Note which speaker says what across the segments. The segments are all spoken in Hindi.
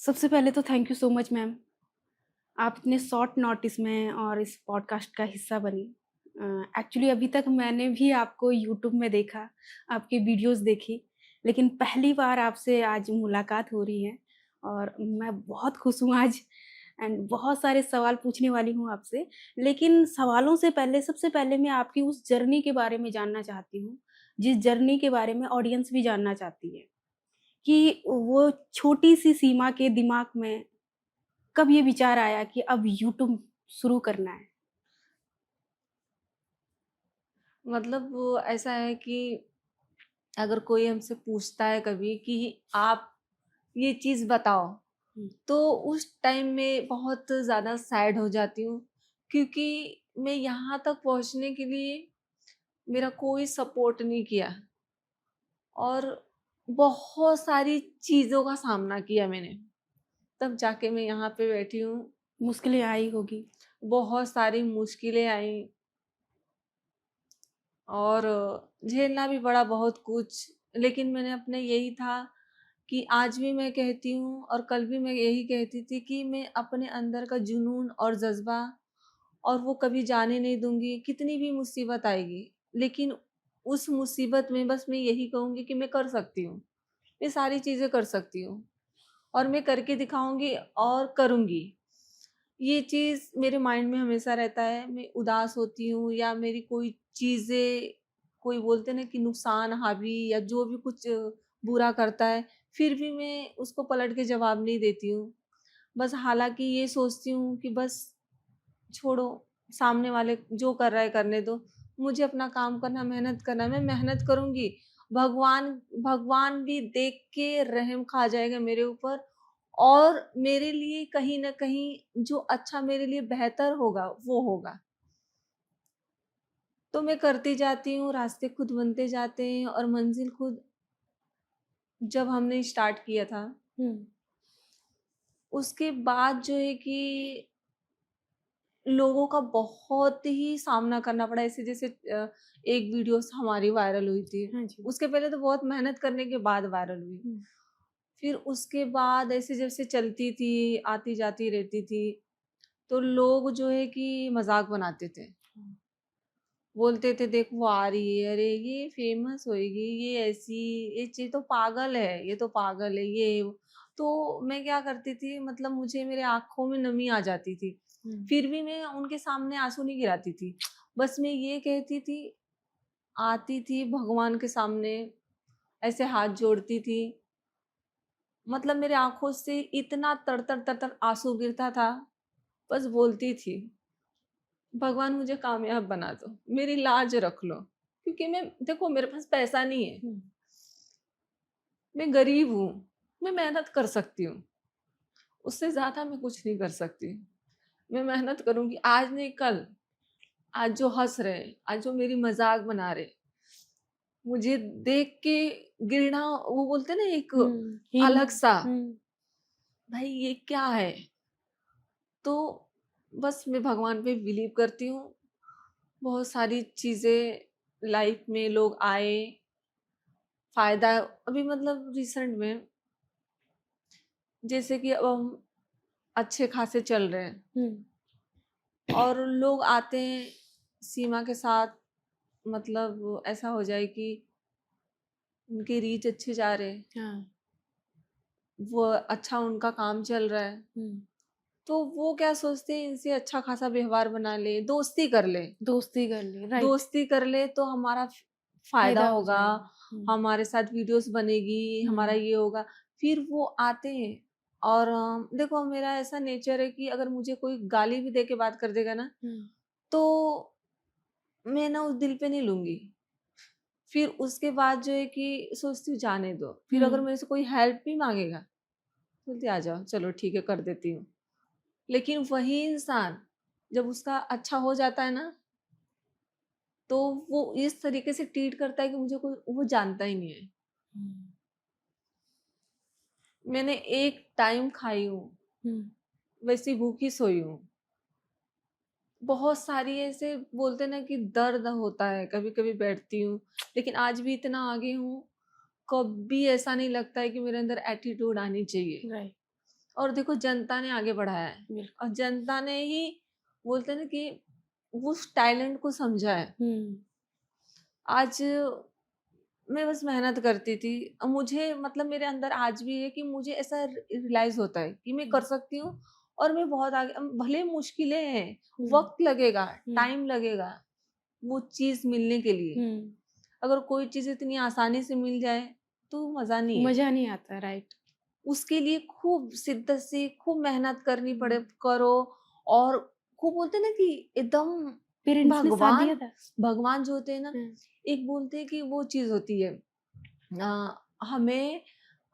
Speaker 1: सबसे पहले तो thank you so much ma'am. आप इतने शॉर्ट नोटिस में और इस पॉडकास्ट का हिस्सा बनी। एक्चुअली अभी तक मैंने भी आपको यूट्यूब में देखा, आपकी वीडियोस देखी, लेकिन पहली बार आपसे आज मुलाकात हो रही है और मैं बहुत खुश हूँ आज एंड बहुत सारे सवाल पूछने वाली हूँ आपसे। लेकिन सवालों से पहले सबसे पहले मैं आपकी उस जर्नी के बारे में जानना चाहती हूँ, जिस जर्नी के बारे में ऑडियंस भी जानना चाहती है। कि वो छोटी-सी सीमा के दिमाग में कब ये विचार आया कि अब यूट्यूब शुरू करना है?
Speaker 2: मतलब वो ऐसा है कि अगर कोई हमसे पूछता है कभी कि आप ये चीज़ बताओ,
Speaker 1: हुँ,
Speaker 2: तो उस टाइम में बहुत ज़्यादा सैड हो जाती हूँ, क्योंकि मैं यहाँ तक पहुँचने के लिए मेरा कोई सपोर्ट नहीं किया और बहुत सारी चीज़ों का सामना किया मैंने, तब जाके मैं यहाँ पे बैठी हूँ।
Speaker 1: मुश्किलें आई होगी।
Speaker 2: बहुत सारी मुश्किलें आई और झेलना भी पड़ा बहुत कुछ, लेकिन मैंने अपने यही था कि आज भी मैं कहती हूँ और कल भी मैं यही कहती थी कि मैं अपने अंदर का जुनून और जज्बा और वो कभी जाने नहीं दूंगी, कितनी भी मुसीबत आएगी, लेकिन उस मुसीबत में बस मैं यही कहूंगी कि मैं कर सकती हूँ, मैं सारी चीजें कर सकती हूँ और मैं करके दिखाऊंगी और करूंगी। ये चीज़ मेरे माइंड में हमेशा रहता है। मैं उदास होती हूँ या मेरी कोई चीज़ें, कोई बोलते हैं ना कि नुकसान हावी या जो भी कुछ बुरा करता है, फिर भी मैं उसको पलट के जवाब नहीं देती हूँ। बस हालाँकि ये सोचती हूँ कि बस छोड़ो, सामने वाले जो कर रहा है करने दो। मुझे अपना काम करना, मेहनत करना है, मैं मेहनत करूँगी। भगवान भगवान भी देख के रहम खा जाएगा मेरे ऊपर और मेरे लिए कहीं न कहीं जो अच्छा मेरे लिए बेहतर होगा, वो होगा। तो मैं करती जाती हूँ, रास्ते खुद बनते जाते हैं और मंज़िल खुद। जब हमने स्टार्ट किया था,
Speaker 1: हुँ,
Speaker 2: उसके बाद जो है कि लोगों का बहुत ही सामना करना पड़ा। ऐसे जैसे एक वीडियोस हमारी वायरल हुई थी।
Speaker 1: हाँ जी।
Speaker 2: उसके पहले तो बहुत मेहनत करने के बाद वायरल हुई।
Speaker 1: हुँ,
Speaker 2: फिर उसके बाद ऐसे जैसे चलती थी, आती-जाती रहती थी, तो लोग जो है कि मज़ाक बनाते थे।
Speaker 1: हाँ,
Speaker 2: बोलते थे देख वो आ रही है, अरे ये फेमस होएगी, ये ऐसी, ये तो पागल है, ये तो पागल है, ये वो। तो मैं क्या करती थी, मतलब मुझे मेरे आँखों में नमी आ जाती थी।
Speaker 1: हुँ,
Speaker 2: फिर भी मैं उनके सामने आँसू नहीं गिराती थी। बस मैं ये कहती थी, आती थी भगवान के सामने, ऐसे हाथ जोड़ती थी। मतलब मेरे आँखों से इतना तर-तर, तर-तर आँसू गिरता था, बस बोलती थी, भगवान मुझे कामयाब बना दो, मेरी लाज रख लो। क्योंकि मैं देखो मेरे पास पैसा नहीं है,
Speaker 1: हुँ,
Speaker 2: मैं गरीब हूँ, मैं मेहनत कर सकती हूँ, उससे ज़्यादा मैं कुछ नहीं कर सकती। मैं मेहनत करूँगी आज नहीं कल, आज जो हँस रहे, आज जो मेरी मज़ाक बना रहे, मुझे देख के घृणा, वो बोलते हैं ना एक
Speaker 1: हुँ, हीन
Speaker 2: अलग-सा,
Speaker 1: हुँ,
Speaker 2: भाई ये क्या है? तो बस मैं भगवान पे बिलीव करती हूँ। बहुत सारी चीज़ें लाइफ में लोग आए, फ़ायदा अभी मतलब रिसेंट में जैसे कि अब हम अच्छे खासे चल रहे हैं
Speaker 1: हुँ,
Speaker 2: और लोग आते हैं सीमा के साथ, मतलब ऐसा हो जाए कि उनके रीच अच्छे जा रहे हैं,
Speaker 1: हाँ,
Speaker 2: वो अच्छा उनका काम चल रहा है,
Speaker 1: हुँ,
Speaker 2: तो वो क्या सोचते हैं इनसे अच्छा खासा व्यवहार बना ले, दोस्ती कर ले।
Speaker 1: दोस्ती कर ली, राइट,
Speaker 2: दोस्ती कर ले तो हमारा फ़ायदा
Speaker 1: फ़ायदा हो
Speaker 2: होगा,
Speaker 1: जाएगा। हुँ,
Speaker 2: हमारे साथ वीडियोज़ बनेगी, हमारा
Speaker 1: हुँ,
Speaker 2: ये होगा। फिर वो आते हैं और देखो मेरा ऐसा नेचर है कि अगर मुझे कोई गाली भी दे के बात कर देगा ना,
Speaker 1: हुँ,
Speaker 2: तो मैं ना उस दिल पे नहीं लूँगी। फिर उसके बाद जो है कि सोचती हूँ जाने दो। फिर अगर
Speaker 1: हुँ,
Speaker 2: मेरे से कोई हेल्प भी माँगेगा, बोलती आ जाओ, चलो ठीक है कर देती हूँ। लेकिन वही इंसान जब उसका अच्छा हो जाता है ना, तो वो इस तरीके से ट्रीट करता है कि मुझे कोई वो जानता ही नहीं है।
Speaker 1: हुँ,
Speaker 2: मैंने एक टाइम खाई हूँ,
Speaker 1: हुँ,
Speaker 2: वैसी भूखी सोई हूँ। बहुत सारी ऐसे बोलते हैं ना कि दर्द होता है, कभी-कभी बैठती हूँ, लेकिन आज भी इतना आगे हूँ, कभी ऐसा नहीं लगता है कि मेरे अंदर एटीट्यूड आनी चाहिए।
Speaker 1: राइट।
Speaker 2: और देखो जनता ने आगे बढ़ाया है,
Speaker 1: बिल्कुल।
Speaker 2: और जनता ने ही बोलते हैं ना कि उस टैलेंट को समझा है।
Speaker 1: हुँ,
Speaker 2: आज मैं बस मेहनत करती थी। मुझे मतलब मेरे अंदर आज भी है कि मुझे ऐसा रियलाइज़ होता है कि मैं
Speaker 1: हुँ,
Speaker 2: कर सकती हूँ, और मैं बहुत आगे, भले मुश्किलें हैं,
Speaker 1: हुँ,
Speaker 2: वक़्त लगेगा,
Speaker 1: हुँ,
Speaker 2: टाइम लगेगा वो चीज़ मिलने के लिए।
Speaker 1: हुँ।
Speaker 2: अगर कोई चीज़ इतनी आसानी से मिल जाए, तो मज़ा नहीं है।
Speaker 1: मज़ा नहीं आता, राइट।
Speaker 2: उसके लिए खूब शिद्दत से खूब मेहनत करनी
Speaker 1: हुँ,
Speaker 2: पड़े करो, और खूब बोलते हैं ना कि एकदम
Speaker 1: पेरेंट्स ने साथ दिया
Speaker 2: भगवान
Speaker 1: था।
Speaker 2: भगवान जो होते हैं ना,
Speaker 1: हुँ,
Speaker 2: एक बोलते हैं कि वो चीज़ होती है, हमें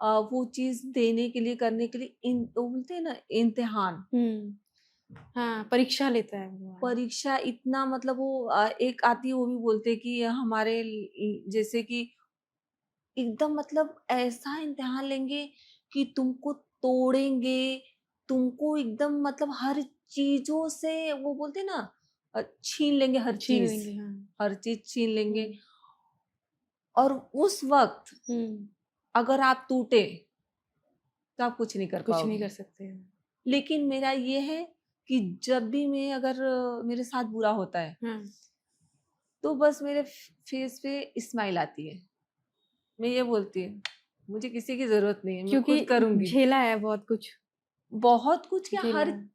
Speaker 2: वो चीज़ देने के लिए, करने के लिए, वो बोलते हैं ना इम्तिहान,
Speaker 1: हुँ। हाँ, परीक्षा लेता है भगवान।
Speaker 2: परीक्षा इतना, मतलब वो एक आती है, वो भी बोलते हैं कि हमारे जैसे कि एकदम मतलब ऐसा इम्तिहान लेंगे कि तुमको तोड़ेंगे, तुमको एकदम मतलब हर चीज़ों से, वो बोलते हैं ना, छीन लेंगे
Speaker 1: छीन लेंगे, हाँ।
Speaker 2: हर चीज़ छीन लेंगे।
Speaker 1: हुँ,
Speaker 2: और उस वक़्त
Speaker 1: हुँ।
Speaker 2: अगर आप टूटे, तो आप कुछ नहीं कर
Speaker 1: कुछ नहीं
Speaker 2: पाओगे।
Speaker 1: कर सकते हैं।
Speaker 2: लेकिन मेरा ये है कि जब भी मैं, अगर मेरे साथ बुरा होता है,
Speaker 1: हाँ,
Speaker 2: तो बस मेरे फेस पे स्माइल आती है। मैं ये बोलती हूँ, मुझे किसी की ज़रूरत नहीं है, मैं खुद
Speaker 1: क्योंकि
Speaker 2: करूँगी।
Speaker 1: झेला है बहुत कुछ,
Speaker 2: बहुत कुछ, क्या
Speaker 1: झेला
Speaker 2: हर
Speaker 1: है।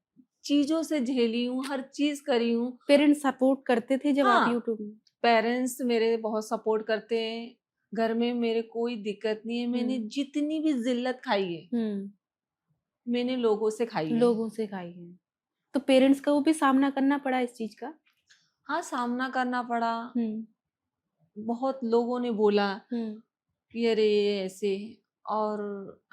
Speaker 2: चीज़ों से झेली हूँ, हर चीज़ करी हूँ।
Speaker 1: पेरेंट्स सपोर्ट करते थे जब आप
Speaker 2: हाँ,
Speaker 1: यूट्यूब में?
Speaker 2: पेरेंट्स मेरे बहुत सपोर्ट करते हैं, घर में मेरे कोई दिक्कत नहीं है। मैंने
Speaker 1: हुँ,
Speaker 2: जितनी भी ज़िल्लत खाई है,
Speaker 1: हुँ।
Speaker 2: मैंने लोगों से खाई है।
Speaker 1: लोगों से खाई है। तो पेरेंट्स को भी सामना करना पड़ा इस चीज़ का?
Speaker 2: हाँ, सामना करना पड़ा,
Speaker 1: हुँ,
Speaker 2: बहुत लोगों ने बोला
Speaker 1: हुँ,
Speaker 2: कि अरे ये ऐसे। और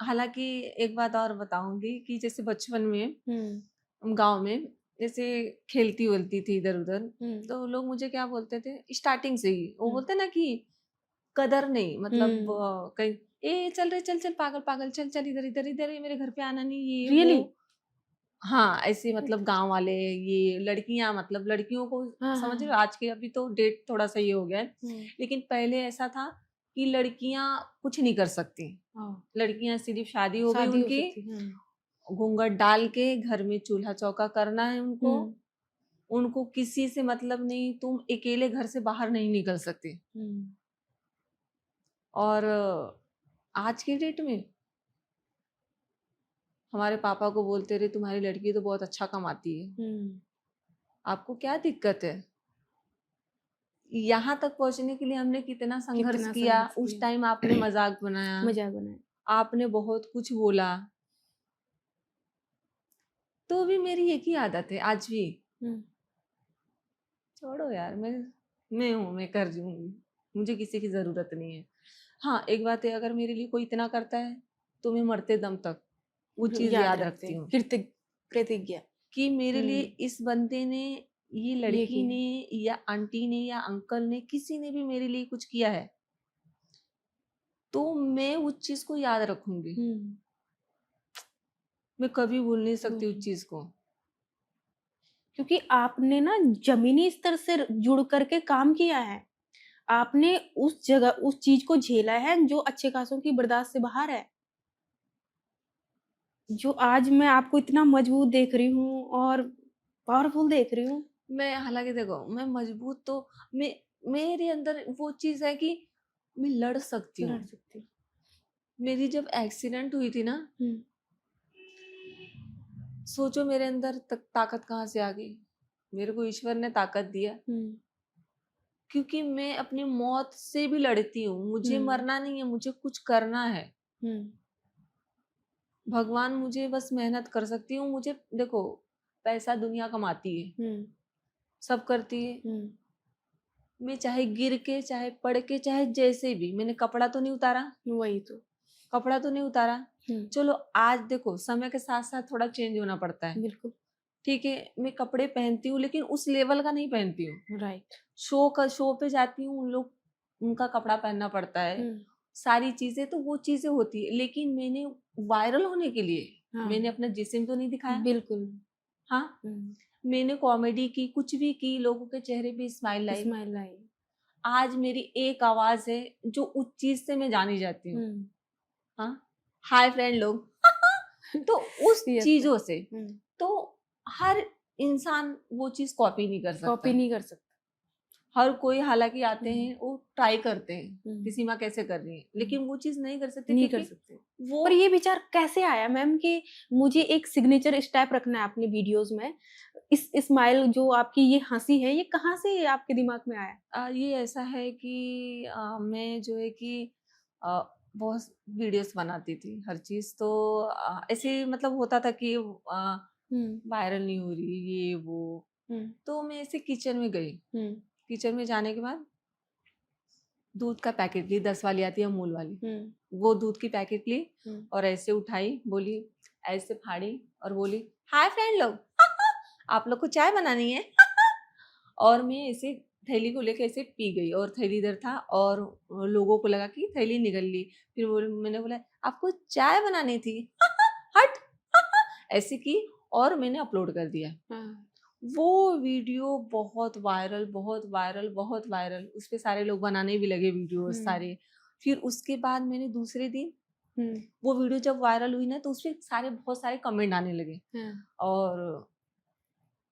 Speaker 2: हालाँकि एक बात और बताऊँगी कि जैसे बचपन में
Speaker 1: हुँ,
Speaker 2: गाँव में जैसे खेलती-वेलती थी इधर-उधर,
Speaker 1: हुँ,
Speaker 2: तो लोग मुझे क्या बोलते थे स्टार्टिंग से ही, वो
Speaker 1: हुँ,
Speaker 2: बोलते हैं ना कि कदर नहीं, मतलब
Speaker 1: हुँ।
Speaker 2: कहीं, "ए चल रे, चल, चल पागल, पागल, चल, चल इधर, इधर, इधर, ये मेरे घर पे आना नहीं", ये वो।
Speaker 1: रियली?
Speaker 2: हाँ, ऐसे मतलब
Speaker 1: अच्छा,
Speaker 2: गाँव वाले, ये लड़कियाँ, मतलब लड़कियों को,
Speaker 1: हाँ,
Speaker 2: समझ रहे
Speaker 1: हाँ।
Speaker 2: हो, आज के अभी तो डेट थोड़ा-सा ये हो गया है,
Speaker 1: हुँ,
Speaker 2: लेकिन पहले ऐसा था कि लड़कियाँ कुछ नहीं कर सकती।
Speaker 1: ओह!
Speaker 2: लड़कियाँ सिर्फ़ शादी हो गई
Speaker 1: शादी हो
Speaker 2: उनकी,
Speaker 1: सकती है। हाँ।
Speaker 2: घूँघट डाल के घर में चूल्हा-चौका करना है उनको,
Speaker 1: हुँ,
Speaker 2: उनको किसी से मतलब नहीं, तुम अकेले घर से बाहर नहीं निकल सकते।
Speaker 1: हुँ,
Speaker 2: और आज की डेट में हमारे पापा को बोलते रहे, तुम्हारी लड़की तो बहुत अच्छा कमाती है,
Speaker 1: हुँ।
Speaker 2: आपको क्या दिक्कत है? यहाँ तक पहुँचने के लिए हमने कितना संघर्ष
Speaker 1: कितना
Speaker 2: किया,
Speaker 1: संघर्ष
Speaker 2: उस
Speaker 1: किया।
Speaker 2: टाइम आपने मज़ाक बनाया,
Speaker 1: मज़ाक बनाया।
Speaker 2: आपने बहुत कुछ बोला, तो भी मेरी एक ही आदत है आज भी,
Speaker 1: हुँ,
Speaker 2: छोड़ो यार, मैं हूँ, मैं कर लूँगी, मुझे किसी की ज़रूरत नहीं है। हाँ, एक बात है, अगर मेरे लिए कोई इतना करता है, तो मैं मरते दम तक वो चीज़
Speaker 1: याद
Speaker 2: याद
Speaker 1: रखते
Speaker 2: रखती
Speaker 1: हैं।
Speaker 2: हूँ
Speaker 1: प्रतिज्ञा।
Speaker 2: कि मेरे लिए
Speaker 1: हुँ,
Speaker 2: इस बंदे ने, ये
Speaker 1: ये
Speaker 2: लड़की
Speaker 1: किया।
Speaker 2: ने, या आंटी ने, या अंकल ने, किसी ने भी मेरे लिए कुछ किया है, तो मैं उस चीज़ को याद रखूँगी।
Speaker 1: हुँ,
Speaker 2: मैं कभी भूल नहीं सकती उस
Speaker 1: बोलिए।
Speaker 2: चीज़ को।
Speaker 1: क्योंकि आपने ना ज़मीनी स्तर से जुड़ कर के काम किया है। आपने उस जगह उस चीज़ को झेला है जो अच्छे खासों की बर्दाश्त से बाहर है। जो आज मैं आपको इतना मजबूत देख रही हूँ और पावरफुल देख रही हूँ।
Speaker 2: मैं हालाँकि देखो, मैं मजबूत तो, मैं मेरे अंदर वो चीज़ है कि मैं लड़ सकती हूँ।
Speaker 1: लड़ सकती हूँ।
Speaker 2: मेरी जब एक्सीडेंट हुई थी ना,
Speaker 1: हुँ,
Speaker 2: सोचो मेरे अंदर ताकत कहाँ से आ गई। मेरे को ईश्वर ने ताकत दिया,
Speaker 1: हुँ,
Speaker 2: क्योंकि मैं अपनी मौत से भी लड़ती हूँ। मुझे
Speaker 1: हुँ,
Speaker 2: मरना नहीं है, मुझे कुछ करना है।
Speaker 1: हुँ,
Speaker 2: भगवान, मुझे बस मेहनत कर सकती हूँ। मुझे देखो, पैसा दुनिया कमाती है,
Speaker 1: हुँ,
Speaker 2: सब करती है।
Speaker 1: हुँ,
Speaker 2: मैं चाहे गिर के, चाहे पड़ के, चाहे जैसे भी, मैंने कपड़ा तो नहीं उतारा,
Speaker 1: वही तो।
Speaker 2: कपड़ा तो नहीं उतारा।
Speaker 1: हुँ,
Speaker 2: चलो आज देखो, समय के साथ-साथ थोड़ा चेंज होना पड़ता है।
Speaker 1: बिल्कुल,
Speaker 2: ठीक है, मैं कपड़े पहनती हूँ, लेकिन उस लेवल का नहीं पहनती हूँ।
Speaker 1: राइट।
Speaker 2: शो पे जाती हूँ, उन लोग, उनका कपड़ा पहनना पड़ता है।
Speaker 1: हुँ,
Speaker 2: सारी चीज़ें तो वो चीज़ें होती है, लेकिन मैंने वायरल होने के लिए
Speaker 1: हाँ,
Speaker 2: मैंने अपना जिस्म तो नहीं दिखाया।
Speaker 1: बिल्कुल।
Speaker 2: हाँ,
Speaker 1: हुँ,
Speaker 2: मैंने कॉमेडी की, कुछ भी की, लोगों के चेहरे पे स्माइल लाई।
Speaker 1: स्माइल आई।
Speaker 2: आज मेरी एक आवाज़ है जो उस चीज़ से मैं जानी जाती हूँ।
Speaker 1: हुँ,
Speaker 2: हाँ, हाय फ्रेंड लोग। तो उस
Speaker 1: यस मैम।
Speaker 2: चीजों से
Speaker 1: हुँ,
Speaker 2: तो हर इंसान वो चीज कॉपी नहीं कर
Speaker 1: कॉपी
Speaker 2: सकता।
Speaker 1: नहीं कर सकता।
Speaker 2: हर कोई हालांकि आते
Speaker 1: हुँ,
Speaker 2: हैं वो ट्राई करते हैं
Speaker 1: हुँ,
Speaker 2: कि सीमा कैसे कर रही है, लेकिन वो चीज नहीं कर सकते
Speaker 1: नहीं कर
Speaker 2: क्योंकि
Speaker 1: सकते।
Speaker 2: वो
Speaker 1: पर ये विचार कैसे आया मैम कि मुझे एक सिग्नेचर स्टेप रखना है अपनी वीडियोज़ में? इस स्माइल जो आपकी ये हँसी है, ये कहाँ से आपके दिमाग में आया?
Speaker 2: ये ऐसा है कि मैं जो है कि अ, बहुत वीडियोस बनाती थी हर चीज तो ऐसे मतलब होता था कि
Speaker 1: हुँ,
Speaker 2: वायरल नहीं हो रही ये वो,
Speaker 1: हुँ,
Speaker 2: तो मैं ऐसे किचन में गई।
Speaker 1: हुँ,
Speaker 2: किचन में जाने के बाद दूध का पैकेट ली, 10 वाली आती है अमूल वाली,
Speaker 1: हुँ,
Speaker 2: वो दूध की पैकेट ली
Speaker 1: हुँ,
Speaker 2: और ऐसे उठाई, बोली, ऐसे फाड़ी और बोली, हाय फ्रेंड लोग, आप लोग को चाय बनानी है? और मैं ऐसे थैली को लेके ऐसे पी गई और थैली इधर था और लोगों को लगा कि थैली निगल ली। फिर मैंने बोला, आपको चाय बनानी थी? हट! ऐसे की और मैंने अपलोड कर दिया।
Speaker 1: हाँ,
Speaker 2: वो वीडियो बहुत वायरल, बहुत वायरल, बहुत वायरल। उसपे सारे लोग बनाने भी लगे वीडियोज़
Speaker 1: हुँ,
Speaker 2: सारे। फिर उसके बाद मैंने दूसरे दिन
Speaker 1: हुँ,
Speaker 2: वो वीडियो जब वायरल हुई ना तो उसपे सारे बहुत सारे कमेंट आने लगे
Speaker 1: हाँ,
Speaker 2: और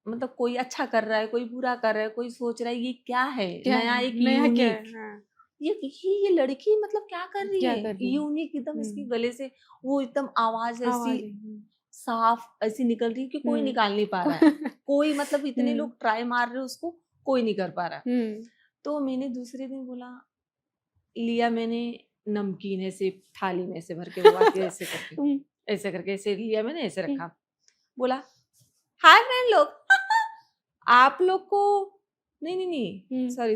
Speaker 2: मतलब कोई अच्छा कर रहा है, कोई बुरा कर रहा है, कोई सोच रहा है ये क्या है?
Speaker 1: क्या
Speaker 2: नया
Speaker 1: है?
Speaker 2: एक
Speaker 1: नया क्या
Speaker 2: यूनिक,
Speaker 1: है? हाँ,
Speaker 2: ये लड़की मतलब क्या कर रही
Speaker 1: क्या
Speaker 2: है?
Speaker 1: कर रही है?
Speaker 2: यूनिक एकदम इसके
Speaker 1: हुँ,
Speaker 2: गले से वो एकदम आवाज़ ऐसी
Speaker 1: आवाज़ है। हुँ,
Speaker 2: साफ ऐसी निकल रही है कि कोई
Speaker 1: हुँ,
Speaker 2: निकाल नहीं पा
Speaker 1: को
Speaker 2: रहा है। कोई मतलब इतने
Speaker 1: हुँ,
Speaker 2: लोग ट्राई मार रहे हैं उसको, कोई नहीं कर पा रहा।
Speaker 1: हुँ,
Speaker 2: तो मैंने दूसरे दिन बोला, लिया मैंने नमकीन ऐसे थाली में ऐसे भर के वो आती है
Speaker 1: हुँ,
Speaker 2: ऐसे करके ऐसे लिया मैंने ऐसे
Speaker 1: हुँ,
Speaker 2: रखा। बोला, हाय फ्रेंड लोग, आप लोग को नहीं,
Speaker 1: हुँ,
Speaker 2: सॉरी।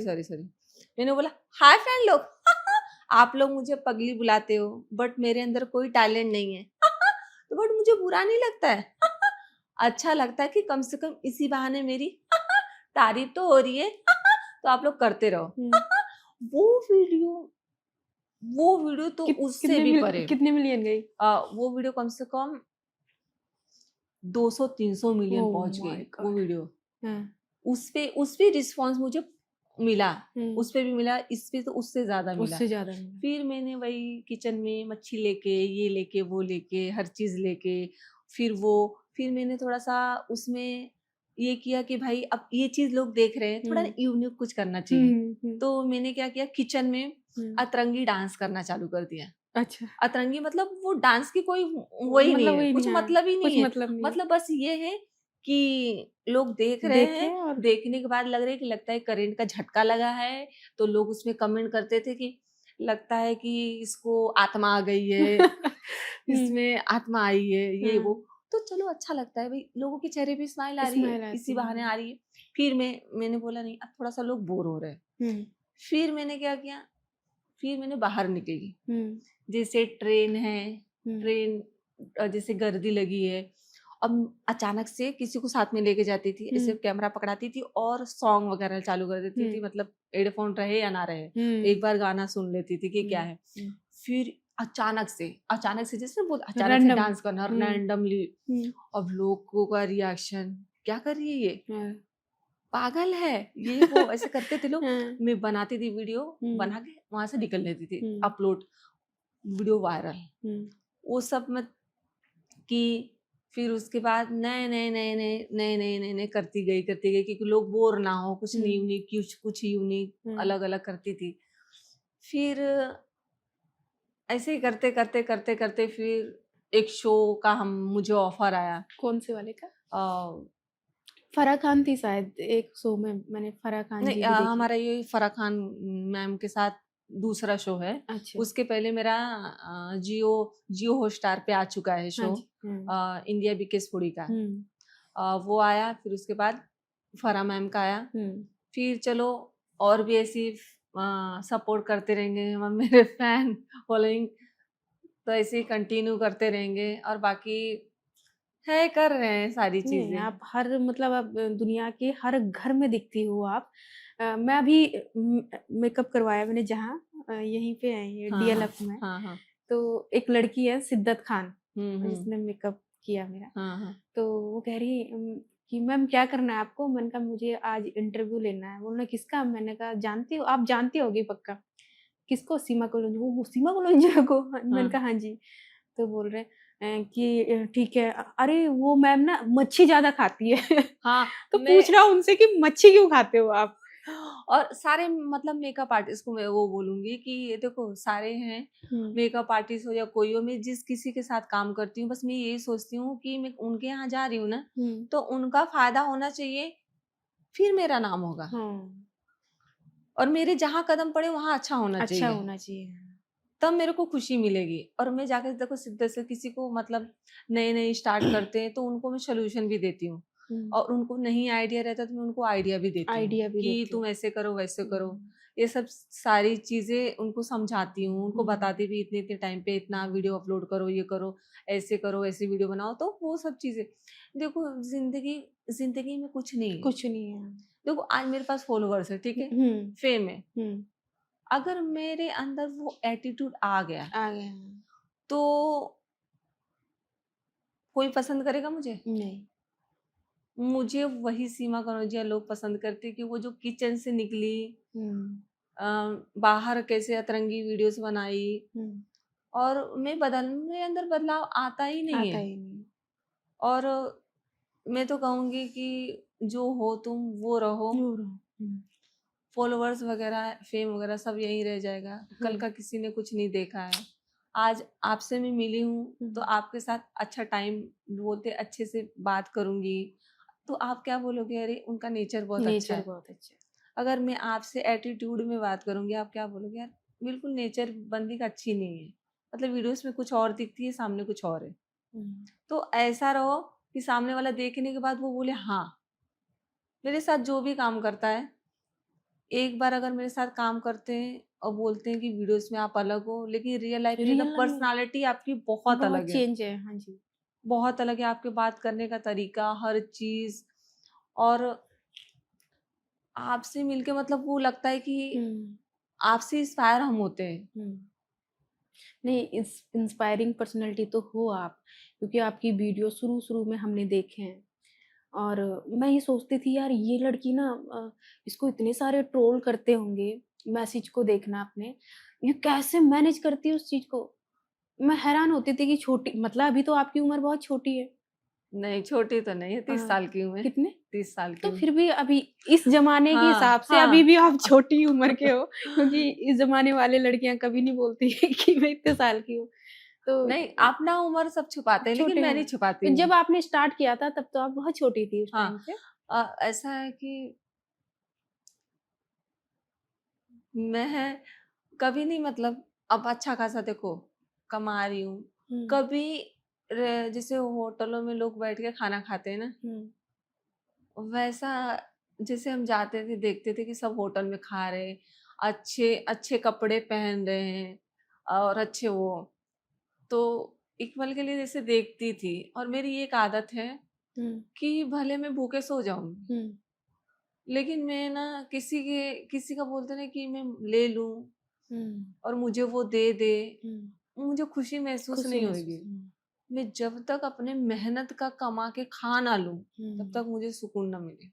Speaker 2: मैंने बोला, हाय फ्रेंड लोग, आप लोग मुझे पगली बुलाते हो बट मेरे अंदर कोई टैलेंट नहीं है। तो बट मुझे बुरा नहीं लगता है। अच्छा लगता है कि कम से कम इसी बहाने मेरी तारीफ तो हो रही है। तो आप लोग करते रहो।
Speaker 1: हुँ।
Speaker 2: वो वीडियो वो वीडियो तो उससे भी परे।
Speaker 1: कितने मिलियन गई?
Speaker 2: वो वीडियो कम से कम 200-300 मिलियन
Speaker 1: ओह
Speaker 2: पहुंच गई
Speaker 1: माय
Speaker 2: वो
Speaker 1: गॉड!
Speaker 2: वीडियो।
Speaker 1: हाँ,
Speaker 2: उस पे रिस्पॉन्स मुझे मिला,
Speaker 1: हुँ,
Speaker 2: उस पे भी मिला, इस पे तो उससे ज़्यादा मिला।
Speaker 1: उससे ज़्यादा मिला।
Speaker 2: फिर मैंने वही किचन में मच्छी लेके, ये लेके, वो लेके, हर चीज़ लेके, फिर मैंने थोड़ा-सा उसमें ये किया कि भाई अब ये चीज़ लोग देख रहे हैं, थोड़ा
Speaker 1: हुँ,
Speaker 2: यूनिक कुछ करना
Speaker 1: हुँ,
Speaker 2: चाहिए।
Speaker 1: हुँ, हुँ,
Speaker 2: तो मैंने क्या किया किचन में
Speaker 1: हुँ।
Speaker 2: अतरंगी डांस करना चालू कर दिया।
Speaker 1: अच्छा,
Speaker 2: अतरंगी मतलब वो डांस की कोई वही नहीं
Speaker 1: मतलब
Speaker 2: है,
Speaker 1: वही नहीं
Speaker 2: कुछ
Speaker 1: हाँ,
Speaker 2: मतलब ही
Speaker 1: कुछ
Speaker 2: नहीं है।
Speaker 1: मतलब नहीं है।
Speaker 2: मतलब बस ये है कि लोग देख रहे
Speaker 1: देखें
Speaker 2: हैं,
Speaker 1: और
Speaker 2: देखने के बाद लग रहा है कि लगता है करंट का झटका लगा है, तो लोग उसमें कमेंट करते थे कि लगता है कि इसको आत्मा आ गई है,
Speaker 1: हुँ,
Speaker 2: इसमें आत्मा आई है, ये वो।
Speaker 1: हाँ,
Speaker 2: तो चलो अच्छा लगता है भई, लोगों के चेहरे पे स्माइल आ रही है,
Speaker 1: स्माइल
Speaker 2: इसी
Speaker 1: आती है।
Speaker 2: बहाने आ रही है। फिर मैंने बोला नहीं अब थोड़ा-सा लोग बोर हो रहे हैं।
Speaker 1: हुँ,
Speaker 2: फिर मैंने क्या किया, फिर मैंने बाहर निकली।
Speaker 1: हुँ,
Speaker 2: जैसे ट्रेन है,
Speaker 1: हुँ,
Speaker 2: ट्रेन जैसे गर्दी लगी है, अब अचानक से किसी को साथ में लेके जाती थी, ऐसे
Speaker 1: हुँ,
Speaker 2: कैमरा पकड़ाती थी और सॉन्ग वगैरह चालू कर देती
Speaker 1: हुँ,
Speaker 2: थी, मतलब हेडफ़ोन रहे या ना रहे,
Speaker 1: हुँ,
Speaker 2: एक बार गाना सुन लेती थी कि क्या
Speaker 1: हुँ,
Speaker 2: है।
Speaker 1: हुँ।
Speaker 2: फिर अचानक से जैसे बहुत अचानक से
Speaker 1: रैंडम
Speaker 2: डांस करना
Speaker 1: हुँ,
Speaker 2: रैंडमली,
Speaker 1: हुँ,
Speaker 2: अब लोगों का रिएक्शन, क्या कर रही है ये?
Speaker 1: हाँ,
Speaker 2: पागल है, ये वो ऐसे करते थे लोग।
Speaker 1: हाँ,
Speaker 2: मैं बनाती थी वीडियो,
Speaker 1: हुँ,
Speaker 2: बना के वहाँ से निकल लेती थी,
Speaker 1: हुँ,
Speaker 2: अपलोड, वीडियो वायरल।
Speaker 1: हुँ,
Speaker 2: वो सब मैं की, फिर उसके बाद नए करती गई क्योंकि लोग बोर ना हो, कुछ
Speaker 1: हुँ,
Speaker 2: यूनिक कुछ यूनिक
Speaker 1: हुँ।
Speaker 2: अलग-अलग करती थी। फिर ऐसे ही करते फिर एक शो का हम मुझे ऑफर आया।
Speaker 1: कौन से वाले का?
Speaker 2: अ,
Speaker 1: फराह खान थी शायद एक शो में मैंने फराह खान
Speaker 2: नहीं
Speaker 1: जी की देखी।
Speaker 2: हमारा ये फराह खान मैम के साथ दूसरा शो है।
Speaker 1: अच्छा,
Speaker 2: उसके पहले मेरा जियो जियो हॉटस्टार पे आ चुका है
Speaker 1: हाँ
Speaker 2: शो,
Speaker 1: जी, हुँ,
Speaker 2: इंडिया बिकेस फूडी का।
Speaker 1: हुँ,
Speaker 2: वो आया, फिर उसके बाद फराह मैम का आया।
Speaker 1: हुँ,
Speaker 2: फिर चलो और भी ऐसी सपोर्ट करते रहेंगे हम मेरे फैन फॉलोइंग, तो ऐसे ही कंटिन्यू करते रहेंगे और बाकी है कर रहे हैं सारी
Speaker 1: नहीं,
Speaker 2: चीज़ें।
Speaker 1: आप हर मतलब आप दुनिया के हर घर में दिखती हो आप। मैं अभी मेकअप करवाया मैंने जहाँ यहीं पे है ये
Speaker 2: हाँ, हाँ।
Speaker 1: डीएलएफ में।
Speaker 2: हाँ, हाँ।
Speaker 1: तो एक लड़की है सिद्दत खान,
Speaker 2: हुँ, हुँ।
Speaker 1: जिसने मेकअप किया मेरा।
Speaker 2: हाँ, हाँ।
Speaker 1: तो वो कह रही कि मैम क्या करना है आपको? मैंने कहा मुझे आज इंटरव्यू लेना है। बोले किसका? मैंने कहा जानती हो आप जानती होगी पक्का। किसको? सीमा कोलोंजू। ओह! सीमा कोलोंजू को? मैंने
Speaker 2: हाँ।
Speaker 1: कहा हाँ जी। तो बोल रहे हैं कि ठीक है, अरे वो मैम ना मच्छी ज़्यादा खाती है।
Speaker 2: हाँ,
Speaker 1: तो
Speaker 2: मैं
Speaker 1: पूछना उनसे कि मच्छी क्यों खाते हो आप?
Speaker 2: और सारे मतलब मेकअप आर्टिस्ट को मैं वो बोलूँगी कि ये देखो सारे हैं,
Speaker 1: हुँ,
Speaker 2: मेकअप आर्टिस्ट हो या कोई हो, मैं जिस किसी के साथ काम करती हूँ, बस मैं यही सोचती हूँ कि मैं उनके यहाँ जा रही हूँ ना,
Speaker 1: हुँ,
Speaker 2: तो उनका फ़ायदा होना चाहिए, फिर मेरा नाम होगा
Speaker 1: हाँ,
Speaker 2: और मेरे जहाँ कदम पड़े वहाँ अच्छा होना
Speaker 1: अच्छा
Speaker 2: चाहिए।
Speaker 1: होना चाहिए।
Speaker 2: तब मेरे को खुशी मिलेगी और मैं जाके देखो सीधे से किसी को मतलब नए-नए स्टार्ट करते हैं तो उनको मैं सॉल्यूशन भी देती हूँ
Speaker 1: हुँ,
Speaker 2: और उनको नहीं आइडिया रहता तो मैं उनको आइडिया भी देती हूँ
Speaker 1: आइडिया भी
Speaker 2: कि
Speaker 1: देते हो।
Speaker 2: तुम ऐसे करो वैसे करो।
Speaker 1: हुँ,
Speaker 2: ये सब सारी चीज़ें उनको समझाती हूँ, उनको
Speaker 1: हुँ,
Speaker 2: बताती भी इतने-इतने टाइम पे इतना वीडियो अपलोड करो, ये करो, ऐसी वीडियो बनाओ तो वो सब चीज़ें। देखो ज़िंदगी में कुछ नहीं है।
Speaker 1: कुछ नहीं है।
Speaker 2: देखो आज मेरे पास फॉलोवर्स है, ठीक है?
Speaker 1: हुँ,
Speaker 2: फेम है।
Speaker 1: हुँ,
Speaker 2: अगर मेरे अंदर वो एटीट्यूड आ गया
Speaker 1: आ गया है।
Speaker 2: तो कोई पसंद करेगा मुझे?
Speaker 1: नहीं।
Speaker 2: मुझे वही सीमा कनौजिया लोग पसंद करते हैं कि वो जो किचन से निकली
Speaker 1: हुँ,
Speaker 2: अ, बाहर कैसे अतरंगी वीडियोस बनाई
Speaker 1: हुँ,
Speaker 2: और मेरे अंदर बदलाव आता ही नहीं
Speaker 1: आता
Speaker 2: है।
Speaker 1: ही नहीं।
Speaker 2: और मैं तो कहूँगी कि जो हो तुम वो रहो।
Speaker 1: और हुँ,
Speaker 2: फॉलोवर्स वगैरह, फेम वगैरह सब यहीं रह जाएगा।
Speaker 1: हुँ,
Speaker 2: कल का किसी ने कुछ नहीं देखा है। आज आपसे मैं मिली हूँ,
Speaker 1: हुँ,
Speaker 2: तो आपके साथ अच्छा टाइम बोलते अच्छे से बात करूँगी, तो आप क्या बोलोगे? अरे! उनका नेचर बहुत अच्छा
Speaker 1: नेचर
Speaker 2: है।
Speaker 1: बहुत अच्छा है।
Speaker 2: अगर मैं आपसे एटीट्यूड में बात करूँगी, आप क्या बोलोगे? यार, बिल्कुल नेचर बंदी का अच्छी नहीं है। मतलब वीडियोज़ में कुछ और दिखती है, सामने कुछ और है।
Speaker 1: हुँ,
Speaker 2: तो ऐसा रहो कि सामने वाला देखने के बाद वो बोले हाँ, मेरे साथ जो भी काम करता है एक बार अगर मेरे साथ काम करते हैं और बोलते हैं कि वीडियोस में आप अलग हो, लेकिन रियल लाइफ में एकदम
Speaker 1: रियल में
Speaker 2: पर्सनालिटी आपकी बहुत
Speaker 1: बहुत
Speaker 2: अलग है।
Speaker 1: चेंज है। हाँ जी।
Speaker 2: बहुत अलग है आपके बात करने का तरीका, हर चीज़ और आपसे मिलके मतलब वो लगता है कि
Speaker 1: हुँ,
Speaker 2: आपसे इंस्पायर हम होते हैं।
Speaker 1: हुँ। नहीं, इंस्पायरिंग पर्सनैलिटी तो हो आप, क्योंकि आपकी वीडियो शुरू-शुरू में हमने देखे हैं। और मैं ये सोचती थी यार ये लड़की ना इसको इतने सारे ट्रोल करते होंगे, मैसेज को देखना आपने, ये कैसे मैनेज करती है उस चीज़ को? मैं हैरान होती थी कि छोटी मतलब अभी तो आपकी उम्र बहुत छोटी है।
Speaker 2: नहीं, छोटी तो नहीं है,
Speaker 1: अ,
Speaker 2: 30 साल की हूँ मैं,
Speaker 1: कितने?
Speaker 2: 30 साल की
Speaker 1: तो
Speaker 2: हूँ।
Speaker 1: फिर भी अभी इस ज़माने के
Speaker 2: हाँ,
Speaker 1: हिसाब से अभी
Speaker 2: हाँ।
Speaker 1: भी आप छोटी उम्र के हो, क्योंकि इस ज़माने वाले लड़कियाँ कभी नहीं बोलती कि मैं इतने साल की हूँ। तो
Speaker 2: नहीं, अपना उम्र सब छुपाते हैं, लेकिन
Speaker 1: छोटे
Speaker 2: मैं
Speaker 1: हैं।
Speaker 2: नहीं छुपाती
Speaker 1: तो
Speaker 2: हूँ।
Speaker 1: जब आपने स्टार्ट किया था तब तो आप बहुत छोटी थी उस
Speaker 2: हाँ,
Speaker 1: टाइम पे?
Speaker 2: ऐसा है कि मैं कभी नहीं मतलब अब अच्छा खासा देखो कमा रही हूँ।
Speaker 1: हुँ,
Speaker 2: कभी जैसे होटलों में लोग बैठ के खाना खाते हैं ना,
Speaker 1: हुँ,
Speaker 2: वैसा जैसे हम जाते थे देखते थे कि सब होटल में खा रहे हैं, अच्छे अच्छे कपड़े पहन रहे हैं और अच्छे वो तो एक पल के लिए जैसे देखती थी और मेरी एक आदत है
Speaker 1: हुँ,
Speaker 2: कि भले मैं भूखे सो जाऊं
Speaker 1: हुँ,
Speaker 2: लेकिन मैं ना किसी का बोलते ना कि मैं ले लूं
Speaker 1: हुँ,
Speaker 2: और मुझे वो दे दे
Speaker 1: हुँ।
Speaker 2: मुझे खुशी महसूस
Speaker 1: खुशी
Speaker 2: नहीं
Speaker 1: महसूस
Speaker 2: होगी।
Speaker 1: हुँ,
Speaker 2: मैं जब तक अपने मेहनत का कमा के खा ना लूँ, तब
Speaker 1: हुँ।
Speaker 2: तक मुझे सुकून ना मिले।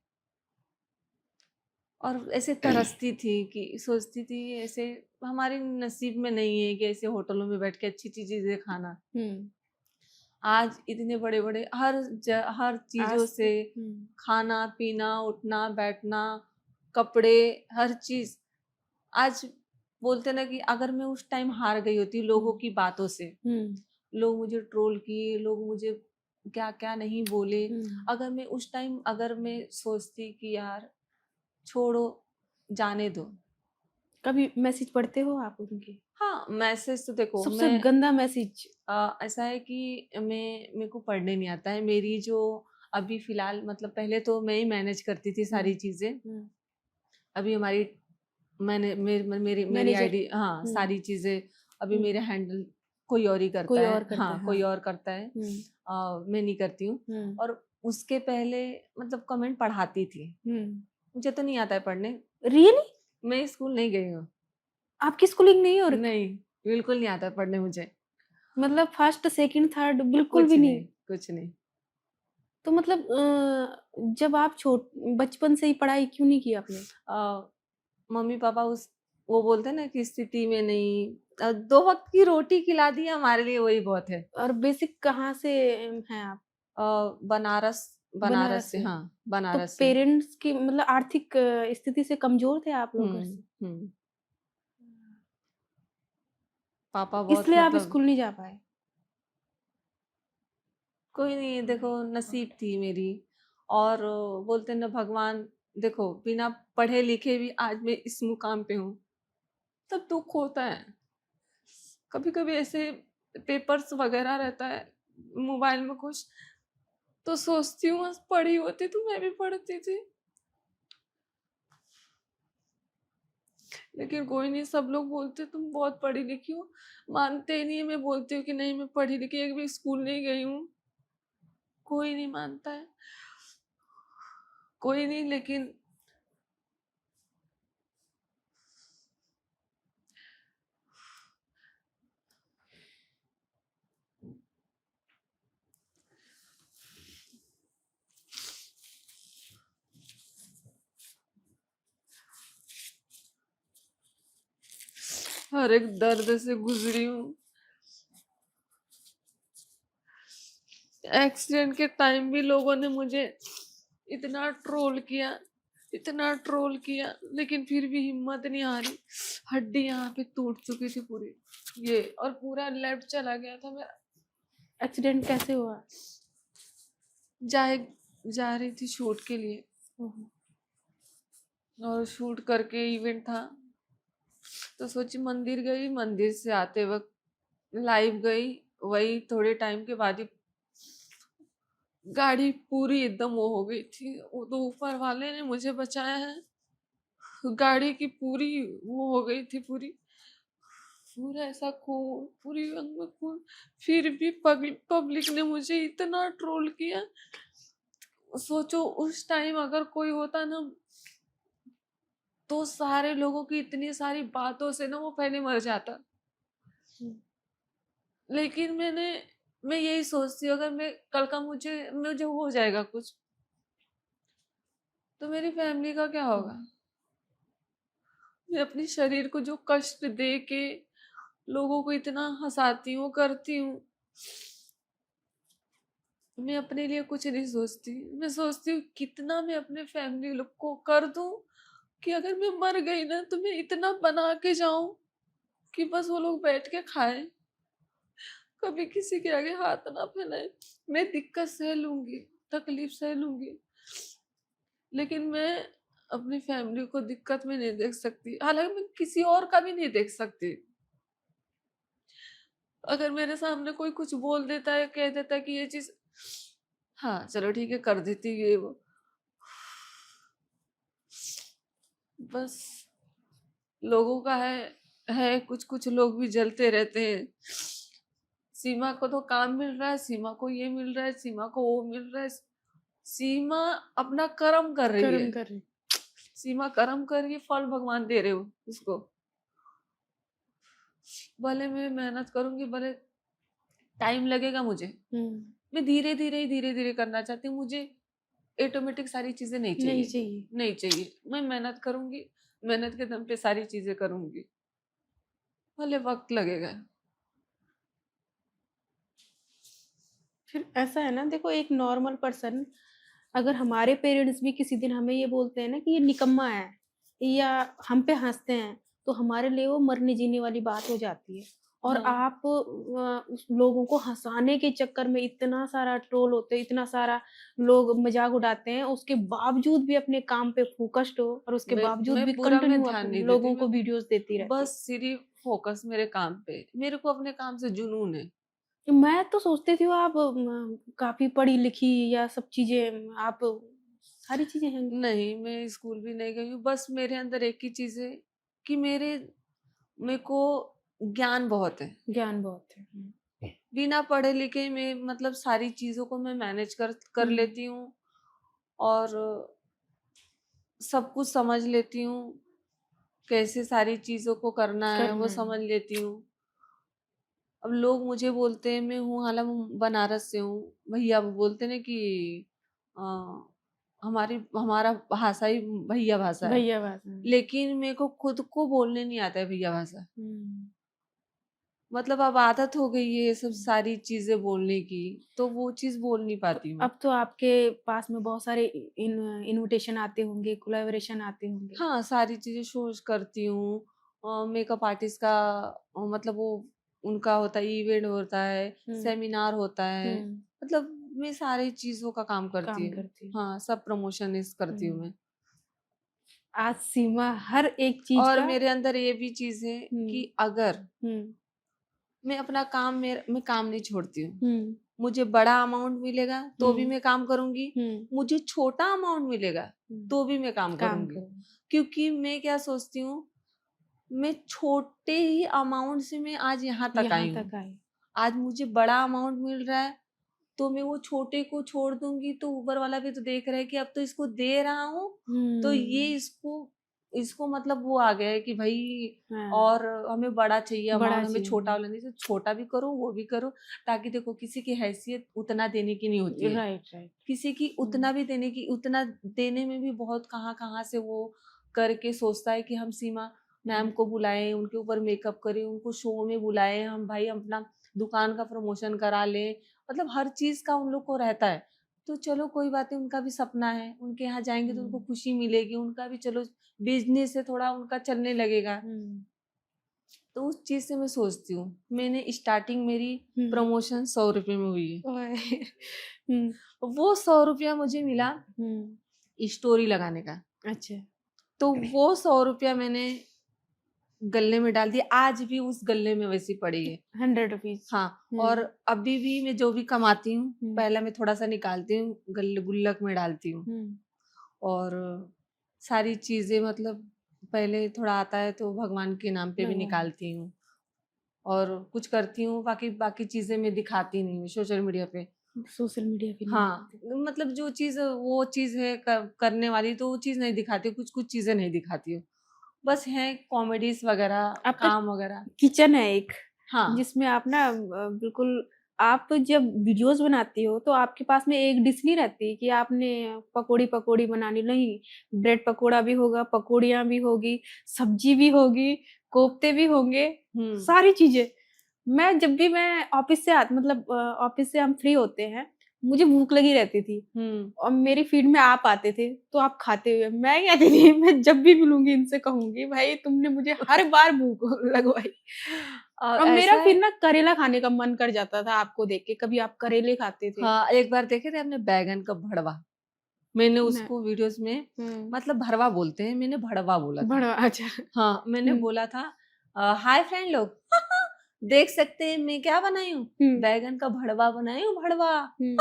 Speaker 2: और ऐसे तरसती थी कि सोचती थी ऐसे हमारे नसीब में नहीं है कि ऐसे होटलों में बैठ के अच्छी-अच्छी चीज़ें खाना।
Speaker 1: हुँ,
Speaker 2: आज इतने बड़े-बड़े हर चीज़ों
Speaker 1: आज
Speaker 2: से
Speaker 1: हुँ,
Speaker 2: खाना-पीना, उठना-बैठना, कपड़े, हर चीज़। आज बोलते ना कि अगर मैं उस टाइम हार गई होती लोगों
Speaker 1: हुँ,
Speaker 2: की बातों से,
Speaker 1: हुँ,
Speaker 2: लोग मुझे ट्रोल किए, लोग मुझे क्या-क्या नहीं बोले।
Speaker 1: हुँ।
Speaker 2: अगर मैं उस टाइम अगर मैं सोचती कि यार छोड़ो, जाने दो।
Speaker 1: कभी मैसेज पढ़ते हो आप उनके?
Speaker 2: हाँ, मैसेज तो देखो
Speaker 1: सबसे
Speaker 2: मैं
Speaker 1: गंदा मैसेज?
Speaker 2: ऐसा है कि मेरे को पढ़ने नहीं आता है। मेरी जो अभी फ़िलहाल मतलब पहले तो मैं ही मैनेज करती थी
Speaker 1: हुँ,
Speaker 2: सारी चीज़ें।
Speaker 1: हुँ।
Speaker 2: अभी हमारी मैंने मेरी
Speaker 1: मैनेजर
Speaker 2: आईडी हाँ,
Speaker 1: हुँ,
Speaker 2: सारी चीज़ें अभी
Speaker 1: हुँ।
Speaker 2: मेरा हैंडल कोई और ही करता
Speaker 1: कोई
Speaker 2: है।
Speaker 1: और करता
Speaker 2: हाँ,
Speaker 1: है,
Speaker 2: कोई
Speaker 1: हाँ।
Speaker 2: और करता है।
Speaker 1: हुँ,
Speaker 2: मैं नहीं करती हूँ
Speaker 1: हुँ,
Speaker 2: और उसके पहले मतलब कमेंट पढ़ाती थी।
Speaker 1: हुँ।
Speaker 2: मुझे तो नहीं आता है पढ़ने।
Speaker 1: रियली?
Speaker 2: मैं स्कूल नहीं गई हूँ।
Speaker 1: आपकी स्कूलिंग नहीं हो रखी?
Speaker 2: नहीं, बिल्कुल नहीं आता है पढ़ने मुझे।
Speaker 1: मतलब फर्स्ट, सेकंड, थर्ड बिल्कुल
Speaker 2: कुछ
Speaker 1: भी नहीं?
Speaker 2: नहीं, कुछ नहीं।
Speaker 1: तो मतलब जब आप बचपन से ही पढ़ाई क्यों नहीं की आपने?
Speaker 2: अ, मम्मी-पापा उस वो बोलते हैं ना कि स्थिति में नहीं 2 वक़्त की रोटी खिला दी हमारे लिए वही बहुत है।
Speaker 1: और बेसिक कहाँ से हैं आप?
Speaker 2: बनारस बनारस
Speaker 1: बनारस
Speaker 2: से,
Speaker 1: से।
Speaker 2: हाँ,
Speaker 1: तो
Speaker 2: बनारस से।
Speaker 1: पेरेंट्स की मतलब आर्थिक स्थिति से कमज़ोर थे आप लोग घर
Speaker 2: हुँ,
Speaker 1: से?
Speaker 2: हुँ। पापा बहुत
Speaker 1: इसलिए आप
Speaker 2: मतलब
Speaker 1: स्कूल नहीं जा पाए?
Speaker 2: कोई नहीं, देखो नसीब थी मेरी। और बोलते हैं ना भगवान, देखो बिना पढ़े लिखे भी आज मैं इस मुकाम पे हूँ, तब दुःख होता है। कभी-कभी ऐसे पेपर्स वगैरह रहता है, मोबाइल में कुछ, तो सोचती हूँ बस पढ़ी होती तो मैं भी पढ़ती थी। लेकिन कोई नहीं, सब लोग बोलते तुम बहुत पढ़ी लिखी हो, मानते ही नहीं है। मैं बोलती हूँ कि नहीं मैं पढ़ी लिखी एक भी स्कूल नहीं गई हूँ, कोई नहीं मानता है। कोई नहीं, लेकिन हर एक दर्द से गुजरी हूँ। एक्सीडेंट के टाइम भी लोगों ने मुझे इतना ट्रोल किया, इतना ट्रोल किया, लेकिन फिर भी हिम्मत नहीं हारी। हड्डी यहाँ पे टूट चुकी थी पूरी, ये, और पूरा लेफ्ट चला गया था मेरा।
Speaker 1: एक्सीडेंट कैसे हुआ?
Speaker 2: जाए जा रही थी शूट के लिए,
Speaker 1: ओहो!
Speaker 2: और शूट करके इवेंट था, तो सोची मंदिर गई, मंदिर से आते वक्त लाइव गई। वही थोड़े टाइम के बाद ही गाड़ी पूरी एकदम वो हो गई थी। वो तो ऊपर वाले ने मुझे बचाया है। गाड़ी की पूरी वो हो गई थी, पूरी पूरा ऐसा खून, पूरी अंग में खून। फिर भी पब्लिक ने मुझे इतना ट्रोल किया। सोचो उस टाइम अगर कोई होता ना, तो सारे लोगों की इतनी सारी बातों से ना वो पहले मर जाता।
Speaker 1: हुँ।
Speaker 2: लेकिन मैं यही सोचती हूँ, अगर मैं कल का मुझे मुझे हो जाएगा कुछ, तो मेरी फैमिली का क्या होगा? मैं अपने शरीर को जो कष्ट दे के लोगों को इतना हंसाती हूँ, करती हूँ, मैं अपने लिए कुछ नहीं सोचती। मैं सोचती हूँ कितना मैं अपने फैमिली लोग को कर दूं, कि अगर मैं मर गई ना तो मैं इतना बना के जाऊं कि बस वो लोग बैठ के खाएं, कभी किसी के आगे हाथ ना फैलाए। मैं दिक्कत सह लूंगी, तकलीफ सह लूंगी, लेकिन मैं अपनी फैमिली को दिक्कत में नहीं देख सकती। हालांकि मैं किसी और का भी नहीं देख सकती। अगर मेरे सामने कोई कुछ बोल देता है, कह देता है कि ये चीज, हाँ चलो ठीक है कर देती ये वो, बस लोगों का है कुछ कुछ लोग भी जलते रहते हैं। सीमा को तो काम मिल रहा है, सीमा को ये मिल रहा है, सीमा को वो मिल रहा है। सीमा अपना कर्म कर रही
Speaker 1: कर्म
Speaker 2: है,
Speaker 1: कर रहे।
Speaker 2: सीमा कर्म कर रही है, फल भगवान दे रहे हो उसको। भले मैं मेहनत करूंगी, भले टाइम लगेगा मुझे,
Speaker 1: हुँ।
Speaker 2: मैं धीरे धीरे करना चाहती हूँ। मुझे ऑटोमेटिक सारी चीजें नहीं
Speaker 1: नहीं
Speaker 2: चाहिए,
Speaker 1: चाहिए।
Speaker 2: नहीं चाहिए। मैं मेहनत करूंगी, मेहनत के दम पे सारी चीजें करूंगी, भले वक्त लगेगा।
Speaker 1: फिर ऐसा है ना, देखो एक नॉर्मल पर्सन, अगर हमारे पेरेंट्स भी किसी दिन हमें ये बोलते हैं ना कि ये निकम्मा है या हम पे हँसते हैं, तो हमारे लिए वो मरने जीने वाली बात हो जाती है। और
Speaker 2: हाँ,
Speaker 1: आप उस लोगों को हँसाने के चक्कर में इतना सारा ट्रोल होते हैं, इतना सारा लोग मज़ाक उड़ाते हैं, उसके बावजूद भी अपने काम पे फ़ोकस्ड हो और उसके बावजूद
Speaker 2: मैं
Speaker 1: भी
Speaker 2: बुरा में
Speaker 1: कंटिन्यू
Speaker 2: ध्यान
Speaker 1: अप
Speaker 2: नहीं देती।
Speaker 1: लोगों
Speaker 2: मैं
Speaker 1: को वीडियोज़ देती रहती है।
Speaker 2: बस सिर्फ फोकस मेरे काम पे, मेरे को अपने काम से जुनून है।
Speaker 1: मैं तो सोचती थी आप काफ़ी पढ़ी-लिखी या सब चीज़ें आप सारी चीज़ें हैं।
Speaker 2: नहीं, मैं स्कूल भी नहीं गई हूँ। बस मेरे अंदर एक ही चीज है कि मेरे को ज्ञान बहुत है।
Speaker 1: ज्ञान बहुत है। हुँ।
Speaker 2: बिना पढ़े लिखे में मतलब सारी चीजों को मैं मैनेज कर कर
Speaker 1: हुँ।
Speaker 2: लेती हूँ, और सब कुछ समझ लेती हूँ। कैसे सारी चीजों को करना है वो
Speaker 1: करना है।
Speaker 2: समझ लेती हूँ। अब लोग मुझे बोलते हैं, मैं हूँ हालांकि बनारस से हूँ, भैया वो बोलते ना कि अ, हमारा भाषा ही भैया भाषा है।
Speaker 1: भैया बात। हुँ।
Speaker 2: लेकिन मेरे को खुद को बोलने नहीं आता है भैया भाषा।
Speaker 1: हुँ।
Speaker 2: मतलब अब आदत हो गई है ये सब सारी चीजें बोलने की, तो वो चीज बोल नहीं पाती हूँ।
Speaker 1: अब तो आपके पास में बहुत सारे इनविटेशन आते होंगे, कोलैबोरेशन आते होंगे।
Speaker 2: हाँ, सारी चीजें शोज करती हूँ। मेकअप आर्टिस्ट का मतलब वो उनका होता है, इवेंट होता है,
Speaker 1: हम्म।
Speaker 2: सेमिनार होता है,
Speaker 1: हम्म।
Speaker 2: मतलब मैं सारी चीजों का काम करती
Speaker 1: काम
Speaker 2: हूँ।
Speaker 1: करती हूँ।
Speaker 2: हाँ, सब प्रमोशन इस करती हूँ
Speaker 1: हम्म।
Speaker 2: मैं।
Speaker 1: आज सीमा हर एक चीज
Speaker 2: और
Speaker 1: का।
Speaker 2: मेरे अंदर ये भी चीज है
Speaker 1: हम्म।
Speaker 2: कि अगर
Speaker 1: हम्म।
Speaker 2: मैं अपना काम मैं काम नहीं छोड़ती हूँ।
Speaker 1: हम्म।
Speaker 2: मुझे बड़ा अमाउंट मिलेगा तो भी
Speaker 1: हम्म।
Speaker 2: मैं काम करूंगी,
Speaker 1: हम्म।
Speaker 2: मुझे छोटा अमाउंट मिलेगा
Speaker 1: हम्म।
Speaker 2: तो भी मैं काम
Speaker 1: काम
Speaker 2: करूंगी।
Speaker 1: करो।
Speaker 2: क्योंकि मैं क्या सोचती हूँ, मैं छोटे ही अमाउंट से मैं आज यहाँ तक
Speaker 1: यहाँ
Speaker 2: आई हूँ।
Speaker 1: तक आए।
Speaker 2: आज मुझे बड़ा अमाउंट मिल रहा है तो मैं वो छोटे को छोड़ दूंगी, तो ऊपर वाला भी तो देख रहा है कि अब तो इसको दे रहा हूँ, तो ये
Speaker 1: हम्म।
Speaker 2: इसको इसको मतलब वो आ गया है कि भाई,
Speaker 1: हाँ।
Speaker 2: और हमें बड़ा चाहिए
Speaker 1: बड़ा
Speaker 2: अमाउंट, हमें
Speaker 1: चाहिए।
Speaker 2: छोटा वाला नहीं, तो छोटा भी करो वो भी करो। ताकि देखो, किसी की हैसियत उतना देने की नहीं होती है,
Speaker 1: राइट, राइट।
Speaker 2: किसी की उतना भी देने की, उतना देने में भी बहुत कहाँ कहाँ से वो करके सोचता है कि हम सीमा मैम को बुलाएं, उनके ऊपर मेकअप करें, उनको शो में बुलाएं, हम भाई अपना दुकान का प्रमोशन करा लें, मतलब हर चीज का उन लोग को रहता है। तो चलो कोई बात नहीं, उनका भी सपना है, उनके यहाँ जाएंगे तो उनको खुशी मिलेगी, उनका भी चलो बिजनेस से थोड़ा उनका चलने लगेगा। तो उस चीज से मैं सोचती हूँ, मैंने स्टार्टिंग मेरी प्रमोशन 100 रुपये में हुई है।
Speaker 1: ओए। हम्म।
Speaker 2: वो 100 रुपया मुझे मिला स्टोरी लगाने का।
Speaker 1: अच्छा।
Speaker 2: तो वो 100 रुपया मैंने गल्ले में डाल दिया, आज भी उस गल्ले में वैसी पड़ी है।
Speaker 1: 100 रुपीज।
Speaker 2: हाँ, और अभी भी मैं जो भी कमाती हूँ, पहले मैं थोड़ा सा निकालती हूँ, गल्ले गुल्लक में डालती हूँ। और सारी चीजें मतलब पहले थोड़ा आता है तो भगवान के नाम पे भी
Speaker 1: भगवान।
Speaker 2: निकालती हूँ, और कुछ करती हूँ। बाकी बाकी चीजें मैं दिखाती नहीं हूँ सोशल मीडिया पे।
Speaker 1: सोशल मीडिया पे नहीं
Speaker 2: हाँ,
Speaker 1: दिखाते।
Speaker 2: मतलब जो चीज वो चीज है करने वाली, तो वो चीज नहीं दिखाती हूँ, कुछ कुछ चीजें नहीं दिखाती हूँ। बस है कॉमेडीज वगैरह,
Speaker 1: आपका
Speaker 2: काम वगैरह।
Speaker 1: किचन है एक,
Speaker 2: हाँ,
Speaker 1: जिसमें आप ना बिल्कुल, आप जब वीडियोस बनाती हो तो आपके पास में एक डिश नहीं रहती कि आपने पकोड़ी पकोड़ी बनानी, नहीं। ब्रेड पकोड़ा भी होगा, पकोड़ियाँ भी होगी, सब्जी भी होगी, कोफ्ते भी होंगे, सारी चीजें। जब भी मैं ऑफिस से मतलब ऑफिस से हम फ्री होते हैं, मुझे भूख लगी रहती थी और मेरी फीड में आप आते थे तो आप खाते हुए, मैं कहती थी मैं जब भी मिलूंगी इनसे कहूंगी भाई तुमने मुझे हर बार भूख लगवाई।
Speaker 2: और
Speaker 1: और मेरा
Speaker 2: ऐसा
Speaker 1: फिर
Speaker 2: है।
Speaker 1: ना करेला खाने का मन कर जाता था आपको देख के, कभी आप करेले खाते थे।
Speaker 2: हाँ, एक बार देखे थे आपने बैगन का भड़वा, मैंने
Speaker 1: न-
Speaker 2: उसको वीडियोस में,
Speaker 1: हम्म।
Speaker 2: मतलब भरवा बोलते हैं, मैंने भड़वा बोला था।
Speaker 1: बड़ा अच्छा।
Speaker 2: हाँ, मैंने
Speaker 1: हम्म।
Speaker 2: बोला था, हाय फ्रेंड लोग, देख सकते हैं मैं क्या बनाई हूँ,
Speaker 1: हम्म।
Speaker 2: बैगन का भड़वा बनाई हूँ, भड़वा।
Speaker 1: हम्म।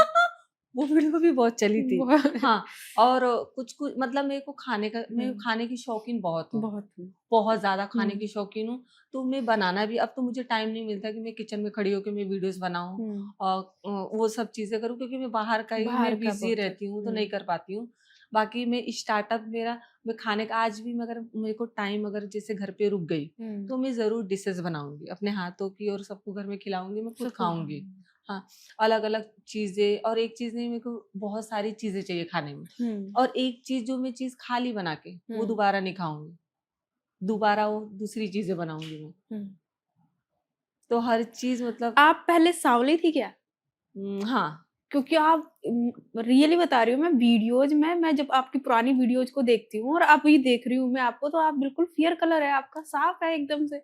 Speaker 2: वो वीडियो भी बहुत चली थी।
Speaker 1: बहुत।
Speaker 2: हाँ, और कुछ कुछ मतलब मेरे को खाने का, मैं
Speaker 1: हम्म।
Speaker 2: खाने की शौकीन बहुत हूँ,
Speaker 1: बहुत।
Speaker 2: बहुत ज्यादा खाने
Speaker 1: हम्म।
Speaker 2: की शौकीन हूँ। तो मैं बनाना भी, अब तो मुझे टाइम नहीं मिलता कि मैं किचन में खड़ी होकर मैं वीडियोस बनाऊं
Speaker 1: हम्म।
Speaker 2: और वो सब चीजें करूं, क्योंकि मैं बाहर का ही
Speaker 1: बाहर
Speaker 2: मैं
Speaker 1: का
Speaker 2: बिजी
Speaker 1: बहुत
Speaker 2: रहती हूँ तो
Speaker 1: हम्म।
Speaker 2: नहीं कर पाती हूँ। बाकी मैं स्टार्टअप मेरा, मैं खाने का आज भी, मगर मेरे को टाइम अगर जैसे घर पे रुक गई तो मैं जरूर डिशेस बनाऊंगी अपने हाथों की, और सबको घर में खिलाऊंगी, मैं खुद
Speaker 1: सबको
Speaker 2: खाऊंगी। हाँ, अलग अलग चीजें, और एक चीज नहीं, मेरे को बहुत सारी चीजें चाहिए खाने में। और एक चीज, जो मैं चीज खा ली बना के, वो दोबारा नहीं खाऊंगी, दोबारा वो दूसरी चीजें बनाऊंगी मैं। तो हर चीज मतलब,
Speaker 1: आप पहले सांवली थी क्या?
Speaker 2: हाँ।
Speaker 1: क्योंकि आप रियली बता रही हूँ, मैं वीडियोज में, मैं जब आपकी पुरानी वीडियोज को देखती हूँ और अभी देख रही हूँ मैं आपको, तो आप बिल्कुल फेयर कलर है आपका, साफ है एकदम से।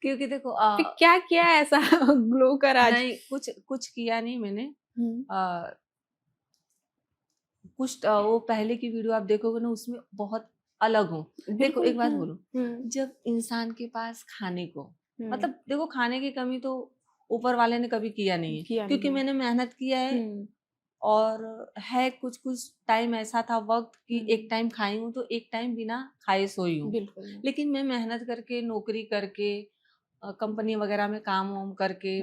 Speaker 2: क्योंकि देखो
Speaker 1: फिर क्या किया है ऐसा ग्लो कर आज?
Speaker 2: नहीं, कुछ कुछ किया नहीं मैंने।
Speaker 1: हम्म।
Speaker 2: आ, कुछ वो पहले की वीडियो आप देखोगे ना, उसमें बहुत अलग हूँ। देखो,
Speaker 1: बिल्कुल।
Speaker 2: एक बात बोलूं,
Speaker 1: हम्म।
Speaker 2: जब इंसान के पास खाने को,
Speaker 1: हम्म।
Speaker 2: मतलब देखो, खाने की कमी तो ऊपर वाले ने कभी किया नहीं है,
Speaker 1: किया
Speaker 2: क्योंकि
Speaker 1: नहीं है।
Speaker 2: मैंने मेहनत किया है।
Speaker 1: हम्म।
Speaker 2: और है, कुछ कुछ टाइम ऐसा था वक्त कि एक
Speaker 1: हम्म।
Speaker 2: टाइम खाई हूँ तो एक टाइम बिना खाए सोई हूँ।
Speaker 1: बिल्कुल।
Speaker 2: लेकिन मैं मेहनत करके, नौकरी करके, कंपनी वगैरह में काम वाम करके,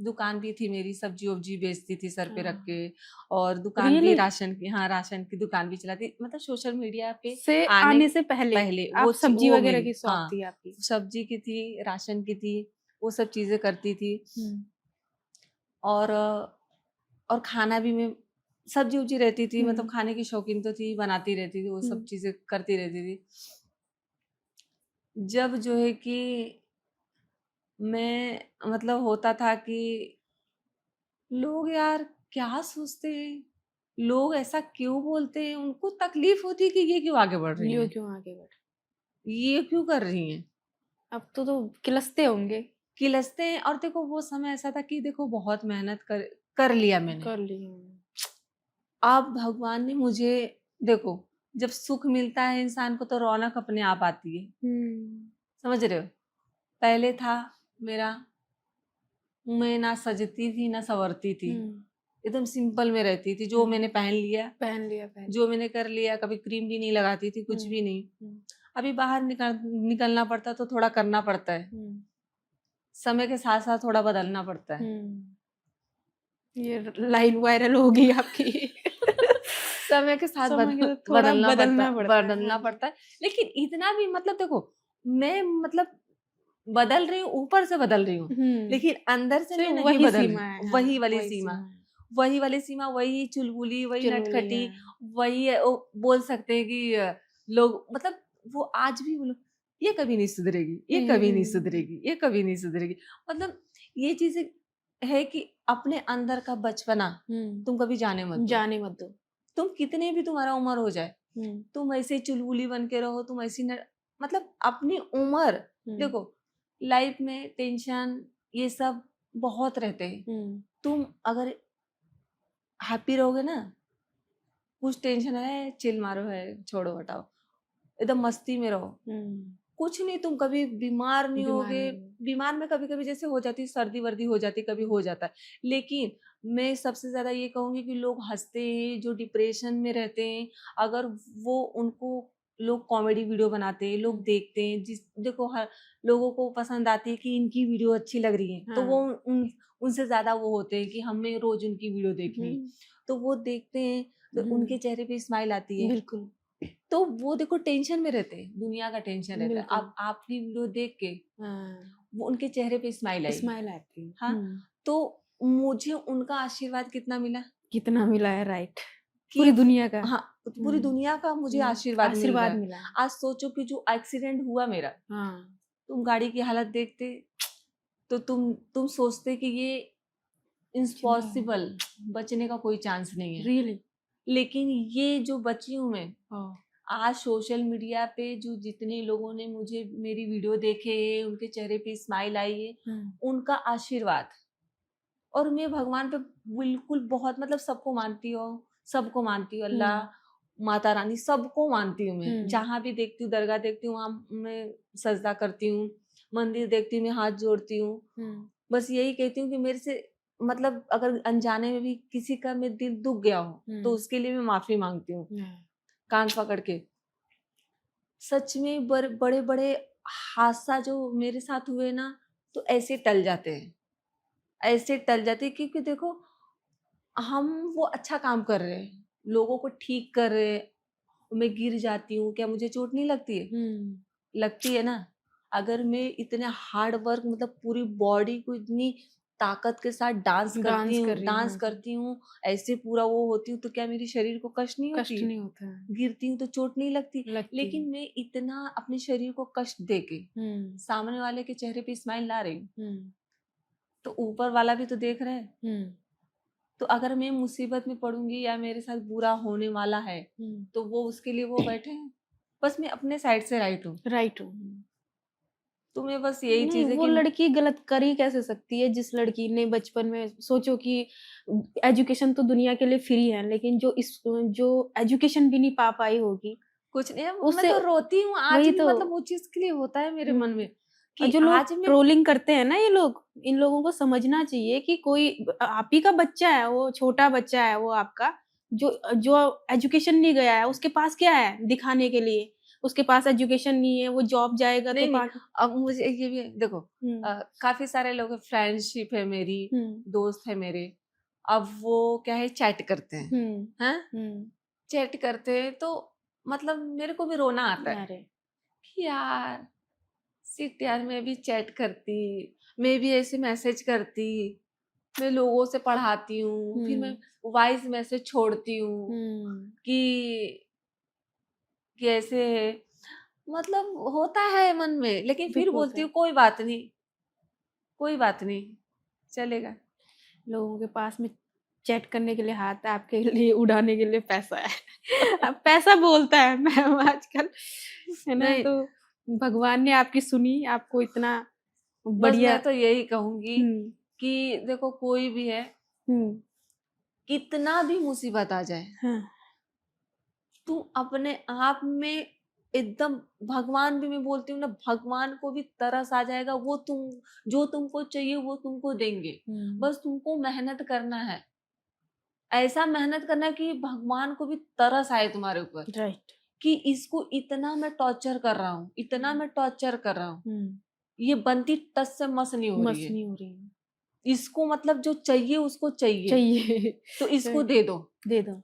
Speaker 2: दुकान भी थी मेरी, सब्जी वब्जी बेचती थी सर पे रख के, और दुकान भी
Speaker 1: रियली
Speaker 2: राशन की, हाँ, राशन की दुकान भी चलाती, मतलब सोशल मीडिया पे
Speaker 1: से
Speaker 2: आने
Speaker 1: आने से पहले
Speaker 2: पहले
Speaker 1: आप सब्जी
Speaker 2: वो
Speaker 1: वगैरह
Speaker 2: मेरी,
Speaker 1: की शॉप
Speaker 2: हाँ,
Speaker 1: थी आपकी?
Speaker 2: सब्जी की थी, राशन की थी, वो सब चीजें करती थी। और और खाना भी मैं, सब्जी उब्जी रहती थी, मतलब खाने की शौकीन तो थी, बनाती रहती थी, वो सब चीजें करती रहती थी। जब जो है कि मैं मतलब होता था कि लोग यार क्या सोचते हैं, लोग ऐसा क्यों बोलते हैं, उनको तकलीफ होती है कि ये क्यों आगे बढ़ रही
Speaker 1: न्यू
Speaker 2: हैं,
Speaker 1: क्यों आगे बढ़
Speaker 2: ये क्यों कर रही हैं,
Speaker 1: अब तो किलसते होंगे।
Speaker 2: किलसते हैं। और देखो वो समय ऐसा था कि देखो बहुत मेहनत कर कर लिया मैंने।
Speaker 1: कर ली हूँ।
Speaker 2: अब भगवान ने मुझे, देखो जब सुख मिलता है इंसान को तो रौनक अपने आप आती है, समझ रहे हो। पहले था मेरा, मैं ना सजती थी ना संवरती थी, एकदम सिंपल में रहती थी, जो मैंने पहन लिया,
Speaker 1: पहन लिया पहन
Speaker 2: जो मैंने कर लिया, कभी क्रीम भी नहीं लगाती थी, कुछ भी नहीं। अभी बाहर निकलना पड़ता तो थोड़ा करना पड़ता है, समय के साथ साथ थोड़ा बदलना पड़ता है।
Speaker 1: ये लाइन वायरल हो गई आपकी।
Speaker 2: समय के साथ
Speaker 1: समय के साथ थोड़ा बदलना पड़ता है,
Speaker 2: बदलना
Speaker 1: हाँ जी।
Speaker 2: पड़ता है। लेकिन इतना भी मतलब देखो, मैं मतलब बदल रही हूँ, ऊपर से बदल रही हूँ, लेकिन अंदर से मैं
Speaker 1: सिर्फ
Speaker 2: नहीं
Speaker 1: वही
Speaker 2: बदल रही।
Speaker 1: सीमा है, हाँ,
Speaker 2: वही वाली
Speaker 1: वही
Speaker 2: सीमा,
Speaker 1: सीमा है।
Speaker 2: वही वाली सीमा, वही चुलबुली, वही
Speaker 1: चुलबुली
Speaker 2: नटखटी,
Speaker 1: है।
Speaker 2: वही बोल सकते हैं कि लोग मतलब वो आज भी बोलो ये कभी नहीं सुधरेगी, ये कभी नहीं सुधरेगी, ये कभी नहीं सुधरेगी। मतलब ये चीजें है कि अपने अंदर का बचपना तुम कभी जाने मत दो।
Speaker 1: जाने मत दो।
Speaker 2: तुम कितने भी तुम्हारा उम्र हो जाए, तुम ऐसे चुलबुली बन के रहो, तुम ऐसी मतलब अपनी उम्र, देखो लाइफ में टेंशन ये सब बहुत रहते हैं। तुम अगर हैप्पी रहोगे ना, कुछ टेंशन है चिल मारो है छोड़ो हटाओ, एकदम मस्ती में रहो, कुछ नहीं, तुम कभी बीमार नहीं
Speaker 1: बीमार
Speaker 2: होगे।
Speaker 1: नहीं होगे।
Speaker 2: बीमार में कभी कभी जैसे हो जाती सर्दी वर्दी हो जाती, कभी हो जाता है, लेकिन मैं सबसे ज्यादा ये कहूंगी कि लोग हंसते हैं जो डिप्रेशन में रहते हैं, अगर वो उनको लोग कॉमेडी वीडियो बनाते हैं, लोग देखते हैं, जिस देखो हर लोगों को पसंद आती है कि इनकी वीडियो अच्छी लग रही है, तो वो उनसे ज्यादा वो होते हैं कि हमें रोज उनकी वीडियो देखनी है, तो वो देखते हैं तो उनके चेहरे पे स्माइल आती है।
Speaker 1: बिल्कुल।
Speaker 2: तो वो देखो टेंशन में रहते हैं, दुनिया का टेंशन रहता है,
Speaker 1: बिल्कुल।
Speaker 2: आप आपकी वीडियो देख के
Speaker 1: हाँ,
Speaker 2: वो उनके चेहरे पे स्माइल आई।
Speaker 1: स्माइल आती है।
Speaker 2: हाँ, तो मुझे उनका आशीर्वाद कितना मिला
Speaker 1: कितना मिला है, राइट।
Speaker 2: कि
Speaker 1: पूरी दुनिया का।
Speaker 2: हाँ, पूरी दुनिया का मुझे आशीर्वाद मिल रहा
Speaker 1: आशीर्वाद
Speaker 2: है।
Speaker 1: मिला है।
Speaker 2: आज सोचो कि जो एक्सीडेंट हुआ मेरा,
Speaker 1: हाँ,
Speaker 2: तुम गाड़ी की हालत देखते तो तुम सोचते कि ये इम्पॉसिबल, बचने का कोई चांस नहीं है।
Speaker 1: रियली।
Speaker 2: लेकिन ये जो बची हूँ मैं, आज सोशल मीडिया पे जो जितने लोगों ने मुझे मेरी वीडियो देखे है, उनके चेहरे पे स्माइल आई है, उनका आशीर्वाद। और मैं भगवान पे बिल्कुल बहुत मतलब सबको मानती हूँ, अल्लाह, माता रानी, सबको मानती हूँ मैं। जहाँ भी देखती हूँ, दरगाह देखती हूँ, वहाँ मैं सजदा करती हूँ, मंदिर देखती हूँ, मैं हाथ जोड़ती हूँ। बस यही कहती हूँ कि मेरे से मतलब अगर अनजाने में भी किसी का मेरे दिल दुख गया हो तो उसके लिए मैं माफी मांगती हूँ, कान पकड़ के। सच में बड़े बड़े हादसा जो मेरे साथ हुए ना, तो ऐसे टल जाते हैं, ऐसे टल जाते हैं, क्योंकि देखो हम वो अच्छा काम कर रहे हैं, लोगों को ठीक कर रहे हैं, मैं गिर जाती हूँ, क्या मुझे चोट नहीं लगती है? लगती है ना। अगर मैं इतने हार्ड वर्क मतलब पूरी बॉडी को इतनी ताकत के साथ डांस करती हूँ, डांस करती हूँ, ऐसे पूरा वो होती हूँ, तो क्या मेरे शरीर को कष्ट नहीं होती
Speaker 1: कष्ट
Speaker 2: है?
Speaker 1: नहीं होता है।
Speaker 2: गिरती हूँ तो चोट नहीं लगती।
Speaker 1: लगती
Speaker 2: लेकिन मैं इतना अपने शरीर को कष्ट देके सामने वाले के चेहरे पे स्माइल ला रही हूँ, तो ऊपर वाला भी तो देख रहा है। तो अगर मैं मुसीबत में पड़ूंगी या मेरे साथ बुरा होने वाला है, तो वो उसके लिए वो बैठे हैं। बस मैं अपने साइड से राइट हूँ।
Speaker 1: राइट हूँ।
Speaker 2: तो मैं बस यही
Speaker 1: नहीं,
Speaker 2: चीज है
Speaker 1: वो
Speaker 2: कि
Speaker 1: लड़की गलत कर ही कैसे सकती है, जिस लड़की ने बचपन में सोचो कि एजुकेशन तो दुनिया के लिए फ्री है, लेकिन जो एजुकेशन भी नहीं पा पाई होगी,
Speaker 2: कुछ नहीं है, मैं
Speaker 1: उससे
Speaker 2: तो रोती हूँ आज
Speaker 1: वही
Speaker 2: भी,
Speaker 1: तो।
Speaker 2: मतलब वो चीज के लिए होता है मेरे मन में
Speaker 1: और
Speaker 2: कि
Speaker 1: जो लोग
Speaker 2: आज मैं
Speaker 1: ट्रोलिंग करते हैं ना, ये लोग, इन लोगों को समझना चाहिए कि कोई आप ही का बच्चा है, वो छोटा बच्चा है, वो आपका जो जो एजुकेशन नहीं गया है, उसके पास क्या है दिखाने के लिए? उसके पास एजुकेशन नहीं है, वो जॉब जाएगा तो
Speaker 2: नहीं, अब मुझे ये भी देखो, काफी सारे लोग, फ्रेंडशिप है मेरी, दोस्त है मेरे, अब वो क्या है चैट करते हैं, हाँ चैट करते हैं, तो मतलब मेरे को भी रोना आता है कि यार सिट यार, मैं भी चैट करती, मैं भी ऐसे मैसेज करती, मैं लोगों से पढ़ाती हूँ, फिर मैं वॉइस मैसेज छोड़ती हूँ कि कैसे है, मतलब होता है मन में, लेकिन फिर बोलती हूँ कोई बात नहीं, कोई बात नहीं, चलेगा।
Speaker 1: लोगों के पास में चैट करने के लिए हाथ है, आपके लिए उड़ाने के लिए पैसा है। अब पैसा बोलता है मैम आजकल, है ना?
Speaker 2: नहीं,
Speaker 1: तो भगवान ने आपकी सुनी, आपको इतना
Speaker 2: बस
Speaker 1: बढ़िया।
Speaker 2: मैं तो यही कहूँगी
Speaker 1: हुँ,
Speaker 2: कि देखो कोई भी है,
Speaker 1: हुँ,
Speaker 2: कितना भी मुसीबत आ जाए,
Speaker 1: हाँ,
Speaker 2: तुम अपने आप में एकदम, भगवान भी मैं बोलती हूँ ना, भगवान को भी तरस आ जाएगा, वो तुम जो तुमको चाहिए वो तुमको देंगे।
Speaker 1: हुँ,
Speaker 2: बस तुमको मेहनत करना है, ऐसा मेहनत करना है कि भगवान को भी तरस आए तुम्हारे ऊपर,
Speaker 1: राइट।
Speaker 2: कि इसको इतना मैं टॉर्चर कर रहा हूँ, इतना
Speaker 1: हुँ,
Speaker 2: मैं टॉर्चर कर रहा हूँ,
Speaker 1: हुँ,
Speaker 2: ये बनती टस से मस नहीं हो रही
Speaker 1: मस
Speaker 2: है,
Speaker 1: नहीं हो रही है।
Speaker 2: इसको मतलब जो चाहिए उसको चाहिए,
Speaker 1: चाहिए।
Speaker 2: तो इसको
Speaker 1: राइट,
Speaker 2: दे दो।
Speaker 1: दे दो।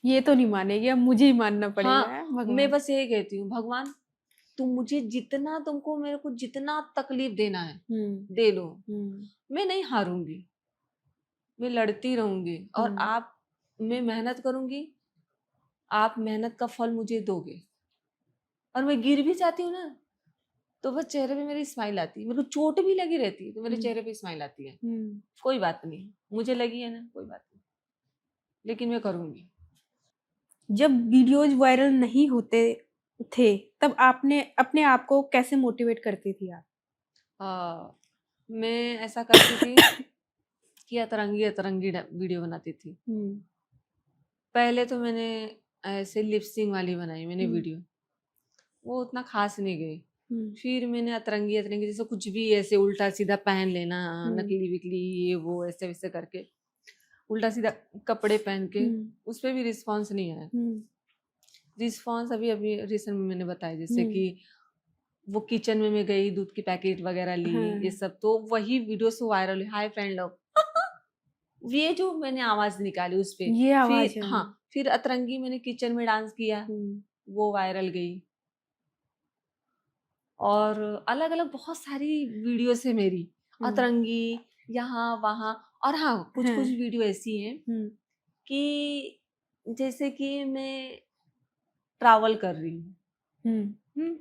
Speaker 1: ये तो नहीं मानेगी, अब मुझे ही मानना पड़ेगा
Speaker 2: हाँ, मैं
Speaker 1: भगवान।
Speaker 2: बस यही कहती हूँ, भगवान तुम मुझे जितना, तुमको मेरे को जितना तकलीफ देना है
Speaker 1: हुँ,
Speaker 2: दे लो,
Speaker 1: हुँ,
Speaker 2: मैं नहीं हारूंगी, मैं लड़ती रहूंगी, और
Speaker 1: हुँ,
Speaker 2: आप, मैं मेहनत करूंगी, आप मेहनत का फल मुझे दोगे, और मैं गिर भी जाती हूँ ना, तो बस चेहरे पे मेरी स्माइल आती है, मेरे को चोट भी लगी रहती है तो मेरे
Speaker 1: हुँ,
Speaker 2: चेहरे पे स्माइल आती है,
Speaker 1: हुँ।
Speaker 2: कोई बात नहीं, मुझे लगी है ना, कोई बात नहीं, लेकिन मैं करूंगी।
Speaker 1: जब वीडियोज़ वायरल नहीं होते थे, तब आपने अपने आप को कैसे मोटिवेट करती थी आप?
Speaker 2: मैं ऐसा करती थी कि अतरंगी अतरंगी वीडियो बनाती थी।
Speaker 1: हुँ,
Speaker 2: पहले तो मैंने ऐसे लिपसिंग वाली बनाई मैंने
Speaker 1: हुँ,
Speaker 2: वीडियो, वो उतना खास नहीं गई।
Speaker 1: हुँ,
Speaker 2: फिर मैंने अतरंगी अतरंगी जैसे कुछ भी ऐसे उल्टा सीधा पहन लेना,
Speaker 1: हुँ,
Speaker 2: नकली विकली ये वो ऐसे वैसे करके उल्टा सीधा कपड़े पहन के,
Speaker 1: हुँ,
Speaker 2: उस पे भी रिस्पॉन्स नहीं आया।
Speaker 1: हुँ,
Speaker 2: रिस्पॉन्स अभी अभी रिसेंट में मैंने बताया, जैसे
Speaker 1: हुँ,
Speaker 2: कि वो किचन में मैं गई, दूध की पैकेट वगैरह ली, ये
Speaker 1: हाँ,
Speaker 2: सब, तो वही वीडियो से वायरल हुई, हाय फ्रेंड लोग। ये जो मैंने आवाज निकाली उस पे,
Speaker 1: ये
Speaker 2: फिर
Speaker 1: आवाज़ है।
Speaker 2: हाँ, फिर अतरंगी मैंने किचन में डांस किया,
Speaker 1: हुँ,
Speaker 2: वो वायरल गई। और अलग अलग बहुत सारी वीडियोस है मेरी,
Speaker 1: हुँ,
Speaker 2: अतरंगी, यहाँ वहाँ। और हाँ, कुछ
Speaker 1: हाँ,
Speaker 2: कुछ वीडियो ऐसी हैं
Speaker 1: हुँ,
Speaker 2: कि जैसे कि मैं ट्रैवल कर रही हूँ,
Speaker 1: हुँ,
Speaker 2: हम्म,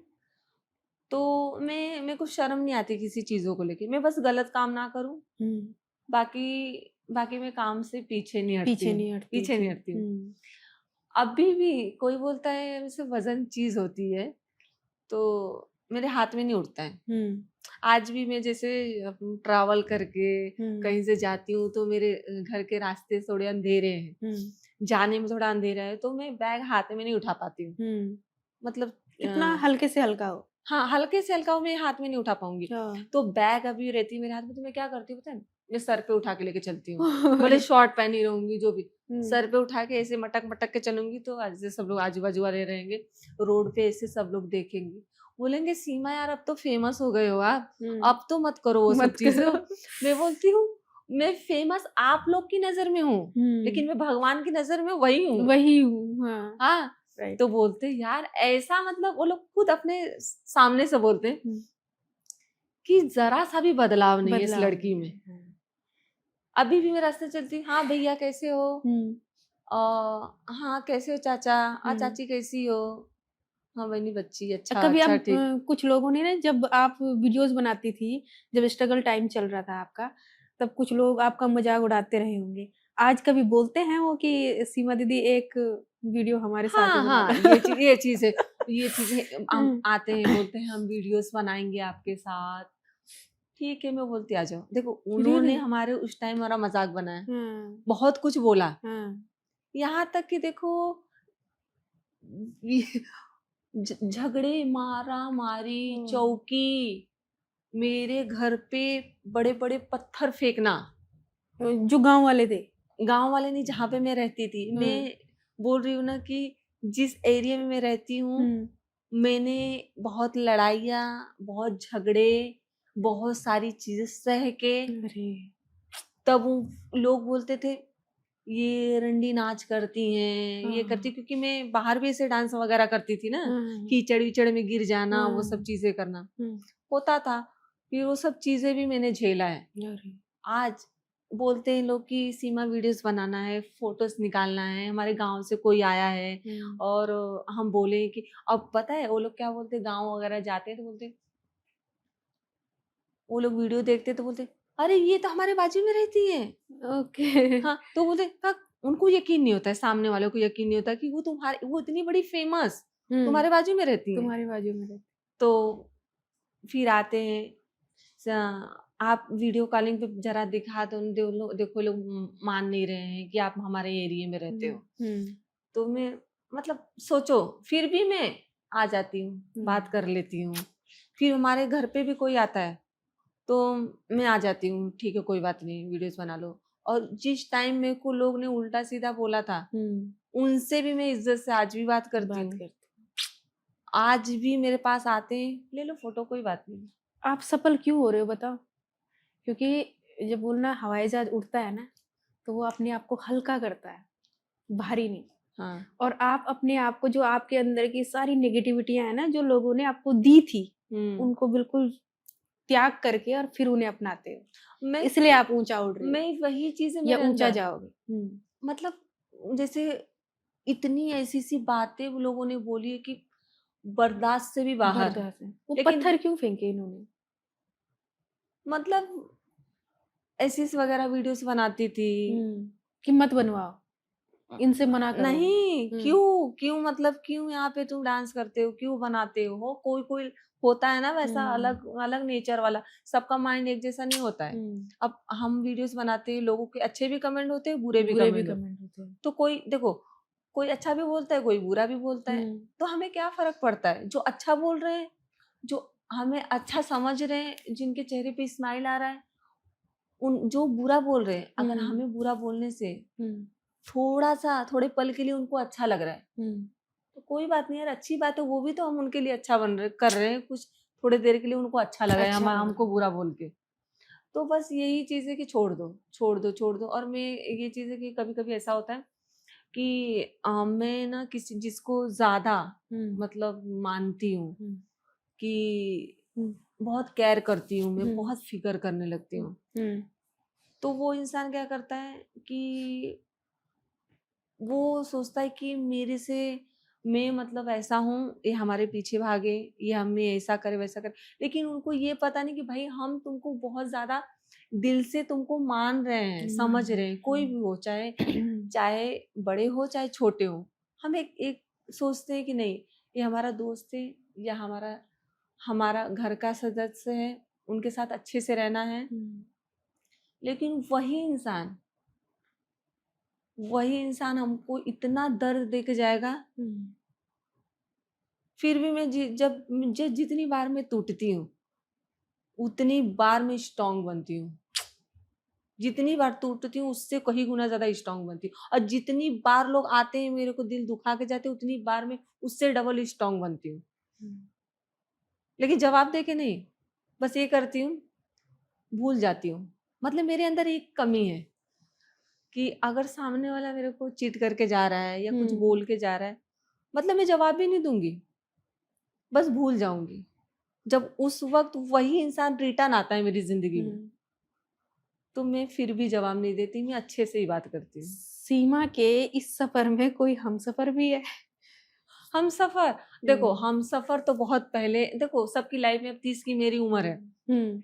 Speaker 2: तो मैं, मेरे को शर्म नहीं आती किसी चीजों को लेके, मैं बस गलत काम ना करूँ,
Speaker 1: हुँ,
Speaker 2: बाकी बाकी मैं काम से पीछे नहीं हटती
Speaker 1: पीछे
Speaker 2: हूँ,
Speaker 1: नहीं हटती
Speaker 2: पीछे नहीं
Speaker 1: थी।
Speaker 2: हटती हूँ।
Speaker 1: हुँ,
Speaker 2: अभी भी कोई बोलता है वैसे वजन चीज होती है, तो मेरे हाथ में नहीं उठता है।
Speaker 1: हुँ,
Speaker 2: आज भी मैं जैसे ट्रैवल करके
Speaker 1: हुँ,
Speaker 2: कहीं से जाती हूँ, तो मेरे घर के रास्ते थोड़े अंधेरे हैं,
Speaker 1: हुँ,
Speaker 2: जाने में थोड़ा अंधेरा है, तो मैं बैग हाथ में नहीं उठा पाती हूँ,
Speaker 1: हुँ,
Speaker 2: मतलब
Speaker 1: कितना हल्के से हल्का हो।
Speaker 2: हाँ, हल्के से हल्का वो मैं हाथ में नहीं उठा पाऊंगी।
Speaker 1: अच्छा।
Speaker 2: तो बैग अभी रहती है मेरे हाथ में, तो मैं क्या करती हूँ पता है, मैं सर पे उठा के लेके चलती हूँ, भले
Speaker 1: अरे!
Speaker 2: शॉर्ट पहनी रहूंगी जो भी,
Speaker 1: हुँ,
Speaker 2: सर पे उठा के ऐसे मटक मटक के चलूंगी, तो ऐसे सब लोग आजू बाजू वाले रहेंगे, रोड पे ऐसे सब लोग देखेंगे, बोलेंगे सीमा यार अब तो फेमस हो गए हो आप,
Speaker 1: हुँ,
Speaker 2: अब तो मत करो वो सब
Speaker 1: मत
Speaker 2: चीजें।
Speaker 1: करो।
Speaker 2: मैं बोलती हूँ, मैं फेमस आप लोग की नजर में हूँ,
Speaker 1: हुँ,
Speaker 2: लेकिन मैं भगवान की नजर में वही हूँ।
Speaker 1: वही हूँ, हाँ,
Speaker 2: हाँ,
Speaker 1: राइट।
Speaker 2: तो बोलते यार ऐसा, मतलब वो लोग खुद अपने सामने से बोलते हैं
Speaker 1: हुँ,
Speaker 2: कि जरा सा भी बदलाव नहीं है इस
Speaker 1: बदलाव
Speaker 2: लड़की
Speaker 1: नहीं
Speaker 2: में।
Speaker 1: है। हाँ।
Speaker 2: अभी भी मैं रास्ते चलती हूँ, हाँ भैया कैसे हो,
Speaker 1: हुँ,
Speaker 2: हाँ कैसे हो चाचा,
Speaker 1: हुँ।
Speaker 2: चाची कैसी हो, हाँ बनी बच्ची, अच्छा
Speaker 1: कभी
Speaker 2: अच्छा
Speaker 1: आप
Speaker 2: ठीक।
Speaker 1: कुछ लोगों ने ना जब आप वीडियोज़ बनाती थी, जब स्ट्रगल टाइम चल रहा था आपका, तब कुछ लोग आपका मज़ाक उड़ाते रहे होंगे। आज कभी बोलते हैं वो कि सीमा दीदी एक वीडियो हमारे साथ भी
Speaker 2: हाँ
Speaker 1: बना
Speaker 2: हाँ,
Speaker 1: दो?
Speaker 2: ये चीज है, ये चीजें हम
Speaker 1: हुँ,
Speaker 2: आते हैं, बोलते हैं हम वीडियोस बनाएंगे आपके साथ, ठीक है, मैं बोलती आ जाओ, देखो उन्होंने
Speaker 1: रियली?
Speaker 2: हमारे उस टाइम हमारा मजाक बनाया,
Speaker 1: हाँ,
Speaker 2: बहुत कुछ बोला,
Speaker 1: हाँ।
Speaker 2: यहाँ तक कि देखो झगड़े, मारा-मारी,
Speaker 1: ओह!
Speaker 2: चौकी, मेरे घर पे बड़े-बड़े पत्थर फेंकना।
Speaker 1: जो गाँव वाले थे?
Speaker 2: गाँव वाले नहीं, जहाँ पे मैं रहती थी।
Speaker 1: हाँ,
Speaker 2: मैं बोल रही हूँ ना कि जिस एरिया में मैं रहती हूँ,
Speaker 1: हुँ।
Speaker 2: मैंने बहुत लड़ाइयाँ, बहुत झगड़े, बहुत सारी चीज़ें सह के,
Speaker 1: अरे!
Speaker 2: तब वो लोग बोलते थे, "ये रंडी नाच करती हैं, ये करती",
Speaker 1: हाँ,
Speaker 2: क्योंकि मैं बाहर भी ऐसे डांस वगैरह करती थी ना,
Speaker 1: हाँ, हाँ,
Speaker 2: कीचड़-विचड़ में गिर जाना, वो सब
Speaker 1: हाँ,
Speaker 2: चीज़ें करना,
Speaker 1: हुँ,
Speaker 2: होता था। फिर वो सब चीज़ें भी मैंने झेला है।
Speaker 1: अरे!
Speaker 2: आज बोलते हैं लोग कि सीमा वीडियोज़ बनाना है, फ़ोटोज़ निकालना है, हमारे गाँव से कोई आया है,
Speaker 1: हुँ,
Speaker 2: और हम बोले कि अब पता है वो लोग क्या बोलते हैं, गाँव वगैरह जाते हैं तो बोलते हैं, वो लोग वीडियो देखते तो बोलते, अरे ये तो हमारे बाजू में रहती है।
Speaker 1: ओके।
Speaker 2: हाँ, तो बोलते उनको यकीन नहीं होता है, सामने वालों को यकीन नहीं होता कि वो इतनी बड़ी फेमस
Speaker 1: हुँ,
Speaker 2: तुम्हारे बाजू में रहती है।
Speaker 1: तुम्हारी बाजू में रहती।
Speaker 2: तो फिर आते हैं, आप वीडियो कॉलिंग पे जरा दिखा दो, देखो लोग मान नहीं रहे हैं कि आप हमारे एरिया में रहते हो।
Speaker 1: हुँ,
Speaker 2: तो मैं मतलब सोचो, फिर भी मैं आ जाती हूँ, बात कर लेती हूँ। फिर हमारे घर पे भी कोई आता है तो मैं आ जाती हूँ, ठीक है कोई बात नहीं, वीडियोस बना लो। और जिस टाइम मेरे को लोग ने उल्टा सीधा बोला था,
Speaker 1: हुँ,
Speaker 2: उनसे भी मैं इज्जत से आज भी बात करती
Speaker 1: बात
Speaker 2: हूँ।
Speaker 1: करते।
Speaker 2: आज भी मेरे पास आते हैं, ले लो फोटो, कोई बात नहीं।
Speaker 1: आप सफल क्यों हो रहे हो बताओ? क्योंकि जब बोलना हवाई जहाज उड़ता है ना, तो वो अपने आप को हल्का करता है, भारी नहीं।
Speaker 2: हाँ।
Speaker 1: और आप अपने आप को, जो आपके अंदर की सारी नेगेटिविटियाँ हैं ना, जो लोगों ने आपको दी थी, उनको बिल्कुल त्याग करके और फिर उन्हें अपनाते हो।
Speaker 2: मैं
Speaker 1: इसलिए आप ऊँचा उड़ रहे हो
Speaker 2: मैं वही चीज़ है
Speaker 1: या
Speaker 2: मेरे
Speaker 1: ऊँचा
Speaker 2: अंदर।
Speaker 1: जाओगे। हुँ,
Speaker 2: मतलब जैसे इतनी ऐसी-सी बातें वो लोगों ने बोली है कि बर्दाश्त से भी बाहर।
Speaker 1: बर्दाश्त है। वो
Speaker 2: लेकिन
Speaker 1: पत्थर क्यों फेंके इन्होंने?
Speaker 2: मतलब ऐसी वगैरह वीडियोस बनाती थी।
Speaker 1: कि मत बनवाओ, इनसे मना करो।
Speaker 2: नहीं,
Speaker 1: हुँ,
Speaker 2: क्यों मतलब क्यों यहाँ पे तुम डांस करते हो, क्यों बनाते हो? कोई-कोई होता है ना वैसा
Speaker 1: हुँ,
Speaker 2: अलग अलग नेचर वाला, सबका माइंड एक जैसा नहीं होता है।
Speaker 1: हुँ।
Speaker 2: अब हम वीडियोस बनाते हैं, लोगों के अच्छे भी कमेंट होते हैं, बुरे भी
Speaker 1: बुरे भी
Speaker 2: कमेंट होते हैं।
Speaker 1: कमेंट होते हैं।
Speaker 2: तो कोई देखो, कोई अच्छा भी बोलता है, कोई बुरा भी बोलता है,
Speaker 1: हुँ,
Speaker 2: तो हमें क्या फ़र्क पड़ता है? जो अच्छा बोल रहे हैं, जो हमें अच्छा समझ रहे हैं, जिनके चेहरे पे स्माइल आ रहा है, उन जो बुरा बोल रहे हैं, अगर
Speaker 1: हुँ,
Speaker 2: हमें बुरा बोलने से
Speaker 1: हुँ,
Speaker 2: थोड़ा-सा थोड़े पल के लिए उनको अच्छा लग रहा है,
Speaker 1: हुँ।
Speaker 2: तो कोई बात नहीं यार, अच्छी बात है, वो भी तो हम उनके लिए अच्छा बन रहे कर रहे हैं, कुछ थोड़ी देर के लिए उनको अच्छा लगा है
Speaker 1: अच्छा लगा।
Speaker 2: हमको बुरा बोल के। तो बस यही चीज़ है कि छोड़ दो, छोड़ दो, छोड़ दो। और मैं ये चीज़ है कि कभी-कभी ऐसा होता है कि मैं ना किसी जिसको ज़्यादा
Speaker 1: हुँ,
Speaker 2: मतलब मानती हूँ,
Speaker 1: हुँ,
Speaker 2: कि
Speaker 1: हुँ,
Speaker 2: बहुत केयर करती हूँ, मैं
Speaker 1: हुँ,
Speaker 2: बहुत फ़िक्र करने लगती
Speaker 1: हुँ,
Speaker 2: हूँ।
Speaker 1: हुँ,
Speaker 2: तो वो इंसान क्या करता है कि वो सोचता है कि मेरे से मैं मतलब ऐसा हूँ, ये हमारे पीछे भागे, ये हमें ऐसा करे, वैसा करे। लेकिन उनको ये पता नहीं कि भाई हम तुमको बहुत ज़्यादा दिल से तुमको मान रहे हैं,
Speaker 1: मान
Speaker 2: समझ
Speaker 1: रहे
Speaker 2: रहे हैं, कोई भी हो, चाहे
Speaker 1: हैं।
Speaker 2: चाहे बड़े हो, चाहे छोटे हो। हम एक एक सोचते हैं कि नहीं, ये हमारा दोस्त है या हमारा हमारा घर का सदस्य है, उनके साथ अच्छे से रहना है।
Speaker 1: हुँ,
Speaker 2: लेकिन वही इंसान हमको इतना दर्द दे के जाएगा,
Speaker 1: हुँ,
Speaker 2: फिर भी मैं जितनी बार मैं टूटती हूँ, उतनी बार मैं स्ट्रॉन्ग बनती हूँ। जितनी बार टूटती हूँ, उससे कहीं गुना ज़्यादा स्ट्रॉन्ग बनती हूँ। और जितनी बार लोग आते हैं, मेरे को दिल दुखा के जाते हैं, उतनी बार मैं उससे डबल स्ट्रॉन्ग बनती हूँ।
Speaker 1: हुँ।
Speaker 2: लेकिन जवाब दे के नहीं, बस ये करती हूँ, भूल जाती हूँ। मतलब मेरे अंदर एक कमी है कि अगर सामने वाला मेरे को चीट करके जा रहा है या कुछ
Speaker 1: हुँ,
Speaker 2: बोल के जा रहा है, मतलब मैं जवाब भी नहीं दूँगी, बस भूल जाऊँगी। जब उस वक़्त वही इंसान रिटर्न आता है मेरी ज़िंदगी में,
Speaker 1: हुँ।
Speaker 2: तो मैं फिर भी जवाब नहीं देती, मैं अच्छे से ही बात करती हूँ।
Speaker 1: सीमा के इस सफ़र में कोई हमसफ़र भी है?
Speaker 2: हमसफ़र, देखो
Speaker 1: हुँ,
Speaker 2: हमसफ़र तो बहुत पहले, देखो सबकी लाइफ़ में अब 30 की मेरी उम्र है,
Speaker 1: हुँ,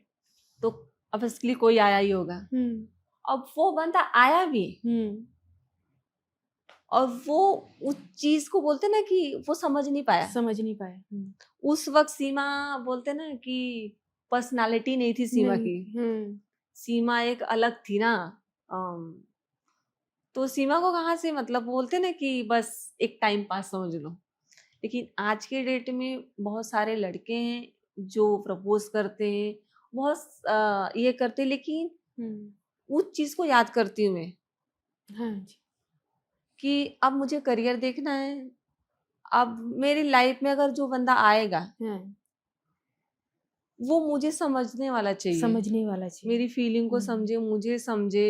Speaker 2: तो ऑब्वियसली कोई आया ही होगा।
Speaker 1: हुँ,
Speaker 2: अब वो बंदा आया भी,
Speaker 1: हुँ।
Speaker 2: और वो उस चीज़ को बोलते हैं ना कि वो समझ नहीं पाया।
Speaker 1: समझ नहीं पाए। हुँ।
Speaker 2: उस वक़्त सीमा, बोलते हैं ना कि पर्सनैलिटी नहीं थी सीमा
Speaker 1: नहीं,
Speaker 2: की,
Speaker 1: हुँ,
Speaker 2: सीमा एक अलग थी ना। अम, तो सीमा को कहाँ से, मतलब बोलते हैं ना कि बस एक टाइम पास समझ लो। लेकिन आज के डेट में बहुत सारे लड़के हैं जो प्रपोज़ करते हैं, बहुत ये करते हैं, लेकिन
Speaker 1: हुँ।
Speaker 2: उस चीज़ को याद करती हूँ मैं
Speaker 1: हाँ जी।
Speaker 2: कि अब मुझे करियर देखना है। अब मेरी लाइफ़ में अगर जो बंदा आएगा,
Speaker 1: हाँ,
Speaker 2: वो मुझे समझने वाला चाहिए।
Speaker 1: समझने वाला चाहिए।
Speaker 2: मेरी फीलिंग को
Speaker 1: हुँ,
Speaker 2: समझे, मुझे समझे,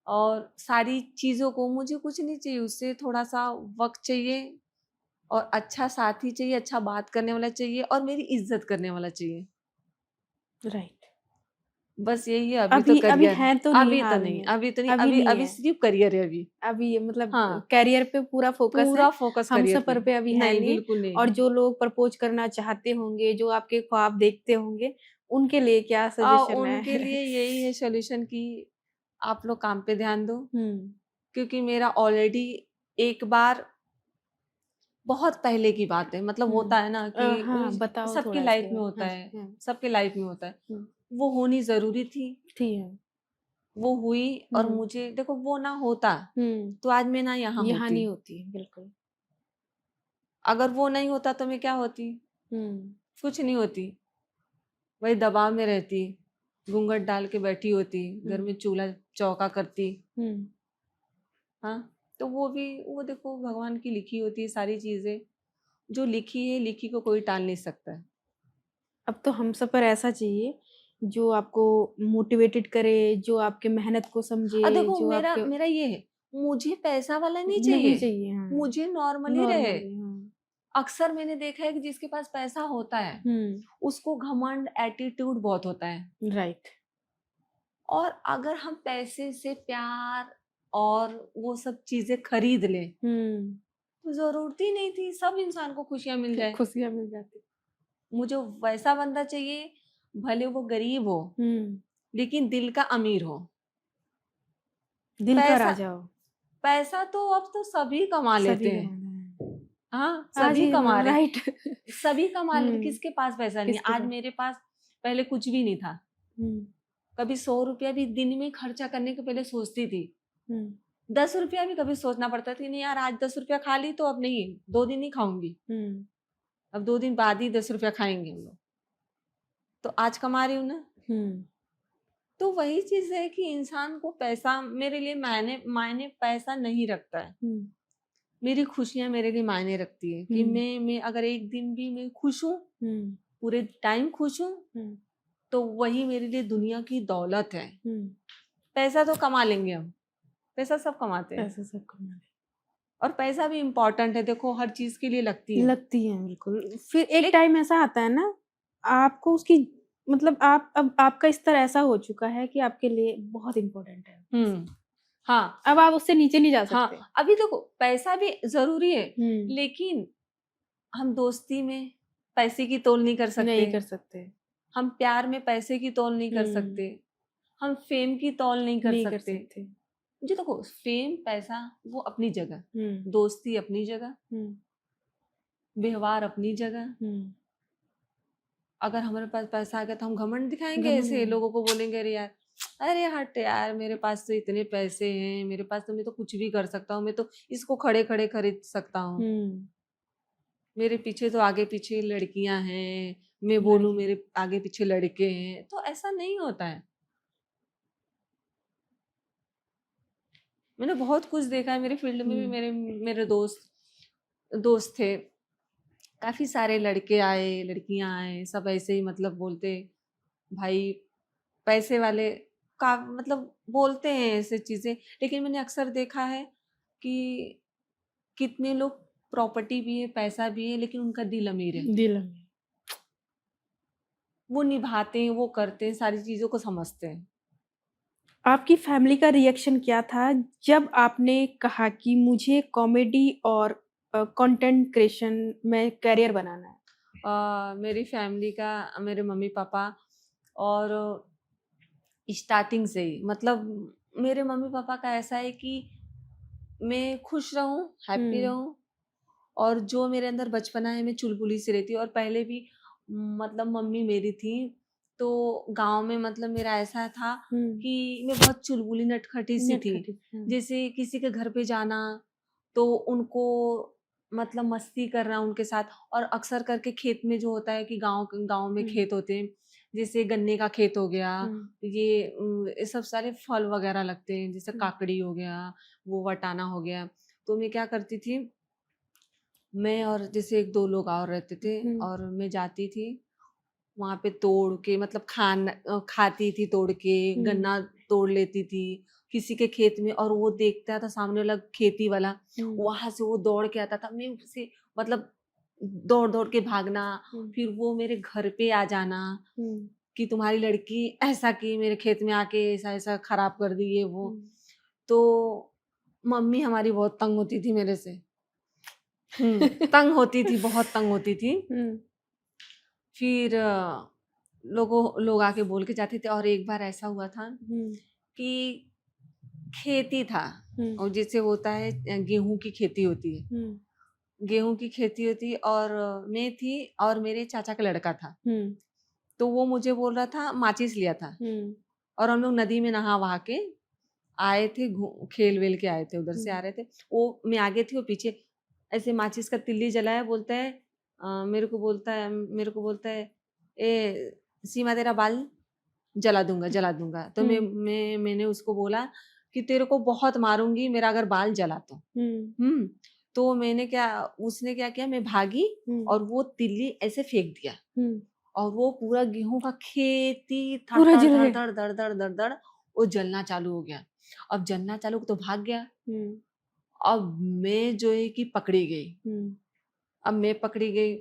Speaker 2: और सारी चीज़ों को, मुझे कुछ नहीं चाहिए उससे, थोड़ा-सा वक़्त चाहिए और अच्छा साथी चाहिए, अच्छा बात करने वाला चाहिए और मेरी इज़्ज़त करने वाला चाहिए।
Speaker 1: राइट।
Speaker 2: बस यही है अभी तो
Speaker 1: अभी अभी
Speaker 2: करियर।
Speaker 1: है तो नहीं
Speaker 2: अभी तो
Speaker 1: हाल
Speaker 2: नहीं,
Speaker 1: में,
Speaker 2: अभी तो नहीं,
Speaker 1: अभी
Speaker 2: अभी
Speaker 1: नहीं
Speaker 2: अभी
Speaker 1: है।
Speaker 2: सिर्फ़ करियर है अभी।
Speaker 1: अभी ये मतलब
Speaker 2: हाँ,
Speaker 1: करियर पे पूरा फ़ोकस है,
Speaker 2: पूरा फ़ोकस करियर पे
Speaker 1: हमसफ़र
Speaker 2: है।
Speaker 1: पे अभी है
Speaker 2: नहीं,
Speaker 1: नहीं।
Speaker 2: बिल्कुल नहीं।
Speaker 1: और जो लोग प्रपोज़ करना चाहते होंगे, जो आपके ख्वाब देखते होंगे, उनके लिए क्या सजेशन
Speaker 2: उनके
Speaker 1: है?
Speaker 2: लिए यही है सॉल्यूशन कि आप लोग काम पे ध्यान दो,
Speaker 1: हुँ।
Speaker 2: क्योंकि मेरा ऑलरेडी एक बार बहुत पहले की बात है, मतलब
Speaker 1: हुँ।
Speaker 2: होता है ना कि
Speaker 1: हाँ, बताओ
Speaker 2: सबकी
Speaker 1: थोड़ा
Speaker 2: लाइफ
Speaker 1: इसके
Speaker 2: में
Speaker 1: बारे
Speaker 2: होता
Speaker 1: हाँ,
Speaker 2: है,
Speaker 1: हाँ।
Speaker 2: सबके लाइफ में होता है।
Speaker 1: हुँ,
Speaker 2: वो होनी ज़रूरी थी,
Speaker 1: ठीक है।
Speaker 2: वो हुई और
Speaker 1: हुँ,
Speaker 2: मुझे देखो वो ना होता,
Speaker 1: हुँ।
Speaker 2: तो आज मैं ना यहाँ
Speaker 1: यहाँ
Speaker 2: होती।
Speaker 1: नहीं होती, बिल्कुल।
Speaker 2: अगर वो नहीं होता तो मैं क्या होती?
Speaker 1: हुँ,
Speaker 2: कुछ नहीं होती। वही दबाव में रहती, घूंघट डाल के बैठी होती, घर में
Speaker 1: हुँ,
Speaker 2: चूल्हा चौका करती।
Speaker 1: हुँ।
Speaker 2: हाँ, तो वो देखो भगवान की लिखी होती है सारी चीज़ें, जो लिखी है, लिखी को कोई टाल नहीं सकता है।
Speaker 1: अब तो हम सब पर ऐसा चाहिए, जो आपको मोटिवेटेड करे, जो आपके मेहनत को समझे,
Speaker 2: देखो
Speaker 1: जो
Speaker 2: मेरा
Speaker 1: आपके
Speaker 2: मेरा ये है, मुझे पैसा वाला नहीं
Speaker 1: नहीं
Speaker 2: चाहिए,
Speaker 1: चाहिए, हाँ।
Speaker 2: मुझे नॉर्मली रहे।
Speaker 1: नॉर्मली, हाँ।
Speaker 2: अक्सर मैंने देखा है कि जिसके पास पैसा होता है,
Speaker 1: हुँ,
Speaker 2: उसको घमंड, एटीट्यूड बहुत होता है।
Speaker 1: राइट।
Speaker 2: और अगर हम पैसे से प्यार और वो सब चीज़ें खरीद लें,
Speaker 1: हुँ,
Speaker 2: तो ज़रूरत ही नहीं थी सब इंसान को खुशियाँ मिल जाए।
Speaker 1: खुशियाँ मिल जाती।
Speaker 2: मुझे वैसा बंदा चाहिए, भले वो गरीब हो,
Speaker 1: हुँ,
Speaker 2: लेकिन दिल का अमीर हो।
Speaker 1: दिल का
Speaker 2: पैसा
Speaker 1: राजा हो,
Speaker 2: पैसा तो अब तो सभी कमा लेते
Speaker 1: सभी
Speaker 2: हैं।
Speaker 1: कमाना है।
Speaker 2: हाँ,
Speaker 1: आज
Speaker 2: सभी
Speaker 1: ही
Speaker 2: कमा रहे,
Speaker 1: राइट।
Speaker 2: सभी कमा लेते,
Speaker 1: हुँ,
Speaker 2: किसके पास पैसा नहीं है?
Speaker 1: किसके
Speaker 2: आज
Speaker 1: पास
Speaker 2: मेरे पास पहले कुछ भी नहीं था।
Speaker 1: हुँ,
Speaker 2: कभी 100 रुपया भी दिन में खर्चा करने के पहले सोचती थी।
Speaker 1: हुँ,
Speaker 2: 10 रुपया भी कभी सोचना पड़ता था, नहीं यार आज 10 रुपया खा ली तो अब नहीं, 2 दिन ही खाऊँगी।
Speaker 1: हुँ,
Speaker 2: अब 2 दिन बाद ही 10 रुपया खाएँगे हम लोग। तो आज कमा रही हूँ ना।
Speaker 1: हुँ,
Speaker 2: तो वही चीज़ है कि इंसान को पैसा मेरे लिए मायने मायने पैसा नहीं रखता है।
Speaker 1: हुँ,
Speaker 2: मेरी खुशियाँ मेरे लिए मायने रखती है कि
Speaker 1: हुँ,
Speaker 2: मैं अगर एक दिन भी मैं खुश हूँ,
Speaker 1: हुँ,
Speaker 2: पूरे टाइम खुश हूँ,
Speaker 1: हुँ,
Speaker 2: तो वही मेरे लिए दुनिया की दौलत है।
Speaker 1: हुँ।
Speaker 2: पैसा तो कमा लेंगे हम, पैसा सब कमाते हैं
Speaker 1: पैसे सब कमाने
Speaker 2: और पैसा भी इम्पोर्टेंट है, देखो हर चीज़ के लिए लगती है।
Speaker 1: लगती हैं बिल्कुल। फिर एक
Speaker 2: लेक
Speaker 1: टाइम ऐसा आता है ना, आपको उसकी मतलब आप अब आपका स्तर ऐसा हो चुका है कि आपके लिए बहुत इम्पोर्टेंट है।
Speaker 2: हुँ, हाँ,
Speaker 1: अब आप उससे नीचे नहीं जा सकते।
Speaker 2: हाँ, अभी देखो पैसा भी ज़रूरी है,
Speaker 1: हुँ,
Speaker 2: लेकिन हम दोस्ती में पैसे की तोल नहीं कर सकते,
Speaker 1: नहीं कर सकते।
Speaker 2: हम प्यार में पैसे की तोल नहीं कर
Speaker 1: हुँ,
Speaker 2: सकते, हम फ़ेम की तौल नहीं कर
Speaker 1: नहीं कर
Speaker 2: सकते।
Speaker 1: सकते।
Speaker 2: जी देखो, फ़ेम, पैसा वो अपनी जगह,
Speaker 1: हुँ,
Speaker 2: दोस्ती अपनी जगह,
Speaker 1: हुँ,
Speaker 2: व्यवहार अपनी जगह।
Speaker 1: हुँ।
Speaker 2: अगर हमारे पास पैसा आ गया तो हम घमंड दिखाएँगे
Speaker 1: घमंड
Speaker 2: ऐसे,
Speaker 1: नहीं।
Speaker 2: लोगों को बोलेंगे अरे यार, अरे हट यार मेरे पास तो इतने पैसे हैं, मेरे पास तो मैं तो कुछ भी कर सकता हूँ, मैं तो इसको खड़े-खड़े खरीद सकता हूँ।
Speaker 1: हुँ,
Speaker 2: मेरे पीछे तो आगे-पीछे लड़कियाँ हैं, मैं बोलूँ
Speaker 1: लड़कियाँ
Speaker 2: मेरे आगे-पीछे लड़के हैं, तो ऐसा नहीं होता है। मैंने बहुत कुछ देखा है, मेरे फ़ील्ड में भी
Speaker 1: हुँ,
Speaker 2: मेरे मेरे दोस्त दोस्त थे। काफ़ी सारे लड़के आए, लड़कियाँ आए, सब ऐसे ही मतलब बोलते, भाई पैसे वाले का मतलब बोलते हैं ऐसे चीज़ें, लेकिन मैंने अक्सर देखा है कि कितने लोग प्रॉपर्टी भी है, पैसा भी है, लेकिन उनका दिल अमीर है।
Speaker 1: दिल में।
Speaker 2: वो निभाते हैं, वो करते हैं, सारी चीज़ों को समझते हैं।
Speaker 1: आपकी फैमिली का रिएक्शन क्या था जब आपने कहा कि मुझे कॉमेडी और कंटेंट क्रिएशन में करियर बनाना है?
Speaker 2: मेरी फैमिली का मेरे मम्मी-पापा और स्टार्टिंग से ही मतलब मेरे मम्मी-पापा का ऐसा है कि मैं खुश रहूँ, हैप्पी
Speaker 1: हुँ,
Speaker 2: रहूँ और जो मेरे अंदर बचपना है मैं चुलबुली सी रहती हूँ और पहले भी मतलब मम्मी मेरी थी, तो गाँव में मतलब मेरा ऐसा था
Speaker 1: हुँ,
Speaker 2: कि मैं बहुत चुलबुली नटखटी सी थी।
Speaker 1: नटखटी हुँ,
Speaker 2: जैसे किसी के घर पे जाना, तो उनको मतलब मस्ती करना उनके साथ और अक्सर करके खेत में जो होता है कि गाँव में
Speaker 1: हुँ,
Speaker 2: खेत होते हैं, जैसे गन्ने का खेत हो गया,
Speaker 1: हुँ,
Speaker 2: ये सब सारे फल वगैरह लगते हैं, जैसे
Speaker 1: हुँ,
Speaker 2: काकड़ी हो गया, वो वटाना हो गया। तो मैं क्या करती थी, मैं और जैसे 1-2 लोग और रहते थे
Speaker 1: हुँ,
Speaker 2: और मैं जाती थी, वहाँ पे तोड़ के मतलब खाती थी तोड़ के,
Speaker 1: हुँ,
Speaker 2: गन्ना तोड़ लेती थी, किसी के खेत में और वो देखता था सामने वाला खेती वाला,
Speaker 1: हुँ,
Speaker 2: वहाँ से वो दौड़ के आता था, मैं उससे मतलब दौड़-दौड़ के भागना,
Speaker 1: हुँ,
Speaker 2: फिर वो मेरे घर पे आ जाना
Speaker 1: हुँ,
Speaker 2: कि तुम्हारी लड़की ऐसा की मेरे खेत में आके ऐसा-ऐसा खराब कर दी ये वो।
Speaker 1: हुँ,
Speaker 2: तो मम्मी हमारी बहुत तंग होती थी मेरे से। तंग होती थी, बहुत तंग होती थी।
Speaker 1: हुँ,
Speaker 2: फिर लोग आके बोल के जाते थे। और एक बार ऐसा हुआ था
Speaker 1: हम्म,
Speaker 2: कि खेती था,
Speaker 1: हम्म,
Speaker 2: और जैसे होता है गेहूं की खेती होती है,
Speaker 1: हम्म,
Speaker 2: गेहूं की खेती होती है, और मैं थी और मेरे चाचा का लड़का था।
Speaker 1: हम्म,
Speaker 2: तो वो मुझे बोल रहा था, माचिस लिया था,
Speaker 1: हम्म,
Speaker 2: और हम लोग नदी में नहा वहा के आए थे, खेल वेल के आए थे, उधर से आ रहे थे। वो मैं आगे थी, वो पीछे ऐसे माचिस का तिल्ली जलाया, बोलता है मेरे को बोलता है ए सीमा तेरा बाल जला दूंगा जला दूंगा। तो मैंने उसको बोला कि तेरे को बहुत मारूंगी मेरा अगर बाल जला तो। हम्म। तो उसने क्या किया, मैं भागी और वो तिल्ली ऐसे फेंक दिया, और वो पूरा गेहूं का खेती थड़
Speaker 1: पूरा
Speaker 2: थड़
Speaker 1: जल
Speaker 2: थड़
Speaker 1: गया।
Speaker 2: थड़ धड़ धड़ धड़ धड़ वो जलना चालू हो गया। अब जलना चालू तो भाग गया। अब मैं जो है कि पकड़ी गई। अब मैं पकड़ी गई,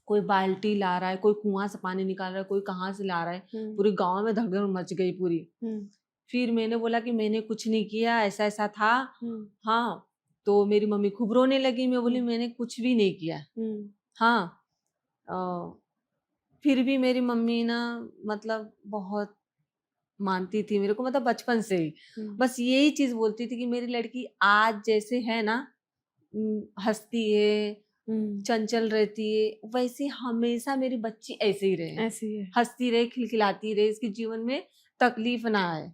Speaker 2: कोई बाल्टी ला रहा है, कोई कुआं से पानी निकाल रहा है, कोई कहाँ से ला रहा है, पूरी गांव में धड़धड़ मच गई पूरी। फिर मैंने बोला कि मैंने कुछ नहीं किया, ऐसा ऐसा था। हाँ। तो मेरी मम्मी खूब रोने लगी। मैं बोली मैंने कुछ भी नहीं किया। हाँ। फिर भी मेरी मम्मी ना मतलब बहुत मानती थी मेरे को, मतलब बचपन से ही बस यही चीज बोलती थी कि मेरी लड़की आज जैसे है ना, हंसती है, चंचल रहती है, वैसे हमेशा मेरी बच्ची ऐसे ही रहे,
Speaker 1: ऐसी है।
Speaker 2: हंसती रहे, खिलखिलाती रहे, इसके जीवन में तकलीफ ना आए।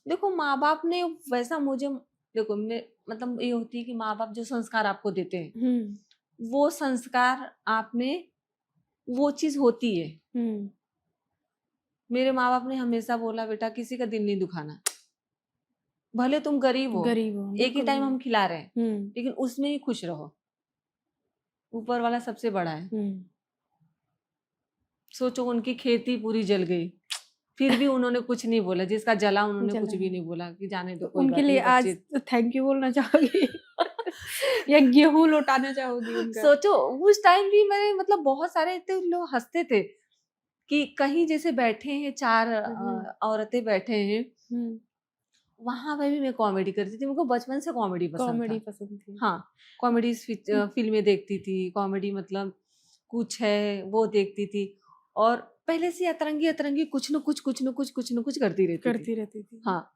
Speaker 2: देखो माँ बाप ने वैसा मुझे, देखो मैं मतलब ये होती है कि माँ बाप जो संस्कार आपको देते हैं वो संस्कार आप में वो चीज होती है। मेरे माँ बाप ने हमेशा बोला बेटा किसी का दिल नहीं दुखाना, भले तुम गरीब हो,
Speaker 1: गरीब हो,
Speaker 2: एक ही
Speaker 1: बिल्कुल।
Speaker 2: टाइम हम खिला रहे हैं, लेकिन उसमें ही खुश रहो, ऊपर वाला सबसे बड़ा है। सोचो उनकी खेती पूरी जल गई, फिर भी उन्होंने कुछ नहीं बोला, जिसका जला उन्होंने कुछ भी नहीं बोला कि जाने दो, कोई
Speaker 1: उनके
Speaker 2: बात
Speaker 1: लिए
Speaker 2: नहीं
Speaker 1: आज
Speaker 2: बच्चे।
Speaker 1: थैंक यू बोलना चाहोगी या गेहूं लौटाना चाहोगी उनका?
Speaker 2: सोचो उस टाइम भी मैंने मतलब बहुत सारे इतने लोग हंसते थे कि कहीं जैसे बैठे हैं, चार औरतें बैठे हैं, वहां पे भी मैं कॉमेडी करती थी। मुझको बचपन से कॉमेडी पसंद था।
Speaker 1: पसंद थी।
Speaker 2: हाँ, कॉमेडी फिल्में देखती थी, कॉमेडी मतलब कुछ है वो देखती थी, और पहले से अतरंगी अतरंगी कुछ न कुछ करती रहती थी। हाँ।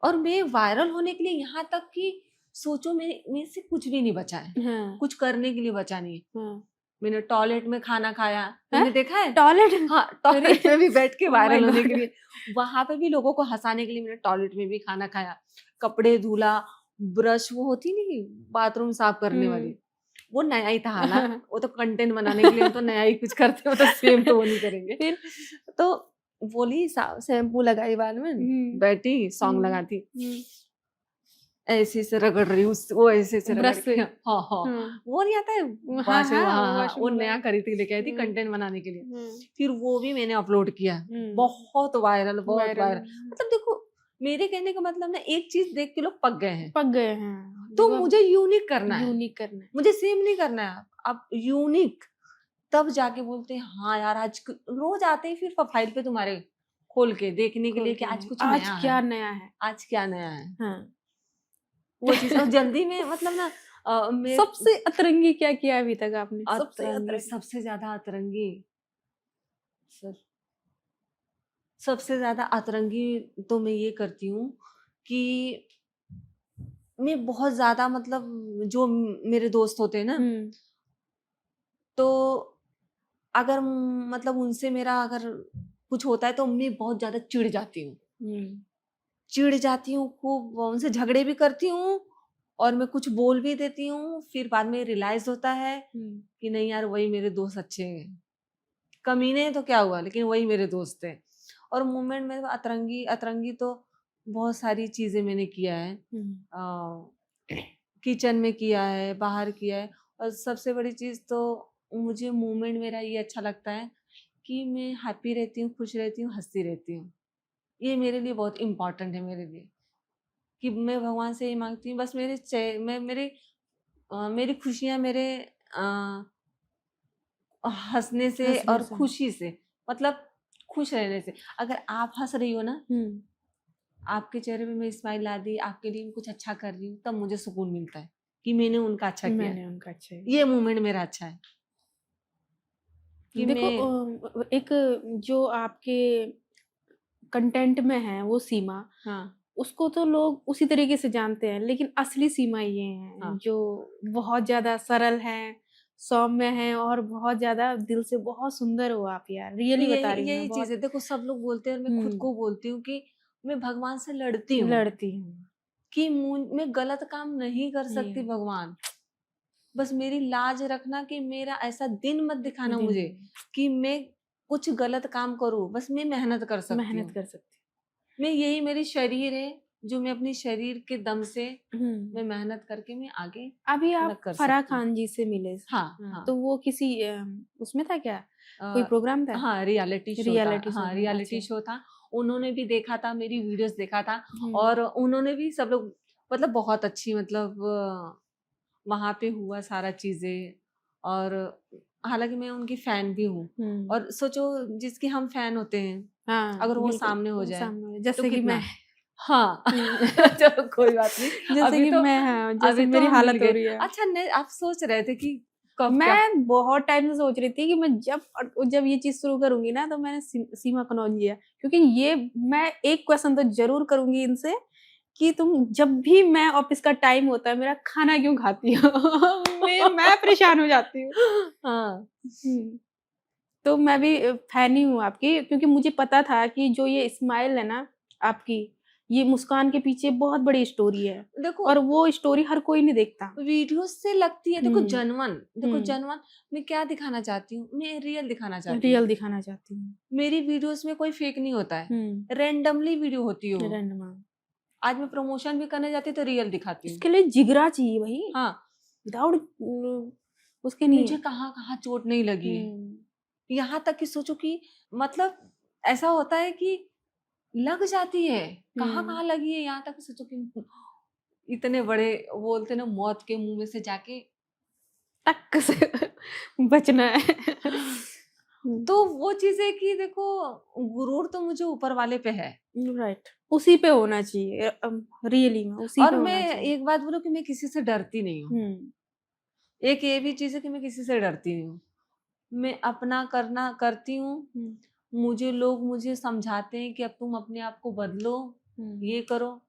Speaker 2: और मैं वायरल होने के लिए यहाँ तक कि सोचो मेरे से कुछ भी नहीं बचा है, कुछ करने के लिए बचा नहीं है। मैंने टॉयलेट में खाना खाया, तुमने देखा है?
Speaker 1: टॉयलेट?
Speaker 2: हाँ, टॉयलेट में भी बैठ के
Speaker 1: Oh my
Speaker 2: वायरल होने के
Speaker 1: God!
Speaker 2: लिए, वहां पे भी लोगों को हंसाने के लिए मैंने टॉयलेट में भी खाना खाया, कपड़े धुला, ब्रश वो होती नहीं बाथरूम साफ करने वाली, वो नया ही था हालांकि, वो तो कंटेंट बनाने के लिए हम तो नया ही कुछ करते हो, तो सेम तो वो नहीं करेंगे।
Speaker 1: फिर
Speaker 2: तो बोली शैम्पू लगाई बाल में, बैठी सॉन्ग लगाती, ऐसे से रगड़ रही हूँ, वो ऐसे से रगड़
Speaker 1: ब्रश
Speaker 2: के।
Speaker 1: से।
Speaker 2: हाँ हाँ, वो नहीं आता है
Speaker 1: हाँ
Speaker 2: वाशरूम,
Speaker 1: हाँ,
Speaker 2: हाँ हाँ,
Speaker 1: वॉशरूम
Speaker 2: वो
Speaker 1: वाला।
Speaker 2: नया खरीद लेके आई थी कंटेंट बनाने के लिए।
Speaker 1: हम्म,
Speaker 2: फिर वो भी मैंने अपलोड किया, बहुत वायरल, बहुत
Speaker 1: वायरल।
Speaker 2: वायरल। मतलब देखो मेरे कहने का मतलब ना, एक चीज देख के लोग पक गए हैं,
Speaker 1: पक गए हैं।
Speaker 2: तो
Speaker 1: देखो,
Speaker 2: मुझे यूनिक करना है,
Speaker 1: यूनिक करना है।
Speaker 2: मुझे सेम नहीं करना है, अब यूनिक, तब जाके बोलते हैं हाँ यार आज रोज आते हैं फिर प्रोफाइल पे तुम्हारे खोल के देखने के लिए कि आज कुछ
Speaker 1: आज
Speaker 2: नया
Speaker 1: क्या
Speaker 2: है,
Speaker 1: नया है।
Speaker 2: आज क्या नया है।
Speaker 1: हाँ।
Speaker 2: वो चीज, और जल्दी में मतलब ना मैं
Speaker 1: सबसे अतरंगी क्या किया अभी तक आपने?
Speaker 2: सबसे ज्यादा अतरंगी, सबसे ज्यादा अतरंगी तो मैं ये करती हूँ कि मैं बहुत ज्यादा मतलब जो मेरे दोस्त होते हैं ना, तो अगर मतलब उनसे मेरा अगर कुछ होता है तो मैं बहुत ज्यादा चिढ़ जाती हूँ, चिढ़ जाती हूँ खूब, उनसे झगड़े भी करती हूँ और मैं कुछ बोल भी देती हूँ, फिर बाद में रियलाइज होता है कि नहीं यार वही मेरे दोस्त अच्छे हैं, कमीने हैं तो क्या हुआ, लेकिन वही मेरे दोस्त हैं। और मूवमेंट में अतरंगी अतरंगी तो बहुत सारी चीजें मैंने किया है, किचन में किया है, बाहर किया है, और सबसे बड़ी चीज तो मुझे मूवमेंट मेरा ये अच्छा लगता है कि मैं हैप्पी रहती हूँ, खुश रहती हूँ, हंसती रहती हूँ। ये मेरे लिए बहुत इम्पोर्टेंट है, मेरे लिए कि मैं भगवान से ये मांगती हूँ बस मेरी खुशियाँ मेरे हंसने से और खुशी से, मतलब खुश रहने से। अगर आप हंस रही हो ना, आपके चेहरे पे मैं स्माइल ला दी, आपके लिए कुछ अच्छा कर रही हूँ, तब मुझे सुकून मिलता है कि मैंने उनका अच्छा किया, ये मोमेंट मेरा अच्छा है। कि
Speaker 1: देखो
Speaker 2: मैं
Speaker 1: एक जो आपके कंटेंट में है वो सीमा,
Speaker 2: हाँ,
Speaker 1: उसको तो लोग उसी तरीके से जानते हैं, लेकिन असली सीमा ये है
Speaker 2: हाँ।
Speaker 1: जो बहुत ज़्यादा सरल है, सौम्य है और बहुत ज़्यादा दिल से बहुत सुंदर हो आप यार, रियली बता
Speaker 2: यही
Speaker 1: रही हूँ मैं
Speaker 2: यही चीज़
Speaker 1: बहुत।
Speaker 2: है। देखो सब लोग बोलते हैं और मैं खुद
Speaker 1: हुँ,
Speaker 2: को बोलती हूँ कि मैं भगवान से लड़ती हूँ
Speaker 1: लड़ती हूँ।
Speaker 2: कि मैं गलत काम नहीं कर
Speaker 1: ये
Speaker 2: सकती भगवान। बस मेरी लाज रखना कि मेरा ऐसा दिन मत दिखाना
Speaker 1: दिन
Speaker 2: मुझे कि मैं कुछ गलत काम करूँ। बस मैं मेहनत कर सकती
Speaker 1: मेहनत
Speaker 2: हूँ।
Speaker 1: कर सकती
Speaker 2: मैं यही मेरी शरीर है, जो मैं अपनी शरीर के दम से
Speaker 1: हूँ।
Speaker 2: मैं मेहनत करके मैं आगे
Speaker 1: अभी
Speaker 2: अपना
Speaker 1: आप
Speaker 2: कर
Speaker 1: फराह
Speaker 2: सकती हूँ।
Speaker 1: खान जी से मिले।
Speaker 2: हाँ,
Speaker 1: हाँ,
Speaker 2: हाँ।
Speaker 1: तो वो किसी उसमें था क्या? कोई
Speaker 2: अ,
Speaker 1: प्रोग्राम था?
Speaker 2: हाँ, रियलिटी शो था।
Speaker 1: रियलिटी शो
Speaker 2: हाँ,
Speaker 1: में,
Speaker 2: रियलिटी
Speaker 1: अच्छा।
Speaker 2: शो था। उन्होंने भी देखा था, मेरी वीडियोज़ देखा था
Speaker 1: हुँ,
Speaker 2: और उन्होंने भी सब लोग मतलब बहुत अच्छी मतलब वहाँ पे हुआ सारा चीज़ें और हालाँकि मैं उनकी फ़ैन भी हूँ
Speaker 1: हुँ।
Speaker 2: और सोचो जिसके हम फ़ैन होते हैं,
Speaker 1: हाँ,
Speaker 2: अगर वो
Speaker 1: बिल्कुल,
Speaker 2: सामने हो
Speaker 1: वो
Speaker 2: जाए,
Speaker 1: सामने
Speaker 2: तो
Speaker 1: जैसे कि मैं।
Speaker 2: कितना हाँ,
Speaker 1: हुँ।
Speaker 2: चलो कोई बात नहीं।
Speaker 1: जैसे
Speaker 2: अभी
Speaker 1: कि
Speaker 2: तो
Speaker 1: मैं, हाँ, जैसे
Speaker 2: अभी तो
Speaker 1: मेरी
Speaker 2: हम मिल
Speaker 1: हालत हो
Speaker 2: गए।
Speaker 1: रही है।
Speaker 2: अच्छा नहीं आप सोच रहे थे कि कब क्या
Speaker 1: मैं बहुत टाइम से सोच रही थी कि मैं जब ये चीज़ शुरू करूँगी ना, तो मैंने सीमा कनौजिया, क्योंकि ये मैं एक क्वेश्चन तो ज़रूर करूँगी इनसे कि तुम जब भी मैं ऑफ़िस का टाइम होता है, मेरा खाना क्यों खाती हो? मैं परेशान हो जाती हूँ।
Speaker 2: हाँ।
Speaker 1: हुँ। तो मैं भी फ़ैन ही हूँ आपकी, क्योंकि मुझे पता था कि जो ये स्माइल है ना आपकी, ये मुस्कान के पीछे बहुत बड़ी स्टोरी है
Speaker 2: देखो
Speaker 1: और वो स्टोरी हर कोई नहीं देखता।
Speaker 2: वीडियोस से लगती है देखो
Speaker 1: हुँ,
Speaker 2: जनवन देखो
Speaker 1: हुँ,
Speaker 2: जनवन मैं क्या दिखाना चाहती हूँ मैं रियल दिखाना चाहती हूँ
Speaker 1: रियल दिखाना चाहती हूँ।
Speaker 2: मेरी वीडियोस में कोई फेक नहीं होता है
Speaker 1: हुँ,
Speaker 2: रेंडमली वीडियो होती है वो
Speaker 1: रैंडम।
Speaker 2: आज मैं प्रमोशन भी करने जाती हूँ तो रियल दिखाती हूँ
Speaker 1: इसके लिए जिगरा चाहिए भई,
Speaker 2: हाँ
Speaker 1: विदाउट उसके नहीं
Speaker 2: मुझे
Speaker 1: है।
Speaker 2: कहाँ कहाँ चोट नहीं लगी है
Speaker 1: हुँ,
Speaker 2: यहाँ तक कि सोचो कि मतलब ऐसा होता है कि लग जाती है कहाँ
Speaker 1: हुँ,
Speaker 2: कहाँ लगी है यहाँ तक कि सोचो कि इतने बड़े बोलते ना मौत के मुंह में से जाके
Speaker 1: टक से बचना है। हुँ,
Speaker 2: तो वो चीज़ है कि देखो गुरूर तो मुझे ऊपर वाले पे है
Speaker 1: राइट, उसी पे होना चाहिए रियली में उसी पे
Speaker 2: और मैं
Speaker 1: होना चाहिए।
Speaker 2: एक बात बोलूँ कि मैं किसी से डरती नहीं हूँ।
Speaker 1: हुँ,
Speaker 2: एक ये भी चीज़ है कि मैं किसी से डरती नहीं हूँ। मैं अपना करना करती हूँ।
Speaker 1: हुँ,
Speaker 2: मुझे लोग मुझे समझाते हैं कि अब तुम अपने आप को बदलो,
Speaker 1: हुँ,
Speaker 2: ये करो।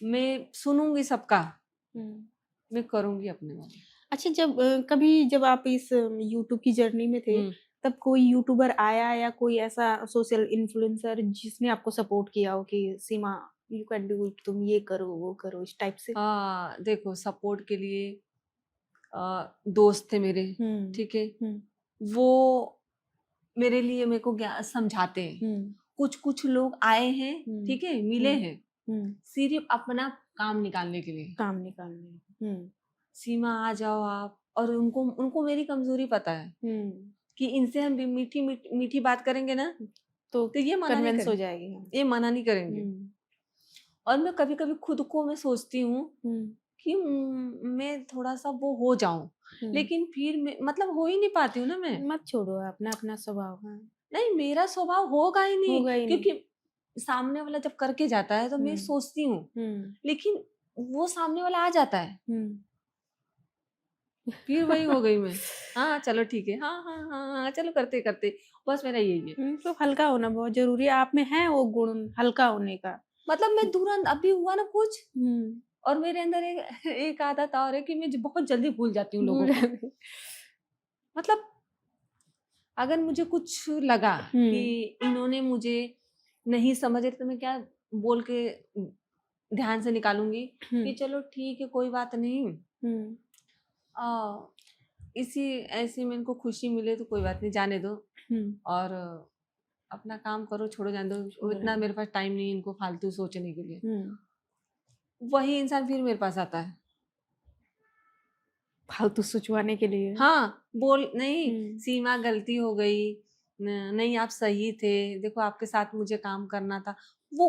Speaker 2: मैं सुनूँगी सबका,
Speaker 1: हुँ।
Speaker 2: मैं करूँगी अपने वाला।
Speaker 1: अच्छा, कभी जब आप इस यूट्यूब की जर्नी में थे,
Speaker 2: हुँ।
Speaker 1: तब कोई यूट्यूबर आया या कोई ऐसा सोशल इन्फ्लुएंसर जिसने आपको सपोर्ट किया हो कि सीमा यू कैन डू इट, तुम ये करो, वो करो, इस टाइप से?
Speaker 2: हाँ, देखो सपोर्ट के लिए दोस्त थे मेरे,
Speaker 1: हुँ,
Speaker 2: ठीक है?
Speaker 1: हुँ,
Speaker 2: वो मेरे लिए मेरे को समझाते हैं।
Speaker 1: हुँ,
Speaker 2: कुछ-कुछ लोग आए हैं,
Speaker 1: हुँ,
Speaker 2: ठीक है? मिले
Speaker 1: हुँ,
Speaker 2: हैं,
Speaker 1: हुँ,
Speaker 2: सिर्फ़ अपना काम निकालने के लिए।
Speaker 1: काम निकालने। हुँ,
Speaker 2: सीमा आ जाओ आप और उनको उनको मेरी कमज़ोरी पता है
Speaker 1: हुँ,
Speaker 2: कि इनसे हम भी मीठी बात करेंगे ना,
Speaker 1: तो
Speaker 2: तो ये मना नहीं
Speaker 1: कन्विंस हो
Speaker 2: करेंगे
Speaker 1: जाएगी हम।
Speaker 2: ये मना नहीं करेंगे।
Speaker 1: हुँ,
Speaker 2: और मैं कभी-कभी खुद को मैं सोचती हूँ
Speaker 1: हुँ,
Speaker 2: कि मैं थोड़ा-सा वो हो जाऊँ,
Speaker 1: हुँ।
Speaker 2: लेकिन फिर मैं मतलब हो ही नहीं पाती हूँ ना मैं।
Speaker 1: मत छोड़ो अपना अपना स्वभाव, हाँ,
Speaker 2: नहीं, मेरा स्वभाव होगा ही नहीं
Speaker 1: होगा ही नहीं।
Speaker 2: क्योंकि सामने वाला जब करके जाता है तो मैं
Speaker 1: हुँ,
Speaker 2: सोचती हूँ,
Speaker 1: हुँ,
Speaker 2: लेकिन वो सामने वाला आ जाता है।
Speaker 1: हुँ।
Speaker 2: फिर वही हो गई मैं। हाँ, चलो ठीक है। हाँ, हाँ, हाँ, हाँ, चलो करते-करते बस मेरा यही है।
Speaker 1: तो हल्का होना बहुत ज़रूरी है, आप में है वो गुण हल्का होने का।
Speaker 2: मतलब मैं तुरंत अभी हुआ ना कुछ
Speaker 1: हुँ,
Speaker 2: और मेरे अंदर एक एक आदत और है कि मैं बहुत जल्दी भूल जाती हूँ लोगों
Speaker 1: भूल
Speaker 2: को।
Speaker 1: जाते।
Speaker 2: मतलब अगर मुझे कुछ लगा कि
Speaker 1: हुँ,
Speaker 2: इन्होंने मुझे नहीं समझे तो मैं क्या बोल के ध्यान से निकालूँगी
Speaker 1: हुँ,
Speaker 2: कि चलो ठीक है, कोई बात नहीं।
Speaker 1: हुँ,
Speaker 2: अ, इसी ऐसे में इनको खुशी मिले तो कोई बात नहीं, जाने दो
Speaker 1: हुँ,
Speaker 2: और अपना काम करो, छोड़ो जाने दो। वो इतना
Speaker 1: बराबर।
Speaker 2: मेरे पास टाइम नहीं है इनको फालतू सोचने के लिए।
Speaker 1: हुँ,
Speaker 2: वही इंसान फिर मेरे पास आता है।
Speaker 1: फालतू सुचवाने के लिए।
Speaker 2: हाँ, बोल नहीं
Speaker 1: हुँ,
Speaker 2: सीमा गलती हो गई, नहीं आप सही थे, देखो आपके साथ मुझे काम करना था। वो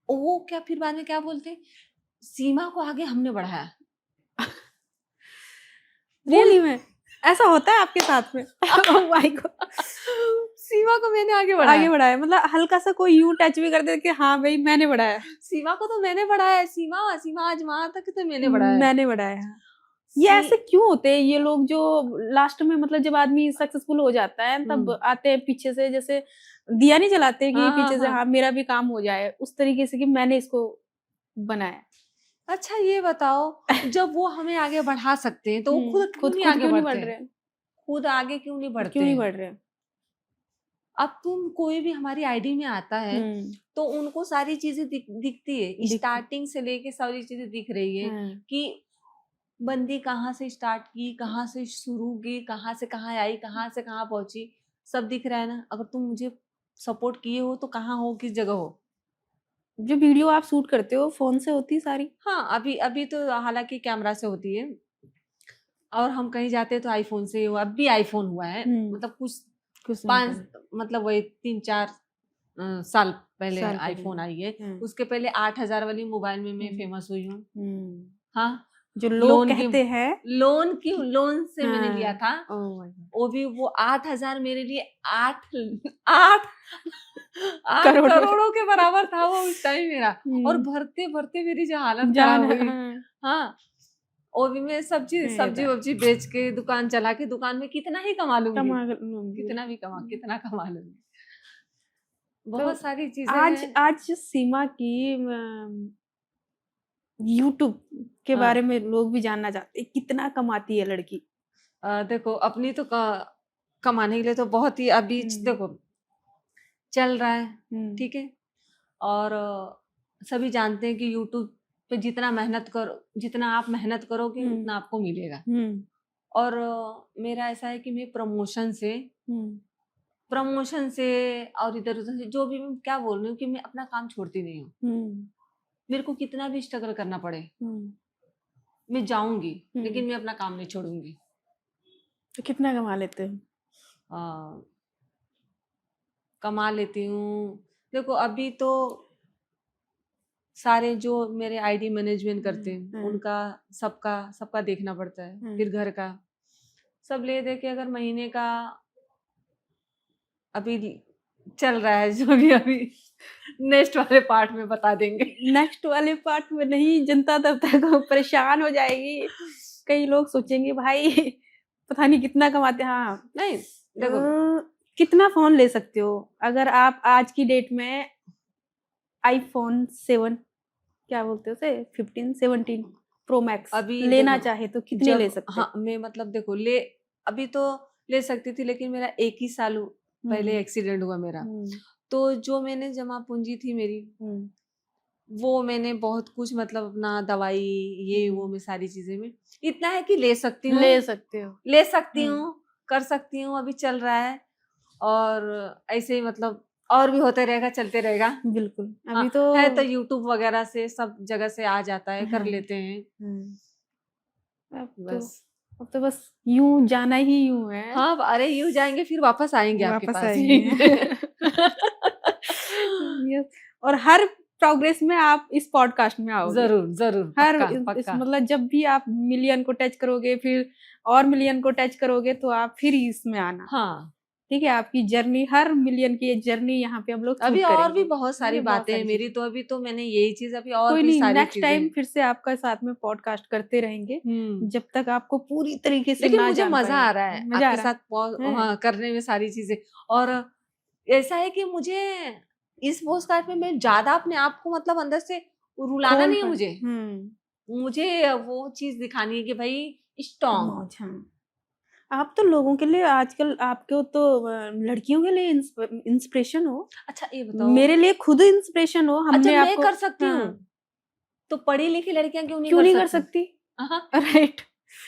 Speaker 2: वो क्या फिर बाद में क्या बोलते हैं, सीमा को आगे हमने बढ़ाया। बोल
Speaker 1: रियली में? ऐसा होता है आपके साथ में? Oh my God!
Speaker 2: सीमा को मैंने आगे
Speaker 1: आगे
Speaker 2: बढ़ाया।
Speaker 1: बढ़ाया मतलब हल्का-सा कोई यूँ टच भी कर दे कि हाँ, भई मैंने बढ़ाया है,
Speaker 2: सीमा को तो मैंने बढ़ाया है, सीमा सीमा आज वहाँ तक तो मैंने बढ़ाया है।
Speaker 1: मैंने बढ़ाया है। ये
Speaker 2: सी
Speaker 1: ऐसे क्यों होते हैं ये लोग जो लास्ट में मतलब जब आदमी सक्सेसफुल हो जाता है तब
Speaker 2: हम्म,
Speaker 1: आते हैं पीछे से, जैसे दिया नहीं जलाते कि
Speaker 2: हाँ हाँ
Speaker 1: पीछे से
Speaker 2: हाँ।
Speaker 1: हाँ मेरा भी काम हो जाए, उस तरीके से कि मैंने इसको बनाया।
Speaker 2: अच्छा ये बताओ, जब वो हमें आगे बढ़ा सकते हैं तो वो खुद क्यों
Speaker 1: खुद
Speaker 2: नहीं
Speaker 1: खुद
Speaker 2: आगे
Speaker 1: क्यों नहीं
Speaker 2: बढ़ते
Speaker 1: बढ़
Speaker 2: हैं?
Speaker 1: रहे हैं?
Speaker 2: खुद आगे क्यों नहीं बढ़ते
Speaker 1: क्यों नहीं
Speaker 2: हैं?
Speaker 1: बढ़ रहे हैं?
Speaker 2: अब तुम कोई भी हमारी आईडी में आता है
Speaker 1: हम्म।
Speaker 2: तो उनको सारी चीजें दिखती है,
Speaker 1: दिखती।
Speaker 2: स्टार्टिंग से लेके सारी चीजें दिख रही है
Speaker 1: हाँ।
Speaker 2: कि बंदी कहाँ से स्टार्ट की, कहाँ से शुरू की, कहाँ से कहाँ आई, कहाँ से कहाँ पहुंची, सब दिख रहा है ना। अगर तुम मुझे सपोर्ट किए हो तो कहाँ हो, किस जगह हो।
Speaker 1: जो वीडियो आप शूट करते हो फोन से होती है सारी?
Speaker 2: हाँ, अभी अभी तो हालांकि कैमरा से होती है, और हम कहीं जाते हैं तो आईफोन से हुआ, अब भी आईफोन हुआ है, मतलब कुछ
Speaker 1: कुछ समय
Speaker 2: पाँच,
Speaker 1: पहले,
Speaker 2: मतलब वही 3-4 साल पहले
Speaker 1: साल
Speaker 2: आईफोन
Speaker 1: पहले।
Speaker 2: आई है।
Speaker 1: हाँ।
Speaker 2: उसके पहले 8,000 वाली मोबाइल में मैं
Speaker 1: हम्म।
Speaker 2: फेमस हुई हूँ।
Speaker 1: हम्म।
Speaker 2: हाँ,
Speaker 1: जो लोग
Speaker 2: लोन की,
Speaker 1: कहते हैं।
Speaker 2: लोन से मैंने लिया
Speaker 1: हाँ।
Speaker 2: था।
Speaker 1: Oh my God.
Speaker 2: वो भी वो 8,000 मेरे लिए 8 8 8
Speaker 1: करोड़।
Speaker 2: करोड़ों के बराबर था वो उस टाइम मेरा। और
Speaker 1: हम्म।
Speaker 2: भरते भरते मेरी जो हालत
Speaker 1: जान
Speaker 2: खराब हुई।
Speaker 1: हाँ।
Speaker 2: हाँ, वो भी मैं सब्जी
Speaker 1: ये
Speaker 2: सब्जी
Speaker 1: था।
Speaker 2: वब्जी बेच के दुकान चला के दुकान में कितना ही कमा लूंगी,
Speaker 1: कमा लूंगी।
Speaker 2: कितना भी कितना कमा लूंगी।
Speaker 1: तो
Speaker 2: बहुत सारी चीजें
Speaker 1: आज
Speaker 2: हैं।
Speaker 1: आज सीमा की यूट्यूब के
Speaker 2: हाँ,
Speaker 1: बारे में लोग भी जानना चाहते हैं, कितना कमाती है लड़की?
Speaker 2: देखो अपनी तो कमाने के लिए तो बहुत ही अभी
Speaker 1: हम्म।
Speaker 2: देखो चल रहा है,
Speaker 1: हम्म।
Speaker 2: ठीक है। और सभी जानते हैं कि यूट्यूब पे जितना मेहनत करो, जितना आप मेहनत करोगे
Speaker 1: हम्म।
Speaker 2: उतना आपको मिलेगा।
Speaker 1: हम्म।
Speaker 2: और मेरा ऐसा है कि मैं
Speaker 1: हम्म।
Speaker 2: प्रमोशन से और इधर उधर से जो भी, मैं क्या बोल रही हूँ कि मैं अपना काम छोड़ती नहीं हूँ।
Speaker 1: हम्म।
Speaker 2: मेरे को कितना भी स्ट्रगल करना पड़े,
Speaker 1: हम्म।
Speaker 2: मैं जाऊंगी,
Speaker 1: हम्म।
Speaker 2: लेकिन मैं अपना काम नहीं छोड़ूंगी।
Speaker 1: तो कितना कमा लेते हैं?
Speaker 2: अ, कमा लेती हूँ। देखो अभी तो सारे जो मेरे आईडी मैनेजमेंट करते हैं
Speaker 1: हाँ।
Speaker 2: उनका, सबका सबका देखना पड़ता है,
Speaker 1: हाँ।
Speaker 2: फिर घर का सब ले दे के अगर महीने का अभी चल रहा है जो भी, अभी नेक्स्ट वाले पार्ट में बता देंगे।
Speaker 1: नेक्स्ट वाले पार्ट में नहीं, जनता तब तक परेशान हो जाएगी। कई लोग सोचेंगे भाई पता नहीं कितना कमाते हैं। हाँ।
Speaker 2: नहीं देखो,
Speaker 1: कितना फोन ले सकते हो अगर आप आज की डेट में आईफोन 7, क्या बोलते हो उसे, 15 17 प्रो मैक्स
Speaker 2: अभी
Speaker 1: लेना
Speaker 2: देखो
Speaker 1: चाहे तो कितने ले
Speaker 2: जब,
Speaker 1: सकते
Speaker 2: हाँ
Speaker 1: हैं?
Speaker 2: मैं मतलब देखो ले, अभी तो ले सकती थी, लेकिन मेरा 1 ही साल पहले
Speaker 1: हम्म।
Speaker 2: एक्सीडेंट हुआ मेरा।
Speaker 1: हम्म।
Speaker 2: तो जो मैंने जमा पूंजी थी मेरी,
Speaker 1: हम्म।
Speaker 2: वो मैंने बहुत कुछ मतलब अपना दवाई, ये वो में सारी चीजें में, इतना है कि ले सकती हूँ,
Speaker 1: ले सकते हो।
Speaker 2: ले सकती
Speaker 1: हम्म।
Speaker 2: हूँ, कर सकती हूँ, अभी चल रहा है। और ऐसे ही मतलब और भी होते रहेगा, चलते रहेगा।
Speaker 1: बिल्कुल
Speaker 2: हाँ,
Speaker 1: अभी तो।
Speaker 2: है तो यूट्यूब वगैरह से सब जगह से आ जाता है, कर
Speaker 1: हाँ।
Speaker 2: लेते हैं
Speaker 1: अब तो
Speaker 2: बस।
Speaker 1: अब तो बस यूं जाना ही यूं है।
Speaker 2: हाँ, अरे यूँ जाएंगे फिर वापस आएंगे आपके
Speaker 1: वापस
Speaker 2: पास
Speaker 1: आएंगे।
Speaker 2: ही।
Speaker 1: यस। और हर प्रोग्रेस में आप इस पॉडकास्ट में आओगे।
Speaker 2: जरूर जरूर,
Speaker 1: हर
Speaker 2: पक्का
Speaker 1: इस
Speaker 2: पक्का।
Speaker 1: मतलब जब भी आप मिलियन को टच करोगे, फिर और मिलियन को टच करोगे, तो आप फिर इसमें आना।
Speaker 2: हाँ,
Speaker 1: ठीक है, आपकी जर्नी, हर मिलियन की ये जर्नी यहाँ पे हम लोग
Speaker 2: अभी
Speaker 1: शूट
Speaker 2: और भी
Speaker 1: करेंगे।
Speaker 2: बहुत सारी
Speaker 1: अरे बहुत
Speaker 2: बातें हैं
Speaker 1: सारी
Speaker 2: मेरी
Speaker 1: चीजें।
Speaker 2: तो, अभी तो मैंने यही चीज, अभी और
Speaker 1: कोई
Speaker 2: भी
Speaker 1: नहीं,
Speaker 2: सारी
Speaker 1: नेक्स्ट
Speaker 2: चीजें
Speaker 1: टाइम
Speaker 2: हैं।
Speaker 1: फिर से आपका साथ में पॉडकास्ट करते रहेंगे,
Speaker 2: हम्म,
Speaker 1: जब तक आपको पूरी तरीके से
Speaker 2: लेकिन
Speaker 1: ना
Speaker 2: मुझे
Speaker 1: जान
Speaker 2: मजा आ
Speaker 1: पाएंगे।
Speaker 2: रहा है
Speaker 1: मजा आ
Speaker 2: आपके
Speaker 1: रहा
Speaker 2: साथ
Speaker 1: है।
Speaker 2: हाँ करने में सारी चीजें। और ऐसा है कि मुझे इस पोस्टकार्ड में मैं ज्यादा अपने आप को मतलब अंदर से रुलाना
Speaker 1: खोल
Speaker 2: नहीं है
Speaker 1: पाए।
Speaker 2: मुझे, मुझे वो चीज दिखानी है कि भाई स्ट्रांग।
Speaker 1: मौज, हाँ। आप तो लोगों के लिए आजकल, आपको तो लड़कियों के लिए इंस्पिरेशन हो।
Speaker 2: अच्छा ये बताओ,
Speaker 1: मेरे लिए खुद इंस्पिरेशन हो,
Speaker 2: अच्छा
Speaker 1: हमने
Speaker 2: मैं
Speaker 1: आपको।
Speaker 2: कर सकती हूँ
Speaker 1: हाँ।
Speaker 2: तो पढ़ी लिखी लड़कियां क्यों नहीं
Speaker 1: क्यों
Speaker 2: कर
Speaker 1: नहीं कर
Speaker 2: सकती?
Speaker 1: सकती?
Speaker 2: हाँ,
Speaker 1: राइट।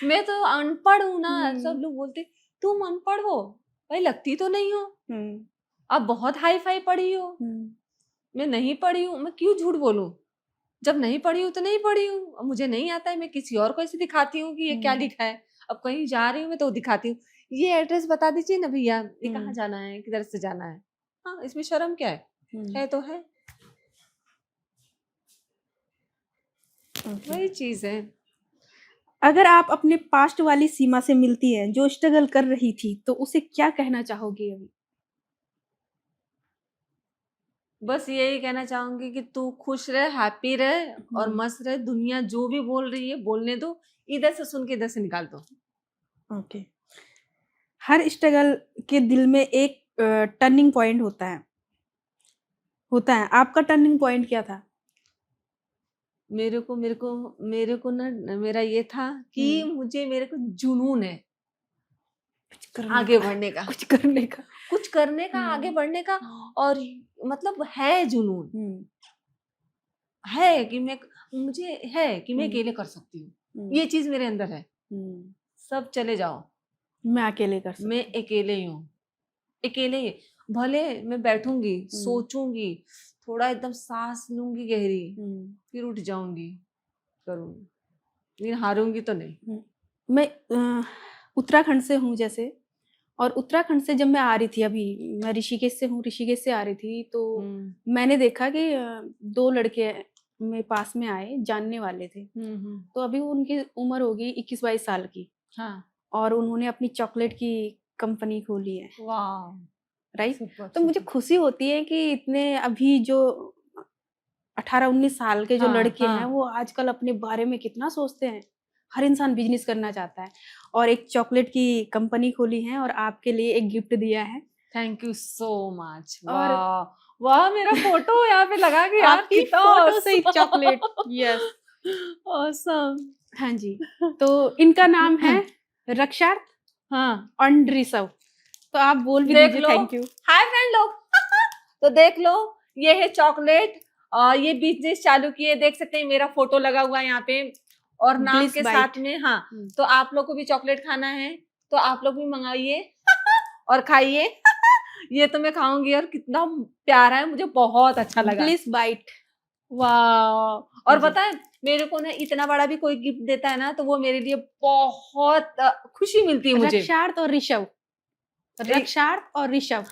Speaker 2: मैं तो अनपढ़ हूँ ना, सब
Speaker 1: हम्म।
Speaker 2: लोग बोलते तुम अनपढ़ हो, भाई लगती तो नहीं हो,
Speaker 1: हम्म।
Speaker 2: आप बहुत हाई फाई पढ़ी हो।
Speaker 1: हम्म।
Speaker 2: मैं नहीं पढ़ी हूँ, मैं क्यों झूठ बोलूं? जब नहीं पढ़ी हूँ तो नहीं पढ़ी हूँ, अब मुझे नहीं आता है, मैं किसी और को ऐसे दिखाती हूँ कि ये क्या
Speaker 1: हम्म।
Speaker 2: लिखा है। अब कहीं जा रही हूँ मैं तो दिखाती हूँ, ये एड्रेस बता दीजिए ना भैया, ये कहाँ
Speaker 1: हम्म।
Speaker 2: जाना है, किधर से जाना है। हाँ, इसमें शर्म क्या है तो है,
Speaker 1: ओके।
Speaker 2: वही चीज है।
Speaker 1: अगर आप अपने पास्ट वाली सीमा से मिलती है जो स्ट्रगल कर रही थी, तो उसे क्या कहना चाहोगी अभी?
Speaker 2: बस यही कहना चाहूंगी कि तू खुश रह, हैप्पी रह और
Speaker 1: हम्म।
Speaker 2: मस्त रह, दुनिया जो भी बोल रही है बोलने दो, इधर से सुन के इधर से निकाल दो।
Speaker 1: ओके। हर स्ट्रगल के दिल में एक टर्निंग पॉइंट होता है। आपका टर्निंग पॉइंट क्या था?
Speaker 2: मेरे को ना मेरा ये था कि मेरे को जुनून है
Speaker 1: कुछ करने
Speaker 2: आगे
Speaker 1: का,
Speaker 2: बढ़ने का,
Speaker 1: कुछ करने का।
Speaker 2: कुछ करने का, आगे बढ़ने का। और मतलब है जुनून, है कि मैं अकेले कर सकती हूँ। ये चीज मेरे अंदर है। सब चले जाओ,
Speaker 1: मैं अकेले कर सकती
Speaker 2: मैं अकेले ही हूँ, अकेले ही। भले मैं बैठूंगी, सोचूंगी, थोड़ा एकदम सांस लूंगी गहरी, फिर उठ जाऊंगी, करूंगी, लेकिन हारूंगी तो नहीं।
Speaker 1: मैं उत्तराखंड से हूँ जैसे, और उत्तराखंड से जब मैं आ रही थी, अभी मैं ऋषिकेश से हूँ, ऋषिकेश से आ रही थी तो मैंने देखा कि 2 लड़के मेरे पास में आए, जानने वाले थे। तो अभी उनकी उम्र होगी 21-22 साल की।
Speaker 2: हाँ।
Speaker 1: और उन्होंने अपनी चॉकलेट की कंपनी खोली है।
Speaker 2: वाह,
Speaker 1: राइट।
Speaker 2: सुपर,
Speaker 1: तो मुझे
Speaker 2: सुपर।
Speaker 1: खुशी होती है कि इतने अभी जो 18-19 साल के जो
Speaker 2: हाँ,
Speaker 1: लड़के हैं
Speaker 2: हाँ।
Speaker 1: वो आजकल अपने बारे में कितना सोचते हैं। हर इंसान बिजनेस करना चाहता है, और एक चॉकलेट की कंपनी खोली है और आपके लिए एक गिफ्ट दिया है।
Speaker 2: Thank you so much.
Speaker 1: और
Speaker 2: वाह वाह, मेरा फोटो यहाँ पे लगा के यार,
Speaker 1: आपकी
Speaker 2: कितना
Speaker 1: फोटो से
Speaker 2: awesome।
Speaker 1: चॉकलेट। यस।
Speaker 2: ऑसम।
Speaker 1: हाँ जी। तो इनका नाम है रक्षार्थ
Speaker 2: हाँ,
Speaker 1: और ऋषभ। तो आप बोल भी
Speaker 2: देख
Speaker 1: दीजिए
Speaker 2: लो।
Speaker 1: Thank you.
Speaker 2: हाय फ्रेंड लोग। तो देख लो, ये है चॉकलेट। ये बिजनेस चालू किए, देख सकते हैं मेरा फोटो लगा हुआ है यहाँ पे, और नाम
Speaker 1: Bliss
Speaker 2: के
Speaker 1: Bite।
Speaker 2: साथ में। हाँ, तो आप लोग को भी चॉकलेट खाना है तो आप लोग भी मंगाइए और खाइए। ये तो मैं खाऊंगी, और कितना प्यारा है, मुझे बहुत अच्छा लगा।
Speaker 1: Bliss Bite।
Speaker 2: वाह। और
Speaker 1: जी।
Speaker 2: पता है, मेरे को ना इतना बड़ा भी कोई गिफ्ट देता है ना, तो वो मेरे लिए बहुत खुशी मिलती है मुझे।
Speaker 1: रक्षार्थ और ऋषभ। रक्षार्थ और ऋषभ।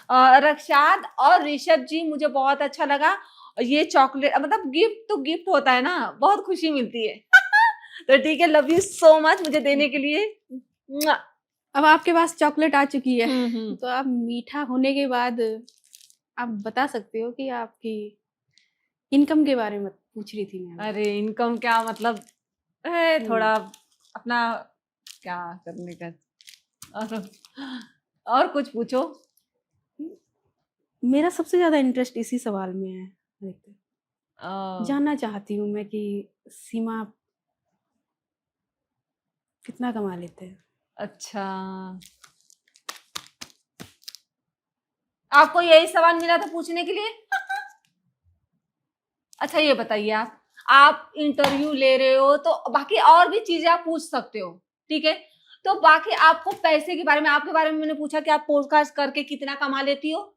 Speaker 2: रक्षाद और ऋषभ जी, मुझे बहुत अच्छा लगा। और ये चॉकलेट मतलब गिफ्ट तो गिफ्ट होता है ना, बहुत खुशी मिलती है। तो ठीक है, लव यू सो मच मुझे देने के लिए। मुआ।
Speaker 1: अब आपके पास चॉकलेट आ चुकी है,
Speaker 2: हम्म।
Speaker 1: तो आप मीठा होने के बाद आप बता सकते हो कि आपकी इनकम के बारे में पूछ रही थी मैं।
Speaker 2: अरे इनकम क्या मतलब है, थोड़ा
Speaker 1: हम्म।
Speaker 2: अपना क्या करने का, और कुछ पूछो।
Speaker 1: मेरा सबसे ज्यादा इंटरेस्ट इसी सवाल में है। देखते
Speaker 2: अ,
Speaker 1: जानना चाहती हूँ मैं कि सीमा कितना कमा लेते हैं।
Speaker 2: अच्छा, आपको यही सवाल मिला था पूछने के लिए? अच्छा ये बताइए, आप इंटरव्यू ले रहे हो तो बाकी और भी चीजें आप पूछ सकते हो, ठीक है? तो बाकी आपको पैसे के बारे में, आपके बारे में मैंने पूछा कि आप पॉडकास्ट करके कितना कमा लेती हो।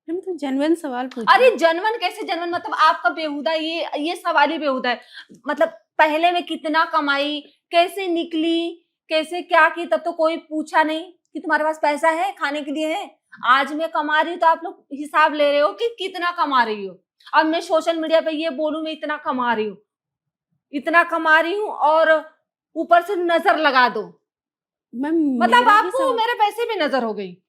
Speaker 1: मैंने तो जेन्युइन सवाल पूछा।
Speaker 2: अरे जनवन कैसे, जनवन मतलब आपका बेहुदा, ये सवाल ही बेहुदा है। मतलब पहले में कितना कमाई, कैसे निकली, कैसे क्या की, तब तो कोई पूछा नहीं कि तुम्हारे पास पैसा है खाने के लिए है। आज मैं कमा रही हूँ तो आप लोग हिसाब ले रहे हो कि कितना कमा रही हो। अब मैं सोशल मीडिया पे ये बोलूं मैं इतना कमा रही हूँ, इतना कमा रही हूँ, और ऊपर से नजर लगा दो,
Speaker 1: मैम
Speaker 2: मतलब
Speaker 1: मेरा ये
Speaker 2: आपको
Speaker 1: सवाल,
Speaker 2: मेरे पैसे पे नजर हो गई।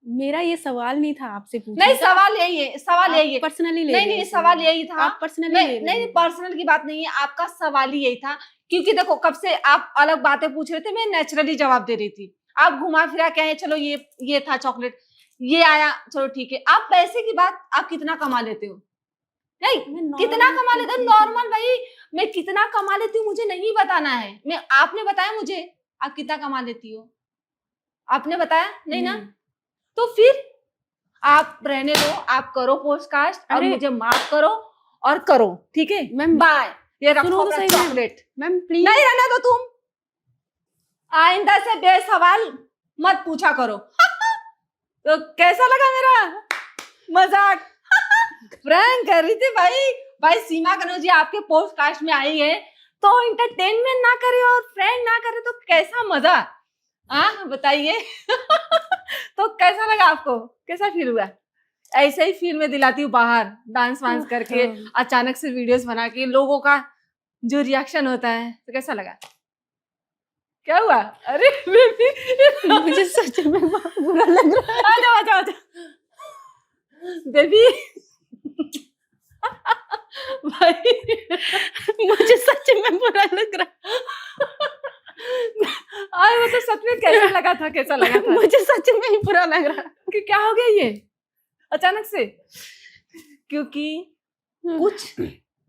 Speaker 1: मेरा ये सवाल नहीं था आपसे पूछने
Speaker 2: नहीं,
Speaker 1: का।
Speaker 2: सवाल यही है, सवाल यही है।
Speaker 1: पर्सनली ले
Speaker 2: नहीं
Speaker 1: रहे
Speaker 2: नहीं,
Speaker 1: हो
Speaker 2: सवाल
Speaker 1: सवाल।
Speaker 2: यही था।
Speaker 1: आप पर्सनली
Speaker 2: मैं
Speaker 1: ले रहे
Speaker 2: नहीं,
Speaker 1: हो।
Speaker 2: पर्सनल की बात नहीं है, आपका सवाल ही यही था। क्योंकि देखो कब से आप अलग बातें पूछ रहे थे, मैं नेचुरली जवाब दे रही थी। आप घुमा फिरा क्या है, चलो ये था चॉकलेट, ये आया, चलो ठीक है। आप पैसे की बात, आप कितना कमा लेते हो? नहीं, कितना
Speaker 1: normal
Speaker 2: कमा
Speaker 1: पूछ
Speaker 2: लेते हो
Speaker 1: रही थी।
Speaker 2: नॉर्मल भाई। मैं कितना कमा लेती हूँ मुझे नहीं बताना है, मैं आपने बताया मुझे आप कितना कमा लेती हो, आपने बताया नहीं ना। तो फिर आप रहने दो, आप करो पॉडकास्ट, अब
Speaker 1: अरे
Speaker 2: मुझे माफ करो और करो, ठीक है?
Speaker 1: Ma'am
Speaker 2: bye. ये रखो
Speaker 1: सुनो तो
Speaker 2: अपना
Speaker 1: सही मैम।
Speaker 2: चॉकलेट।
Speaker 1: Ma'am please.
Speaker 2: नहीं रहने दो तुम, आइंदा से बेसवाल मत पूछा करो। तो कैसा लगा मेरा मजाक? प्रैंक कर रही थी भाई। भाई सीमा कनौज जी आपके पॉडकास्ट में आई है तो एंटरटेनमेंट ना करे और फ्रेंड ना करे तो कैसा मजा, हाँ बताइए। तो कैसा लगा आपको, कैसा फील हुआ? ऐसे ही फील में दिलाती हूँ बाहर, डांस वांस करके, अचानक से वीडियोस बना के, लोगों का जो रिएक्शन होता है, तो कैसा लगा? क्या हुआ? अरे बेबी
Speaker 1: मुझे सच में बहुत बुरा लग रहा है।
Speaker 2: आजा आजा आजा बेबी। भाई
Speaker 1: मुझे सच में बुरा लग रहा है।
Speaker 2: में कैसा लगा था, कैसा लगा था
Speaker 1: मुझे सच में ही बुरा लग रहा।
Speaker 2: कि क्या हो गया ये अचानक से? क्योंकि कुछ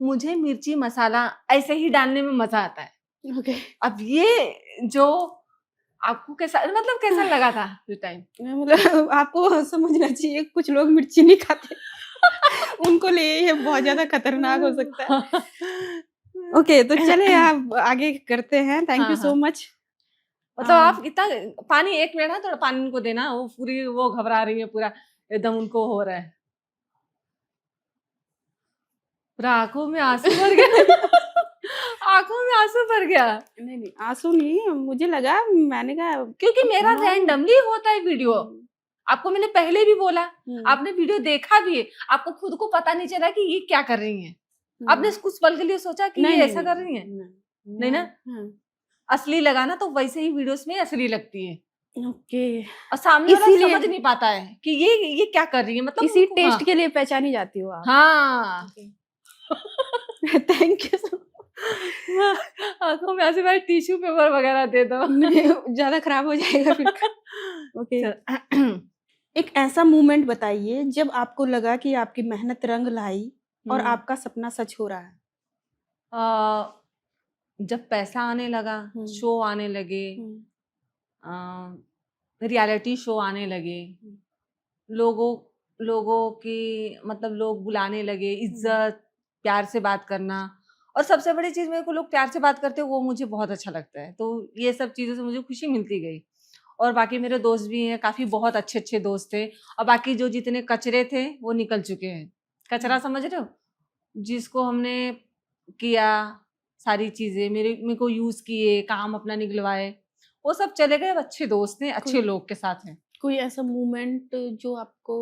Speaker 2: मुझे मिर्ची मसाला ऐसे ही डालने में मजा आता है।
Speaker 1: ओके।
Speaker 2: अब ये जो आपको कैसा, मतलब कैसा लगा था उस टाइम?
Speaker 1: मतलब आपको समझना चाहिए, कुछ लोग मिर्ची नहीं खाते। उनको लिए ये बहुत ज़्यादा खतरनाक हो सकता है। ओके, तो चलिए आप आगे करते हैं। थैंक यू
Speaker 2: हाँ,
Speaker 1: सो
Speaker 2: हाँ।
Speaker 1: मच।
Speaker 2: मतलब आप इतना पानी 1 मिनट है, थोड़ा पानी उनको देना, वो पूरी वो घबरा रही है, पूरा एकदम उनको हो रहा है। पूरा आँखों में आँसू भर गया। आँखों में आँसू भर गया।
Speaker 1: नहीं, नहीं, आँसू नहीं, मुझे लगा, मैंने कहा
Speaker 2: क्योंकि मेरा
Speaker 1: हाँ।
Speaker 2: रैंडमली होता है वीडियो।
Speaker 1: हुँ,
Speaker 2: आपको मैंने पहले भी बोला,
Speaker 1: हुँ,
Speaker 2: आपने वीडियो देखा भी है, आपको खुद को पता नहीं चला कि ये क्या कर रही हैं। आपने
Speaker 1: हुँ।
Speaker 2: कुछ पल के लिए सोचा कि
Speaker 1: नहीं,
Speaker 2: ये
Speaker 1: नहीं,
Speaker 2: ऐसा
Speaker 1: नहीं,
Speaker 2: कर रही हैं?
Speaker 1: नहीं,
Speaker 2: नहीं ना?
Speaker 1: हाँ,
Speaker 2: असली लगा ना, तो वैसे ही वीडियोस में असली लगती है
Speaker 1: ओके।
Speaker 2: और सामने वाला
Speaker 1: इसीलिए
Speaker 2: समझ नहीं पाता है कि ये क्या कर रही है, मतलब
Speaker 1: इसी
Speaker 2: उनको
Speaker 1: टेस्ट के लिए पहचानी जाती हो आप।
Speaker 2: हाँ।
Speaker 1: थैंक यू सो
Speaker 2: आँखों में आँसू, भाई टिश्यू पेपर वगैरह दे दो।
Speaker 1: नहीं, ज़्यादा खराब हो जाएगा फिर। ओके।
Speaker 2: चल।
Speaker 1: एक ऐसा मोमेंट बताइए जब आपको लगा कि आपकी मेहनत रंग लाई और
Speaker 2: हुँ।
Speaker 1: आपका सपना सच हो रहा है?
Speaker 2: अ, जब पैसा आने लगा,
Speaker 1: हुँ,
Speaker 2: शो आने लगे,
Speaker 1: हुँ,
Speaker 2: रियलिटी शो आने लगे,
Speaker 1: हुँ,
Speaker 2: लोगों लोगों की मतलब लोग बुलाने लगे,
Speaker 1: हुँ,
Speaker 2: इज़्ज़त, प्यार से बात करना, और सबसे बड़ी चीज़, मेरे को लोग प्यार से बात करते हैं, वो मुझे बहुत अच्छा लगता है। तो ये सब चीज़ों से मुझे खुशी मिलती गई। और बाकी मेरे दोस्त भी हैं, काफ़ी बहुत अच्छे-अच्छे दोस्त थे, और बाकी जो जितने कचरे थे, वो निकल चुके हैं। कचरा
Speaker 1: हुँ।
Speaker 2: समझ रहे हो? जिसको हमने किया, सारी चीज़ें मेरे को यूज़ किए, काम अपना निकलवाए, वो सब चले गए। अब अच्छे दोस्त हैं, अच्छे
Speaker 1: कोई
Speaker 2: लोग के साथ हैं।
Speaker 1: कोई ऐसा मोमेंट जो आपको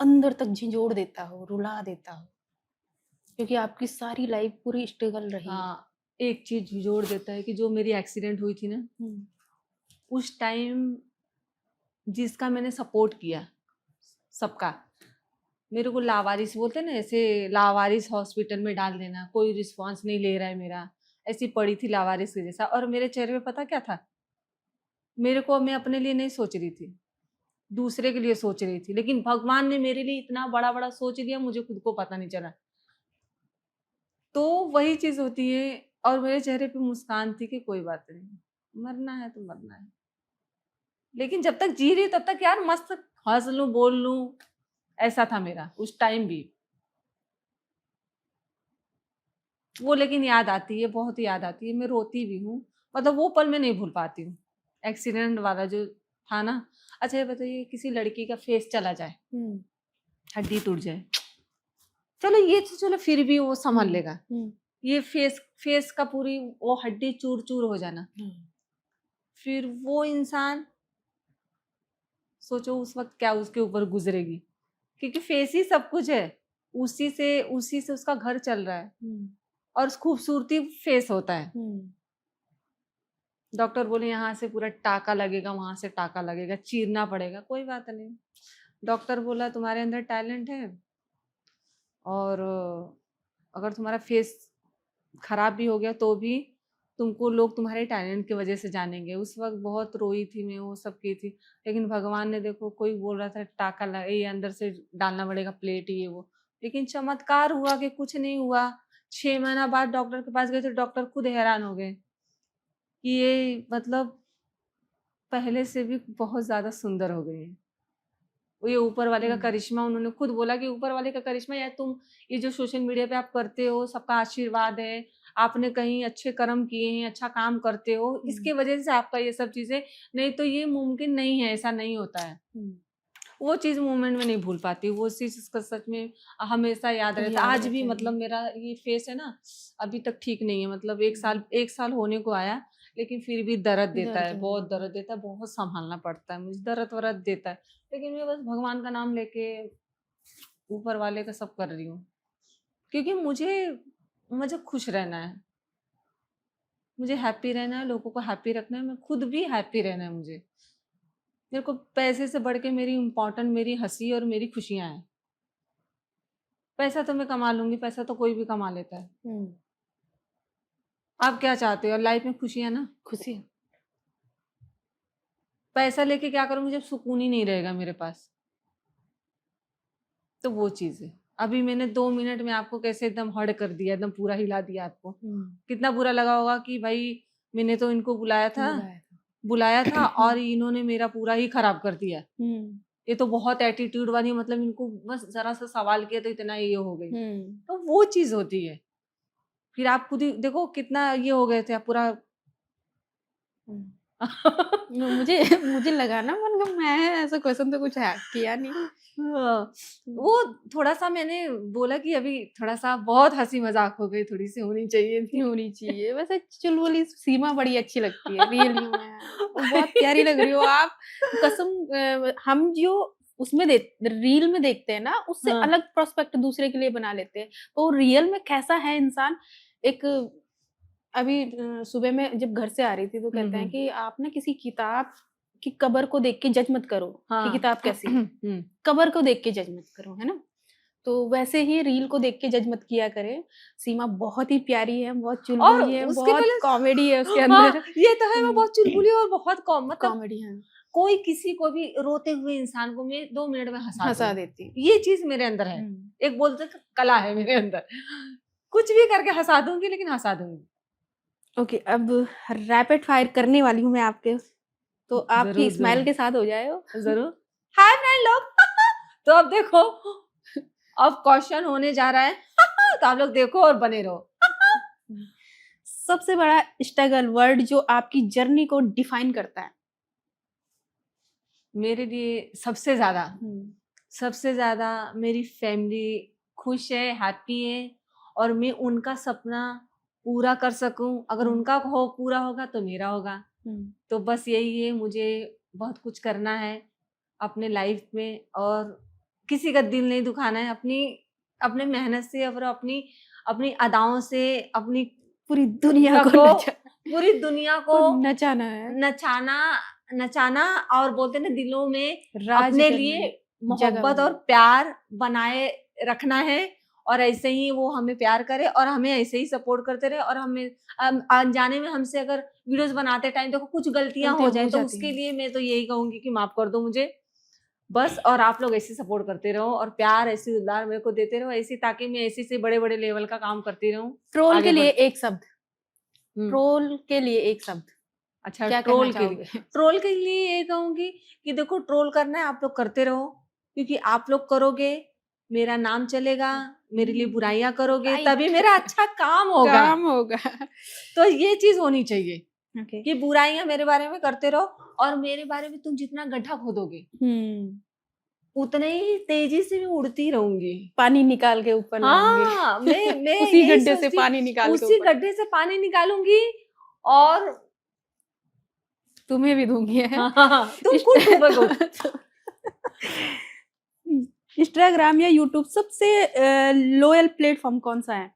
Speaker 1: अंदर तक झिंझोड़ देता हो, रुला देता हो? क्योंकि आपकी सारी लाइफ पूरी स्ट्रगल रही है।
Speaker 2: हाँ, एक चीज़ झिझोड़ देता है कि जो मेरी एक्सीडेंट हुई थी ना,
Speaker 1: हुँ,
Speaker 2: उस टाइम जिसका मैंने सपोर्ट किया, सबका, मेरे को लावारिस बोलते हैं ना, ऐसे लावारिस हॉस्पिटल में डाल देना, कोई रिस्पॉन्स नहीं ले रहा है मेरा, ऐसी पड़ी थी लावारिस के जैसा। और मेरे चेहरे पे पता क्या था? मेरे को, मैं अपने लिए नहीं सोच रही थी, दूसरे के लिए सोच रही थी, लेकिन भगवान ने मेरे लिए इतना बड़ा-बड़ा सोच लिया, मुझे खुद को पता नहीं चला। तो वही चीज़ होती है, और मेरे चेहरे पे मुस्कान थी कि कोई बात नहीं, मरना है तो मरना है। लेकिन जब तक जी रही हूँ, तब तक यार मस्त हँस लूँ, बोल लूँ, ऐसा था मेरा उस टाइम भी। वो लेकिन याद आती है, बहुत याद आती है, मैं रोती भी हूँ, मतलब वो पल मैं नहीं भूल पाती हूँ। एक्सीडेंट वाला जो था ना। अच्छा ये बताइए, किसी लड़की का फेस चला जाए,
Speaker 1: हुँ,
Speaker 2: हड्डी टूट जाए, चलो ये तो चलो फिर भी वो सँभल
Speaker 1: हुँ,
Speaker 2: लेगा।
Speaker 1: हुँ,
Speaker 2: ये फेस फेस का पूरी वो हड्डी चूर-चूर हो जाना,
Speaker 1: हुँ,
Speaker 2: फिर वो इंसान, सोचो उस वक़्त क्या उसके ऊपर गुज़रेगी, क्योंकि फेस ही सब कुछ है। उसी से उसका घर चल रहा है,
Speaker 1: हुँ,
Speaker 2: और खूबसूरती फेस होता है।
Speaker 1: हुँ,
Speaker 2: डॉक्टर बोले यहाँ से पूरा टाँका लगेगा, वहाँ से टाँका लगेगा, चीरना पड़ेगा, कोई बात नहीं। डॉक्टर बोला तुम्हारे अंदर टैलेंट है, और अगर तुम्हारा फेस खराब भी हो गया तो भी तुमको लोग तुम्हारे टैलेंट की वजह से जानेंगे। उस वक़्त बहुत रोई थी मैं, वो सब की थी। लेकिन भगवान ने देखो, कोई बोल रहा था टाँका ये अंदर से डालना पड़ेगा, प्लेट ये वो। लेकिन चमत्कार हुआ कि कुछ नहीं हुआ। 6 महीना बाद डॉक्टर के पास गए तो डॉक्टर खुद हैरान हो गए कि ये मतलब पहले से भी बहुत ज़्यादा सुंदर हो गई है। वो ये ऊपर वाले का
Speaker 1: हुँ,
Speaker 2: करिश्मा, उन्होंने खुद बोला कि ऊपर वाले का करिश्मा, या तुम ये जो सोशल मीडिया पे आप करते हो, सबका आशीर्वाद है, आपने कहीं अच्छे कर्म किए हैं, अच्छा काम करते हो,
Speaker 1: हुँ,
Speaker 2: इसकी वजह से आपका ये सब चीज़ें, नहीं तो ये मुमकिन नहीं है, ऐसा नहीं होता है।
Speaker 1: हुँ,
Speaker 2: वो चीज़ मोमेंट में नहीं भूल पाती, वो चीज़ उसका सच में हमेशा याद रहता है।
Speaker 1: याद
Speaker 2: आज भी
Speaker 1: रहता है।
Speaker 2: मतलब मेरा ये फेस है ना, अभी तक ठीक नहीं है, मतलब
Speaker 1: हुँ,
Speaker 2: 1 साल होने को आया, लेकिन फिर भी दर्द देता
Speaker 1: दर्द
Speaker 2: है,
Speaker 1: है,
Speaker 2: बहुत दर्द देता है, बहुत सँभालना पड़ता है मुझे, दर्द-वर्द देता है। लेकिन मैं बस भगवान का नाम लेके ऊपर वाले का सब कर रही हूँ, क्योंकि मुझे मुझे खुश रहना है, मुझे हैप्पी रहना है, लोगों को हैप्पी रखना है, मैं खुद भी हैप्पी रहना है मुझे। मेरे को पैसे से बढ़ के मेरी इम्पोर्टेंट मेरी हँसी और मेरी खुशियाँ हैं। पैसा तो मैं कमा लूँगी, पैसा तो कोई भी कमा लेता है।
Speaker 1: हुँ,
Speaker 2: आप क्या चाहते हो? लाइफ में खुशियाँ ना?
Speaker 1: खुशी
Speaker 2: पैसा लेके क्या करूँगी जब सुकून ही नहीं रहेगा मेरे पास? तो वो चीज़ है। अभी मैंने 2 मिनट में आपको कैसे एकदम हड़ कर दिया, एकदम पूरा हिला दिया आपको। कितना बुरा लगा होगा कि भाई मैंने तो इनको बुलाया था और इन्होंने मेरा पूरा ही खराब कर दिया। ये तो बहुत एटीट्यूड वाली, मतलब इनको बस ज़रा-सा सवाल किया तो इतना ये हो गई। तो वो चीज़ होती है। फिर आप खुद ही देखो कितना ये हो गए थे, आप पूरा
Speaker 1: मुझे मुझे लगा ना, मैंने कहा मैं ऐसा क्वेश्चन तो कुछ किया नहीं।
Speaker 2: हाँ, वो थोड़ा-सा मैंने बोला कि अभी थोड़ा-सा बहुत हँसी मज़ाक हो गई, थोड़ी-सी होनी चाहिए थी।
Speaker 1: होनी चाहिए। वैसे चुलबुली सीमा बड़ी अच्छी लगती है रियली में, बहुत प्यारी लग रही हो आप। कसम हम जो उसमें रील में देखते हैं ना, उससे
Speaker 2: हाँ।
Speaker 1: अलग प्रोस्पेक्ट दूसरे के लिए बना लेते हैं। तो रियल में कैसा है इंसान, एक अभी सुबह में जब घर से आ रही थी तो कहते हैं कि आप ना किसी किताब की कवर को देख के जज मत करो कि किताब कैसी है। कवर को देख के जज मत करो, है ना? तो वैसे ही रील को देख के जज मत किया करें। सीमा बहुत ही प्यारी है, बहुत
Speaker 2: और
Speaker 1: चुलबुली है,
Speaker 2: उसके
Speaker 1: बहुत
Speaker 2: पहले
Speaker 1: कॉमेडी है उसके
Speaker 2: हाँ,
Speaker 1: अंदर।
Speaker 2: ये तो है, मैं बहुत चुलबुली और बहुत मतलब
Speaker 1: कॉमेडी है,
Speaker 2: कोई किसी को भी रोते हुए इंसान को मैं 2 मिनट में हँसा
Speaker 1: हँसा
Speaker 2: दूँ।
Speaker 1: देती।
Speaker 2: ये चीज़ मेरे अंदर है। एक बोलते हैं कला है मेरे अंदर। कुछ भी करके हँसा दूँगी, लेकिन हँसा दूँगी।
Speaker 1: ओके, अब रैपिड फायर करने वाली हूँ मैं आपके, तो आपकी
Speaker 2: ज़रूर,
Speaker 1: स्माइल
Speaker 2: ज़रूर।
Speaker 1: के साथ हो जाए वो।
Speaker 2: ज़रूर। हाय फ्रेंड लोग। तो अब देखो, अब क्वेश्चन होने जा रहा है। तो आप लोग देखो और बने रहो।
Speaker 1: सबसे बड़ा स्ट्रगल वर्ड जो आपकी जर्नी को डिफाइन करता है?
Speaker 2: मेरे लिए सबसे ज़्यादा मेरी फैमिली खुश है, हैप्पी है और मैं उनका सपना पूरा कर सकूँ। अगर उनका पूरा होगा तो मेरा होगा। तो बस यही है, मुझे बहुत कुछ करना है अपने लाइफ में और किसी का दिल नहीं दुखाना है। अपने मेहनत से और अपनी अदाओं से अपनी
Speaker 1: पूरी दुनिया को
Speaker 2: पूरी दुनिया को
Speaker 1: नचाना है,
Speaker 2: नचाना और बोलते हैं ना, दिलों में
Speaker 1: राज
Speaker 2: अपने
Speaker 1: करना
Speaker 2: लिए
Speaker 1: है,
Speaker 2: मोहब्बत और प्यार बनाए रखना है। और ऐसे ही वो हमें प्यार करे और हमें ऐसे ही सपोर्ट करते रहे। और हमें अनजाने में हमसे अगर वीडियोस बनाते टाइम देखो कुछ गलतियां हो जाए तो उसके लिए मैं तो यही कहूंगी कि माफ कर दो मुझे बस। और आप लोग ऐसे सपोर्ट करते रहो और प्यार ऐसे उद्धार मेरे को देते रहो ऐसे, ताकि मैं ऐसे से बड़े-बड़े लेवल का काम करती रहूं।
Speaker 1: ट्रोल के लिए एक शब्द, ट्रोल के लिए एक शब्द।
Speaker 2: अच्छा,
Speaker 1: क्या
Speaker 2: ट्रोल के लिए ये कहूंगी कि देखो, ट्रोल करना है आप लोग करते रहो, क्योंकि आप लोग करोगे मेरा नाम चलेगा, मेरे लिए बुराइयां करोगे तभी मेरा अच्छा काम होगा। तो ये चीज होनी चाहिए कि बुराइयां मेरे बारे में करते रहो और मेरे बारे में तुम जितना गड्ढा खोदोगे उतने ही तेजी से मैं उड़ती रहूंगी,
Speaker 1: पानी निकाल के ऊपर
Speaker 2: हाँ, मैं
Speaker 1: उसी गड्ढे से पानी निकाल के
Speaker 2: उसी गड्ढे से पानी निकालूंगी और
Speaker 1: तुम्हें भी दूंगी।
Speaker 2: तुमको डूबोगे।
Speaker 1: इंस्टाग्राम या यूट्यूब सबसे लोयल प्लेटफॉर्म कौन सा है?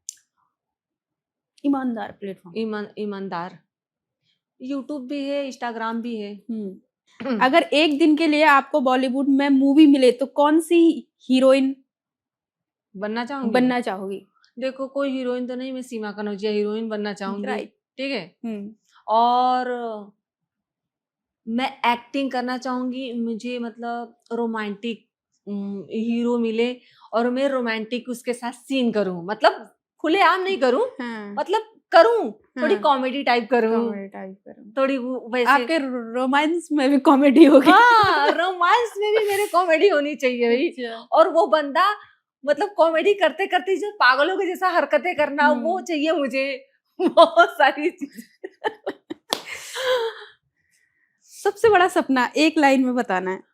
Speaker 1: ईमानदार प्लेटफॉर्म।
Speaker 2: ईमानदार यूट्यूब भी है, इंस्टाग्राम भी है।
Speaker 1: अगर एक दिन के लिए आपको बॉलीवुड में मूवी मिले तो कौन सी हीरोइन
Speaker 2: बनना चाहोगी? देखो, कोई हीरोइन तो नहीं, मैं सीमा कनौजिया हीरोइन बनना चाहूंगी। ठीक है। और मैं एक्टिंग करना चाहूंगी, मुझे मतलब रोमांटिक हीरो मिले और मैं रोमांटिक उसके साथ सीन करूं, मतलब खुलेआम नहीं करूं, मतलब करूं थोड़ी कॉमेडी टाइप करूं, थोड़ी वैसे। आपके
Speaker 1: रोमांस में भी कॉमेडी होगी?
Speaker 2: हाँ, रोमांस में भी मेरे कॉमेडी होनी चाहिए भाई। और वो बंदा मतलब कॉमेडी करते करते जो पागलों के जैसा हरकतें करना, वो चाहिए मुझे। बहुत सारी चीजें।
Speaker 1: सबसे बड़ा सपना एक लाइन में बताना है।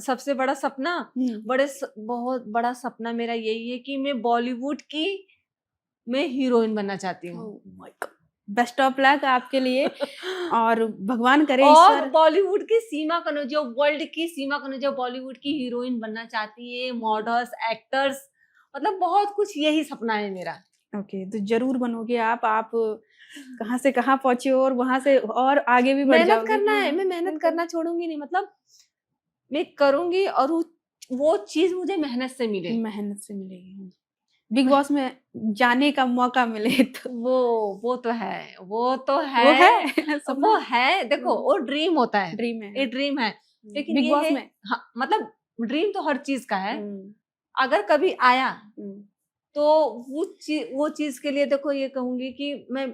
Speaker 2: सबसे बड़ा सपना, बहुत बड़ा सपना मेरा यही है कि मैं बॉलीवुड की हीरोइन बनना चाहती हूँ।
Speaker 1: बेस्ट ऑफ लक आपके लिए और भगवान करे
Speaker 2: और बॉलीवुड की सीमा कनौजिया, वर्ल्ड की सीमा कनौजिया बॉलीवुड की हीरोइन बनना चाहती है। मॉडल्स, एक्टर्स, मतलब बहुत कुछ यही सपना है मेरा। ओके, तो जरूर बनोगे आप कहाँ से कहाँ पहुंचे और वहां से और आगे भी बढ़ जाओगे। मेहनत करना है, मैं मेहनत करना छोड़ूंगी नहीं, मतलब मैं करूंगी और वो चीज मुझे मेहनत से मिलेगी।
Speaker 1: बिग बॉस में जाने का मौका मिले तो
Speaker 2: वो तो है, वो तो
Speaker 1: वो
Speaker 2: है,
Speaker 1: है सपना,
Speaker 2: वो है। देखो
Speaker 1: हम्म,
Speaker 2: वो ड्रीम होता है,
Speaker 1: ड्रीम है,
Speaker 2: ये ड्रीम है, लेकिन
Speaker 1: बिग
Speaker 2: ये
Speaker 1: बॉस
Speaker 2: है।
Speaker 1: में।
Speaker 2: हाँ, मतलब ड्रीम तो हर चीज का है।
Speaker 1: हम्म,
Speaker 2: अगर कभी आया
Speaker 1: हम्म,
Speaker 2: तो वो चीज के लिए देखो ये कहूंगी कि मैं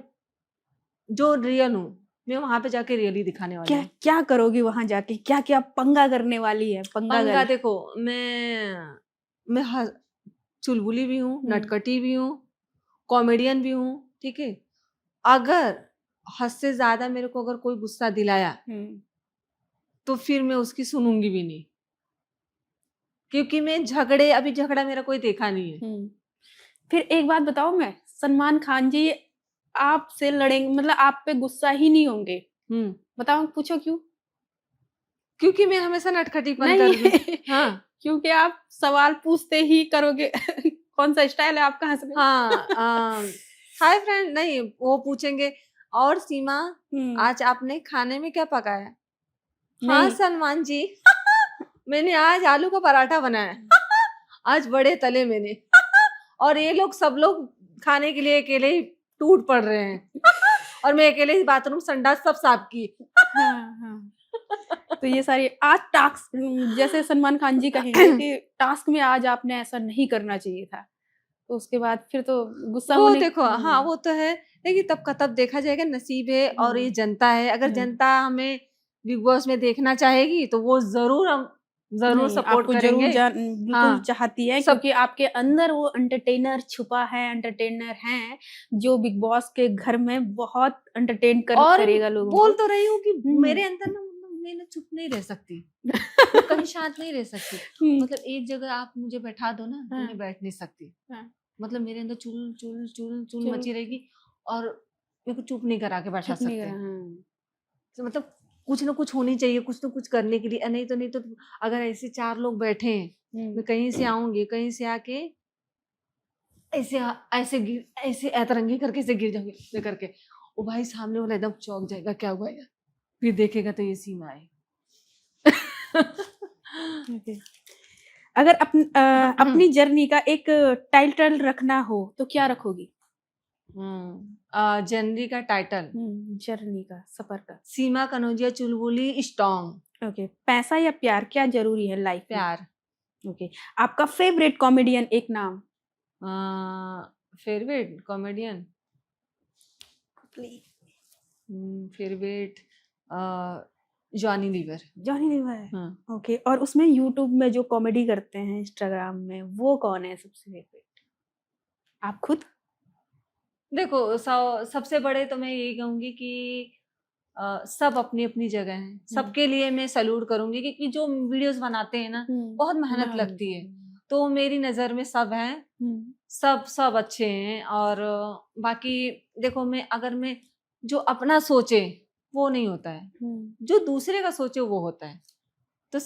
Speaker 2: जो रियल हूँ, मैं वहां पे जाके रियली दिखाने वाली
Speaker 1: क्या
Speaker 2: हूँ।
Speaker 1: क्या करोगी वहां जाके, क्या क्या पंगा करने वाली है, पंगा
Speaker 2: पंगा
Speaker 1: गर्ल।
Speaker 2: देखो, मैं चुलबुली भी हूँ,
Speaker 1: हम्म,
Speaker 2: नटखटी भी हूँ, कॉमेडियन भी हूँ, ठीक है। अगर हद से ज्यादा मेरे को अगर कोई गुस्सा दिलाया
Speaker 1: हम्म,
Speaker 2: तो फिर मैं उसकी सुनूंगी भी नहीं, क्योंकि मैं अभी झगड़ा मेरा कोई देखा नहीं है।
Speaker 1: हम्म। फिर एक बात बताओ, मैं सलमान खान जी आपसे लड़ेंगे, मतलब आप पे गुस्सा ही नहीं होंगे,
Speaker 2: हम्म,
Speaker 1: बताओ, पूछो क्यों?
Speaker 2: क्योंकि मैं हमेशा नटखटीपन
Speaker 1: नहीं
Speaker 2: कर रही। हाँ,
Speaker 1: क्योंकि आप सवाल पूछते ही करोगे कौन सा स्टाइल है आपका हंसने
Speaker 2: हाँ,
Speaker 1: का?
Speaker 2: हाय फ्रेंड नहीं, वो पूछेंगे और सीमा
Speaker 1: हम्म,
Speaker 2: आज आपने खाने में क्या पकाया? हाँ
Speaker 1: नहीं
Speaker 2: सलमान जी, मैंने आज आलू का पराठा बनाया, आज बड़े तले मैंने, और ये लोग सब लोग खाने के लिए अकेले ही टूट पड़ रहे हैं, और मैं अकेले ही बाथरूम संडास सब साफ की।
Speaker 1: हाँ हाँ, तो ये सारी आज टास्क, जैसे सलमान खान जी कहेंगे कि टास्क में आज आपने ऐसा नहीं करना चाहिए था, तो उसके बाद फिर तो गुस्सा
Speaker 2: वो
Speaker 1: होने।
Speaker 2: देखो, हाँ वो तो है, लेकिन तब का तब देखा जाएगा, नसीब है और ये
Speaker 1: हम्म,
Speaker 2: जनता है। अगर
Speaker 1: हम्म।
Speaker 2: जनता हमें बिग बॉस में देखना चाहेगी तो वो जरूर, हम जरूर
Speaker 1: नहीं,
Speaker 2: सपोर्ट
Speaker 1: आपको ज़रूर
Speaker 2: करेंगे।
Speaker 1: बिल्कुल
Speaker 2: हाँ,
Speaker 1: चाहती है,
Speaker 2: सब
Speaker 1: क्योंकि आपके अंदर वो एंटरटेनर छुपा है, एंटरटेनर हैं, जो बिग बॉस के घर में बहुत एंटरटेन
Speaker 2: और
Speaker 1: करेगा लोगों
Speaker 2: बोल
Speaker 1: को।
Speaker 2: तो रही हूँ कि
Speaker 1: हुँ।
Speaker 2: मेरे अंदर ना, मतलब मैं ना चुप नहीं रह सकती, मैं कहीं शांत नहीं रह सकती।
Speaker 1: हुँ,
Speaker 2: मतलब एक जगह आप मुझे बैठा दो ना तो मैं
Speaker 1: हाँ,
Speaker 2: बैठ नहीं सकती।
Speaker 1: हाँ,
Speaker 2: मतलब मेरे अंदर चुल चुल चुल चुल
Speaker 1: चलो
Speaker 2: मची रहेगी, और मेरे को चुप नहीं करा के बैठा
Speaker 1: चुप नहीं
Speaker 2: सकते।
Speaker 1: करा, हाँ।
Speaker 2: तो मतलब कुछ ना कुछ होनी चाहिए, कुछ ना कुछ करने के लिए। नहीं तो अगर ऐसे 4 लोग बैठे हैं,
Speaker 1: हुँ,
Speaker 2: मैं कहीं से आऊँगी, कहीं से आके ऐसे अतरंगी करके ऐसे गिर जाऊँगी ऐसे करके। ओ भाई सामने वाला एकदम चौंक जाएगा, क्या हुआ यार? फिर देखेगा तो ये सीमा है।
Speaker 1: ओके। अगर अपनी जर्नी का एक टाइटल रखना हो, तो क्या रखोगी?
Speaker 2: जनरी का टाइटल,
Speaker 1: जर्नी का, सफ़र का।
Speaker 2: सीमा कनौजिया चुलबुली स्ट्रॉन्ग।
Speaker 1: ओके, पैसा या प्यार, क्या ज़रूरी है लाइफ में?
Speaker 2: प्यार।
Speaker 1: ओके, आपका फ़ेवरेट कॉमेडियन एक नाम?
Speaker 2: Favourite comedian,
Speaker 1: please.
Speaker 2: Favourite Johnny Lever.
Speaker 1: Johnny Lever है।
Speaker 2: हाँ,
Speaker 1: ओके, और उसमें यूट्यूब में जो कॉमेडी करते हैं इंस्टाग्राम में, वो कौन है सबसे फेवरेट? आप खुद?
Speaker 2: देखो सबसे बड़े तो मैं यही कहूंगी कि सब अपनी अपनी जगह हैं, सबके लिए मैं सैल्यूट करूंगी, क्योंकि जो वीडियोस बनाते हैं ना, बहुत मेहनत
Speaker 1: मेहनत।
Speaker 2: लगती है। तो मेरी नज़र में सब हैं, सब सब अच्छे हैं। और बाकी देखो, मैं जो अपना सोचे वो नहीं होता है, जो दूसरे का सोचे वो होता है। तो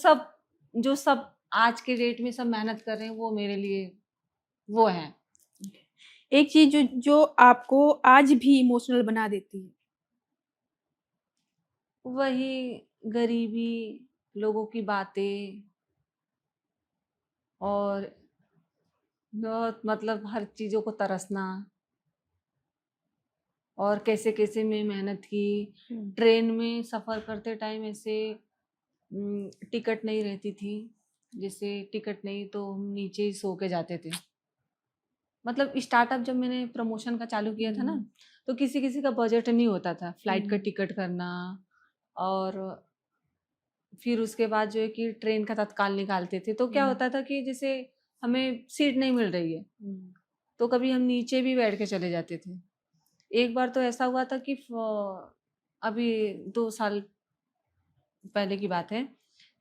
Speaker 2: सब आज के डेट में सब मेहनत कर रहे हैं, वो मेरे लिए वो है।
Speaker 1: एक चीज़ जो जो आपको आज भी इमोशनल बना देती है?
Speaker 2: वही गरीबी, लोगों की बातें, और बहुत मतलब हर चीज़ों को तरसना, और कैसे-कैसे मैं मेहनत की।
Speaker 1: हुँ,
Speaker 2: ट्रेन में सफ़र करते टाइम ऐसे टिकट नहीं रहती थी, जैसे टिकट नहीं तो हम नीचे ही सो के जाते थे। मतलब स्टार्टअप जब मैंने प्रमोशन का चालू किया था ना,
Speaker 1: हुँ,
Speaker 2: तो किसी-किसी का बजट नहीं होता था, फ्लाइट का
Speaker 1: हुँ,
Speaker 2: टिकट करना, और फिर उसके बाद जो है कि ट्रेन का तत्काल निकालते थे। तो क्या
Speaker 1: हुँ,
Speaker 2: होता था कि जैसे हमें सीट नहीं मिल रही है,
Speaker 1: हुँ,
Speaker 2: तो कभी हम नीचे भी बैठ के चले जाते थे। एक बार तो ऐसा हुआ था कि अभी 2 साल पहले की बात है,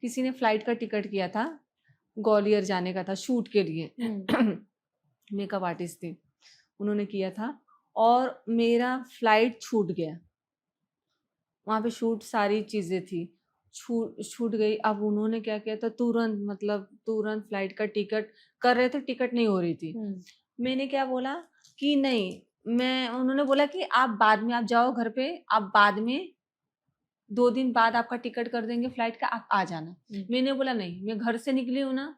Speaker 2: किसी ने फ्लाइट का टिकट किया था, ग्वालियर जाने का था शूट के लिए।
Speaker 1: हुँ,
Speaker 2: मेकअप आर्टिस्ट थी, उन्होंने किया था, और मेरा फ्लाइट छूट गया। वहाँ पे शूट सारी चीज़ें थी, छूट गई। अब उन्होंने क्या किया था, तुरंत फ्लाइट का टिकट कर रहे थे, टिकट नहीं हो रही थी।
Speaker 1: हुँ,
Speaker 2: मैंने क्या बोला कि नहीं, मैं उन्होंने बोला कि आप बाद में, आप जाओ घर पे, आप बाद में 2 दिन बाद आपका टिकट कर देंगे फ्लाइट का, आप आ जाना।
Speaker 1: हुँ,
Speaker 2: मैंने बोला नहीं, मैं घर से निकली हूँ ना,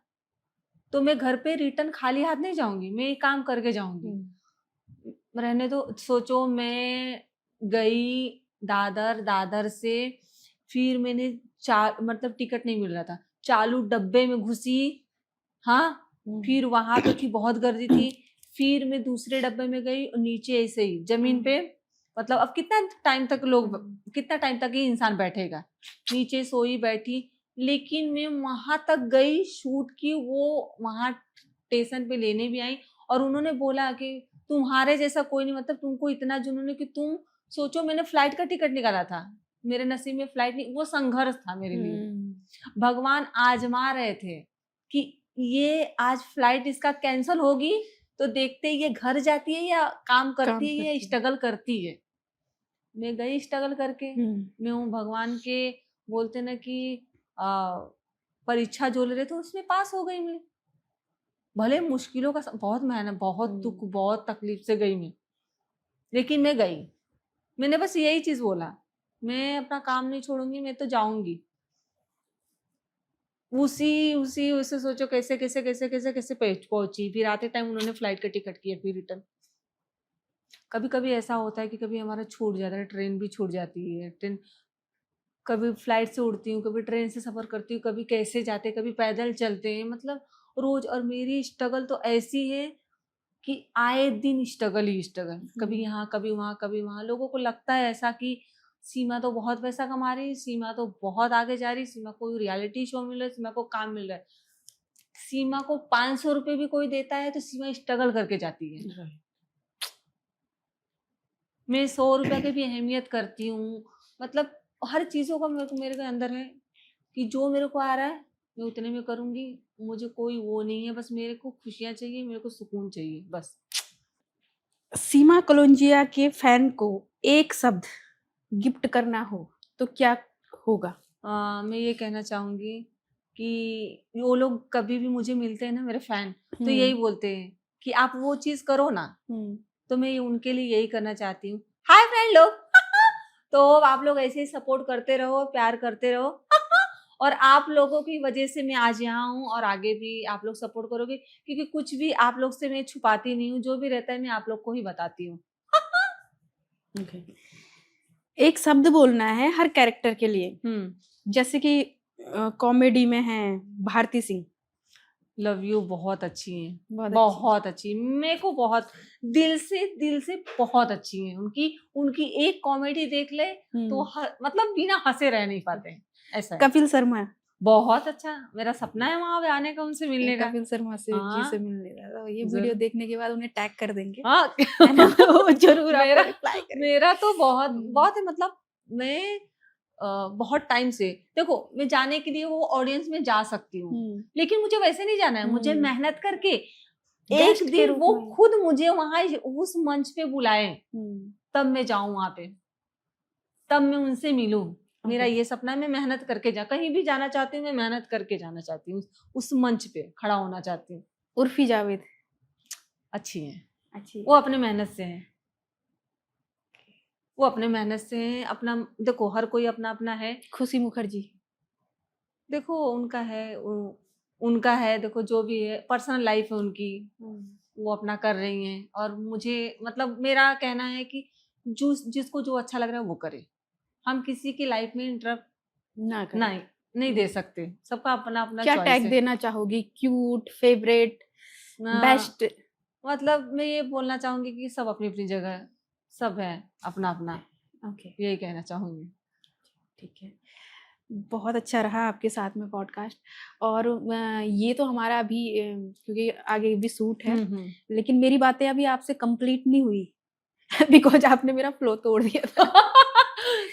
Speaker 2: तो मैं घर पे रिटर्न खाली हाथ नहीं जाऊंगी, मैं ये काम करके जाऊंगी। रहने दो, सोचो मैं गई दादर, दादर से फिर मैंने मतलब टिकट नहीं मिल रहा था, चालू डब्बे में घुसी, हाँ, फिर वहां पे थी बहुत गर्दी थी, फिर मैं दूसरे डब्बे में गई और नीचे ऐसे ही जमीन पे, मतलब अब कितना टाइम तक लोग, कितना टाइम तक ही इंसान बैठेगा, नीचे सोई बैठी। लेकिन मैं वहां तक गई शूट की, वो वहां स्टेशन पे लेने भी आई और उन्होंने बोला कि तुम्हारे जैसा कोई नहीं, मतलब तुमको इतना जुनून है कि तुम सोचो, मैंने फ्लाइट का टिकट निकाला था, मेरे नसीब में फ्लाइट नहीं, वो संघर्ष था मेरे लिए। भगवान आजमा रहे थे कि ये आज फ्लाइट इसका कैंसिल होगी तो देखते ही ये घर जाती है या काम करती है या स्ट्रगल करती है। मैं गई स्ट्रगल करके, मैं हूँ भगवान के, बोलते ना कि परीक्षा जो ले रहे थे उसमें पास हो गई मैं, भले मुश्किलों का बहुत मेहनत, बहुत दुख, बहुत तकलीफ से गई मैं, लेकिन मैं गई। मैंने बस यही चीज बोला, मैं अपना काम नहीं छोड़ूंगी, मैं तो जाऊंगी। उसी उसी उसे सोचो कैसे कैसे कैसे कैसे कैसे पहुंची, फिर आते टाइम उन्होंने फ्लाइट का टिकट किया, फिर रिटर्न। कभी कभी ऐसा होता है कि कभी हमारा छूट जाता है, ट्रेन भी छूट जाती है, ट्रेन कभी फ्लाइट से उड़ती हूँ, कभी ट्रेन से सफर करती हूँ, कभी कैसे जाते, कभी पैदल चलते हैं, मतलब रोज। और मेरी स्ट्रगल तो ऐसी है कि आए दिन स्ट्रगल ही स्ट्रगल, कभी यहाँ कभी वहां कभी वहां। लोगों को लगता है ऐसा कि सीमा तो बहुत पैसा कमा रही, सीमा तो बहुत आगे जा रही, सीमा को रियलिटी शो मिल रहा है, सीमा को काम मिल रहा है। सीमा को 500 रुपए भी कोई देता है तो सीमा स्ट्रगल करके जाती है। मैं 100 रुपए की भी अहमियत करती हूँ, मतलब हर चीजों का मेरे के अंदर है कि जो मेरे को आ रहा है मैं उतने में करूंगी, मुझे कोई वो नहीं है, बस मेरे को खुशियां चाहिए, मेरे को सुकून चाहिए बस।
Speaker 1: सीमा कलोंजिया के फैन को एक शब्द गिफ्ट करना हो तो क्या होगा?
Speaker 2: मैं ये कहना चाहूंगी कि वो लोग कभी भी मुझे मिलते हैं ना मेरे फैन, तो यही बोलते हैं कि आप वो चीज करो ना, तो मैं उनके लिए यही करना चाहती हूँ। हाय फ्रेंड लोग तो आप लोग ऐसे ही सपोर्ट करते रहो, प्यार करते रहो और आप लोगों की वजह से मैं आज यहाँ हूँ और आगे भी आप लोग सपोर्ट करोगे, क्योंकि कुछ भी आप लोग से मैं छुपाती नहीं हूँ, जो भी रहता है मैं आप लोग को ही बताती हूँ।
Speaker 1: एक शब्द बोलना है हर कैरेक्टर के लिए, जैसे कि कॉमेडी में है भारती सिंह।
Speaker 2: लव यू बहुत अच्छी हैं, बहुत अच्छी, मेरे को बहुत दिल से बहुत अच्छी हैं। उनकी एक कॉमेडी देख ले तो मतलब बिना हंसे रह नहीं पाते हैं, ऐसा है।
Speaker 1: कपिल शर्मा बहुत
Speaker 2: अच्छा, मेरा सपना है वहां पे आने का, उनसे मिलने का,
Speaker 1: कपिल शर्मा से जी से मिलने का। तो ये वीडियो
Speaker 2: जरूर।
Speaker 1: देखने के बाद उन्हें टैग कर देंगे,
Speaker 2: हाँ
Speaker 1: है ना? वो जरूर आपको रिप्लाई करेंगे।
Speaker 2: मेरा तो बहुत है, मतलब मैं बहुत टाइम से, देखो मैं जाने के लिए वो ऑडियंस में जा सकती हूँ, लेकिन मुझे वैसे नहीं जाना है, मुझे मेहनत करके एक दिन वो खुद मुझे वहां उस मंच पे बुलाए, तब मैं जाऊं वहां पे, तब मैं उनसे मिलूं। मेरा ये सपना है, मैं मेहनत करके कहीं भी जाना चाहती हूँ, मैं मेहनत करके जाना चाहती हूँ, उस मंच पे खड़ा होना चाहती हूँ।
Speaker 1: उर्फी जावेद
Speaker 2: अच्छी है, वो अपने मेहनत से है, वो अपने मेहनत से है। अपना देखो, हर कोई अपना अपना है।
Speaker 1: खुशी मुखर्जी
Speaker 2: देखो उनका है, देखो जो भी है पर्सनल लाइफ है उनकी, वो अपना कर रही हैं। और मुझे मतलब मेरा कहना है कि जिसको जो अच्छा लग रहा है वो करे, हम किसी की लाइफ में इंटरप्ट नहीं दे सकते, सबका अपना अपना
Speaker 1: क्या
Speaker 2: चॉइस
Speaker 1: टैग
Speaker 2: है।
Speaker 1: देना चाहोगी? Cute, favourite, best?
Speaker 2: मतलब मैं ये बोलना चाहूंगी कि सब अपनी अपनी जगह, सब है अपना अपना, यही कहना चाहूंगी।
Speaker 1: ठीक है, बहुत अच्छा रहा आपके साथ में पॉडकास्ट। और ये तो हमारा अभी क्योंकि आगे भी शूट है, लेकिन मेरी बातें अभी आपसे कंप्लीट नहीं हुई बिकॉज आपने मेरा फ्लो तोड़ दिया था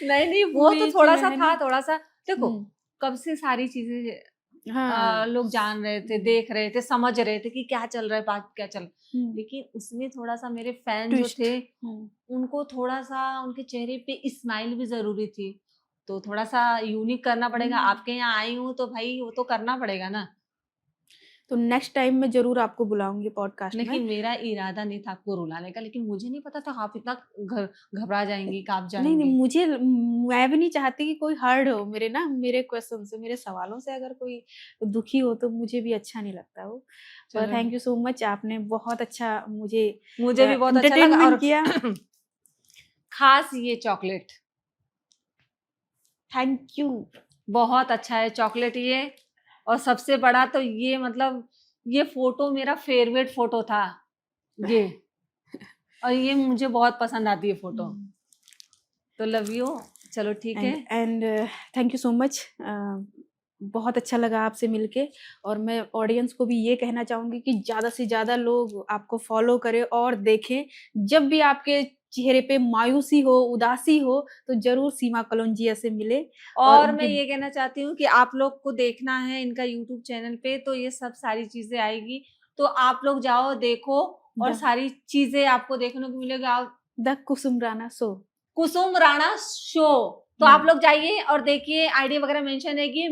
Speaker 2: नहीं वो तो थोड़ा सा देखो, कब से सारी चीजें लोग जान रहे थे, देख रहे थे, समझ रहे थे कि क्या चल रहा है, बात क्या चल, लेकिन उसमें थोड़ा सा मेरे फैन जो थे उनको थोड़ा सा उनके चेहरे पे स्माइल भी जरूरी थी, तो थोड़ा सा यूनिक करना पड़ेगा। आपके यहाँ आई हूँ तो भाई वो तो करना पड़ेगा ना।
Speaker 1: तो नेक्स्ट टाइम मैं ज़रूर आपको बुलाऊँगी पॉडकास्ट में।
Speaker 2: लेकिन मेरा इरादा नहीं था आपको रुलाने का, लेकिन मुझे नहीं पता था आप इतना घबरा जाएँगी, काँप
Speaker 1: नहीं, नहीं,
Speaker 2: जाएँगी।
Speaker 1: मुझे मैं भी नहीं चाहती कि कोई हर्ट हो मेरे क्वेश्चन से, मेरे सवालों से अगर कोई दुखी हो तो मुझे भी अच्छा नहीं लगता वो। पर
Speaker 2: चलो,
Speaker 1: थैंक यू सो मच, आपने बहुत अच्छा मुझे
Speaker 2: मुझे भी बहुत अच्छा लगा।
Speaker 1: एंटरटेनमेंट
Speaker 2: और
Speaker 1: किया।
Speaker 2: खास ये चॉकलेट
Speaker 1: थैंक यू।
Speaker 2: बहुत अच्छा है चॉकलेट ये। और सबसे बड़ा तो ये, मतलब ये फ़ोटो मेरा फ़ेवरेट फ़ोटो था ये, और ये मुझे बहुत पसंद आती है फ़ोटो। तो लव यू। चलो ठीक है।
Speaker 1: And thank you so much. बहुत अच्छा लगा आपसे मिलके, और मैं ऑडियंस को भी ये कहना चाहूँगी कि ज़्यादा से ज़्यादा लोग आपको फ़ॉलो करें और देखें। जब भी आपके चेहरे पे मायूसी हो, उदासी हो, तो ज़रूर सीमा कलौंजिया से मिलें और
Speaker 2: और मैं
Speaker 1: उनके
Speaker 2: ये कहना चाहती हूँ कि आप लोग को देखना है इनका यूट्यूब चैनल पे, तो ये सब सारी चीज़ें आएगी। तो आप लोग जाओ, देखो, और
Speaker 1: द
Speaker 2: सारी चीज़ें आपको देखने को मिलेगा। आप
Speaker 1: the Kusum Rana show.
Speaker 2: Kusum Rana show, तो आप
Speaker 1: हुँ।
Speaker 2: लोग जाइए और देखिए। आईडी वगैरह मेंशन रहेगी,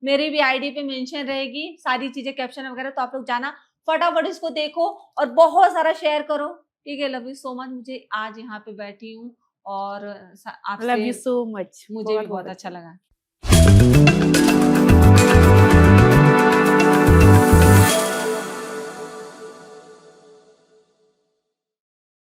Speaker 2: मेरे भी आईडी पे मेंशन रहेगी सारी चीज़ें, कैप्शन वगैरह। तो आप लोग जाना, फटाफट इसको देखो और बहुत सारा शेयर करो। ठीक है? Love you so much. मुझे आज यहाँ पे बैठी हूँ और
Speaker 1: लव
Speaker 2: आपसे
Speaker 1: यू सो मच।
Speaker 2: मुझे भी
Speaker 1: बहुत-बहुत
Speaker 2: बहुत
Speaker 1: अच्छा
Speaker 2: अच्छा
Speaker 1: लगा।
Speaker 2: लगा।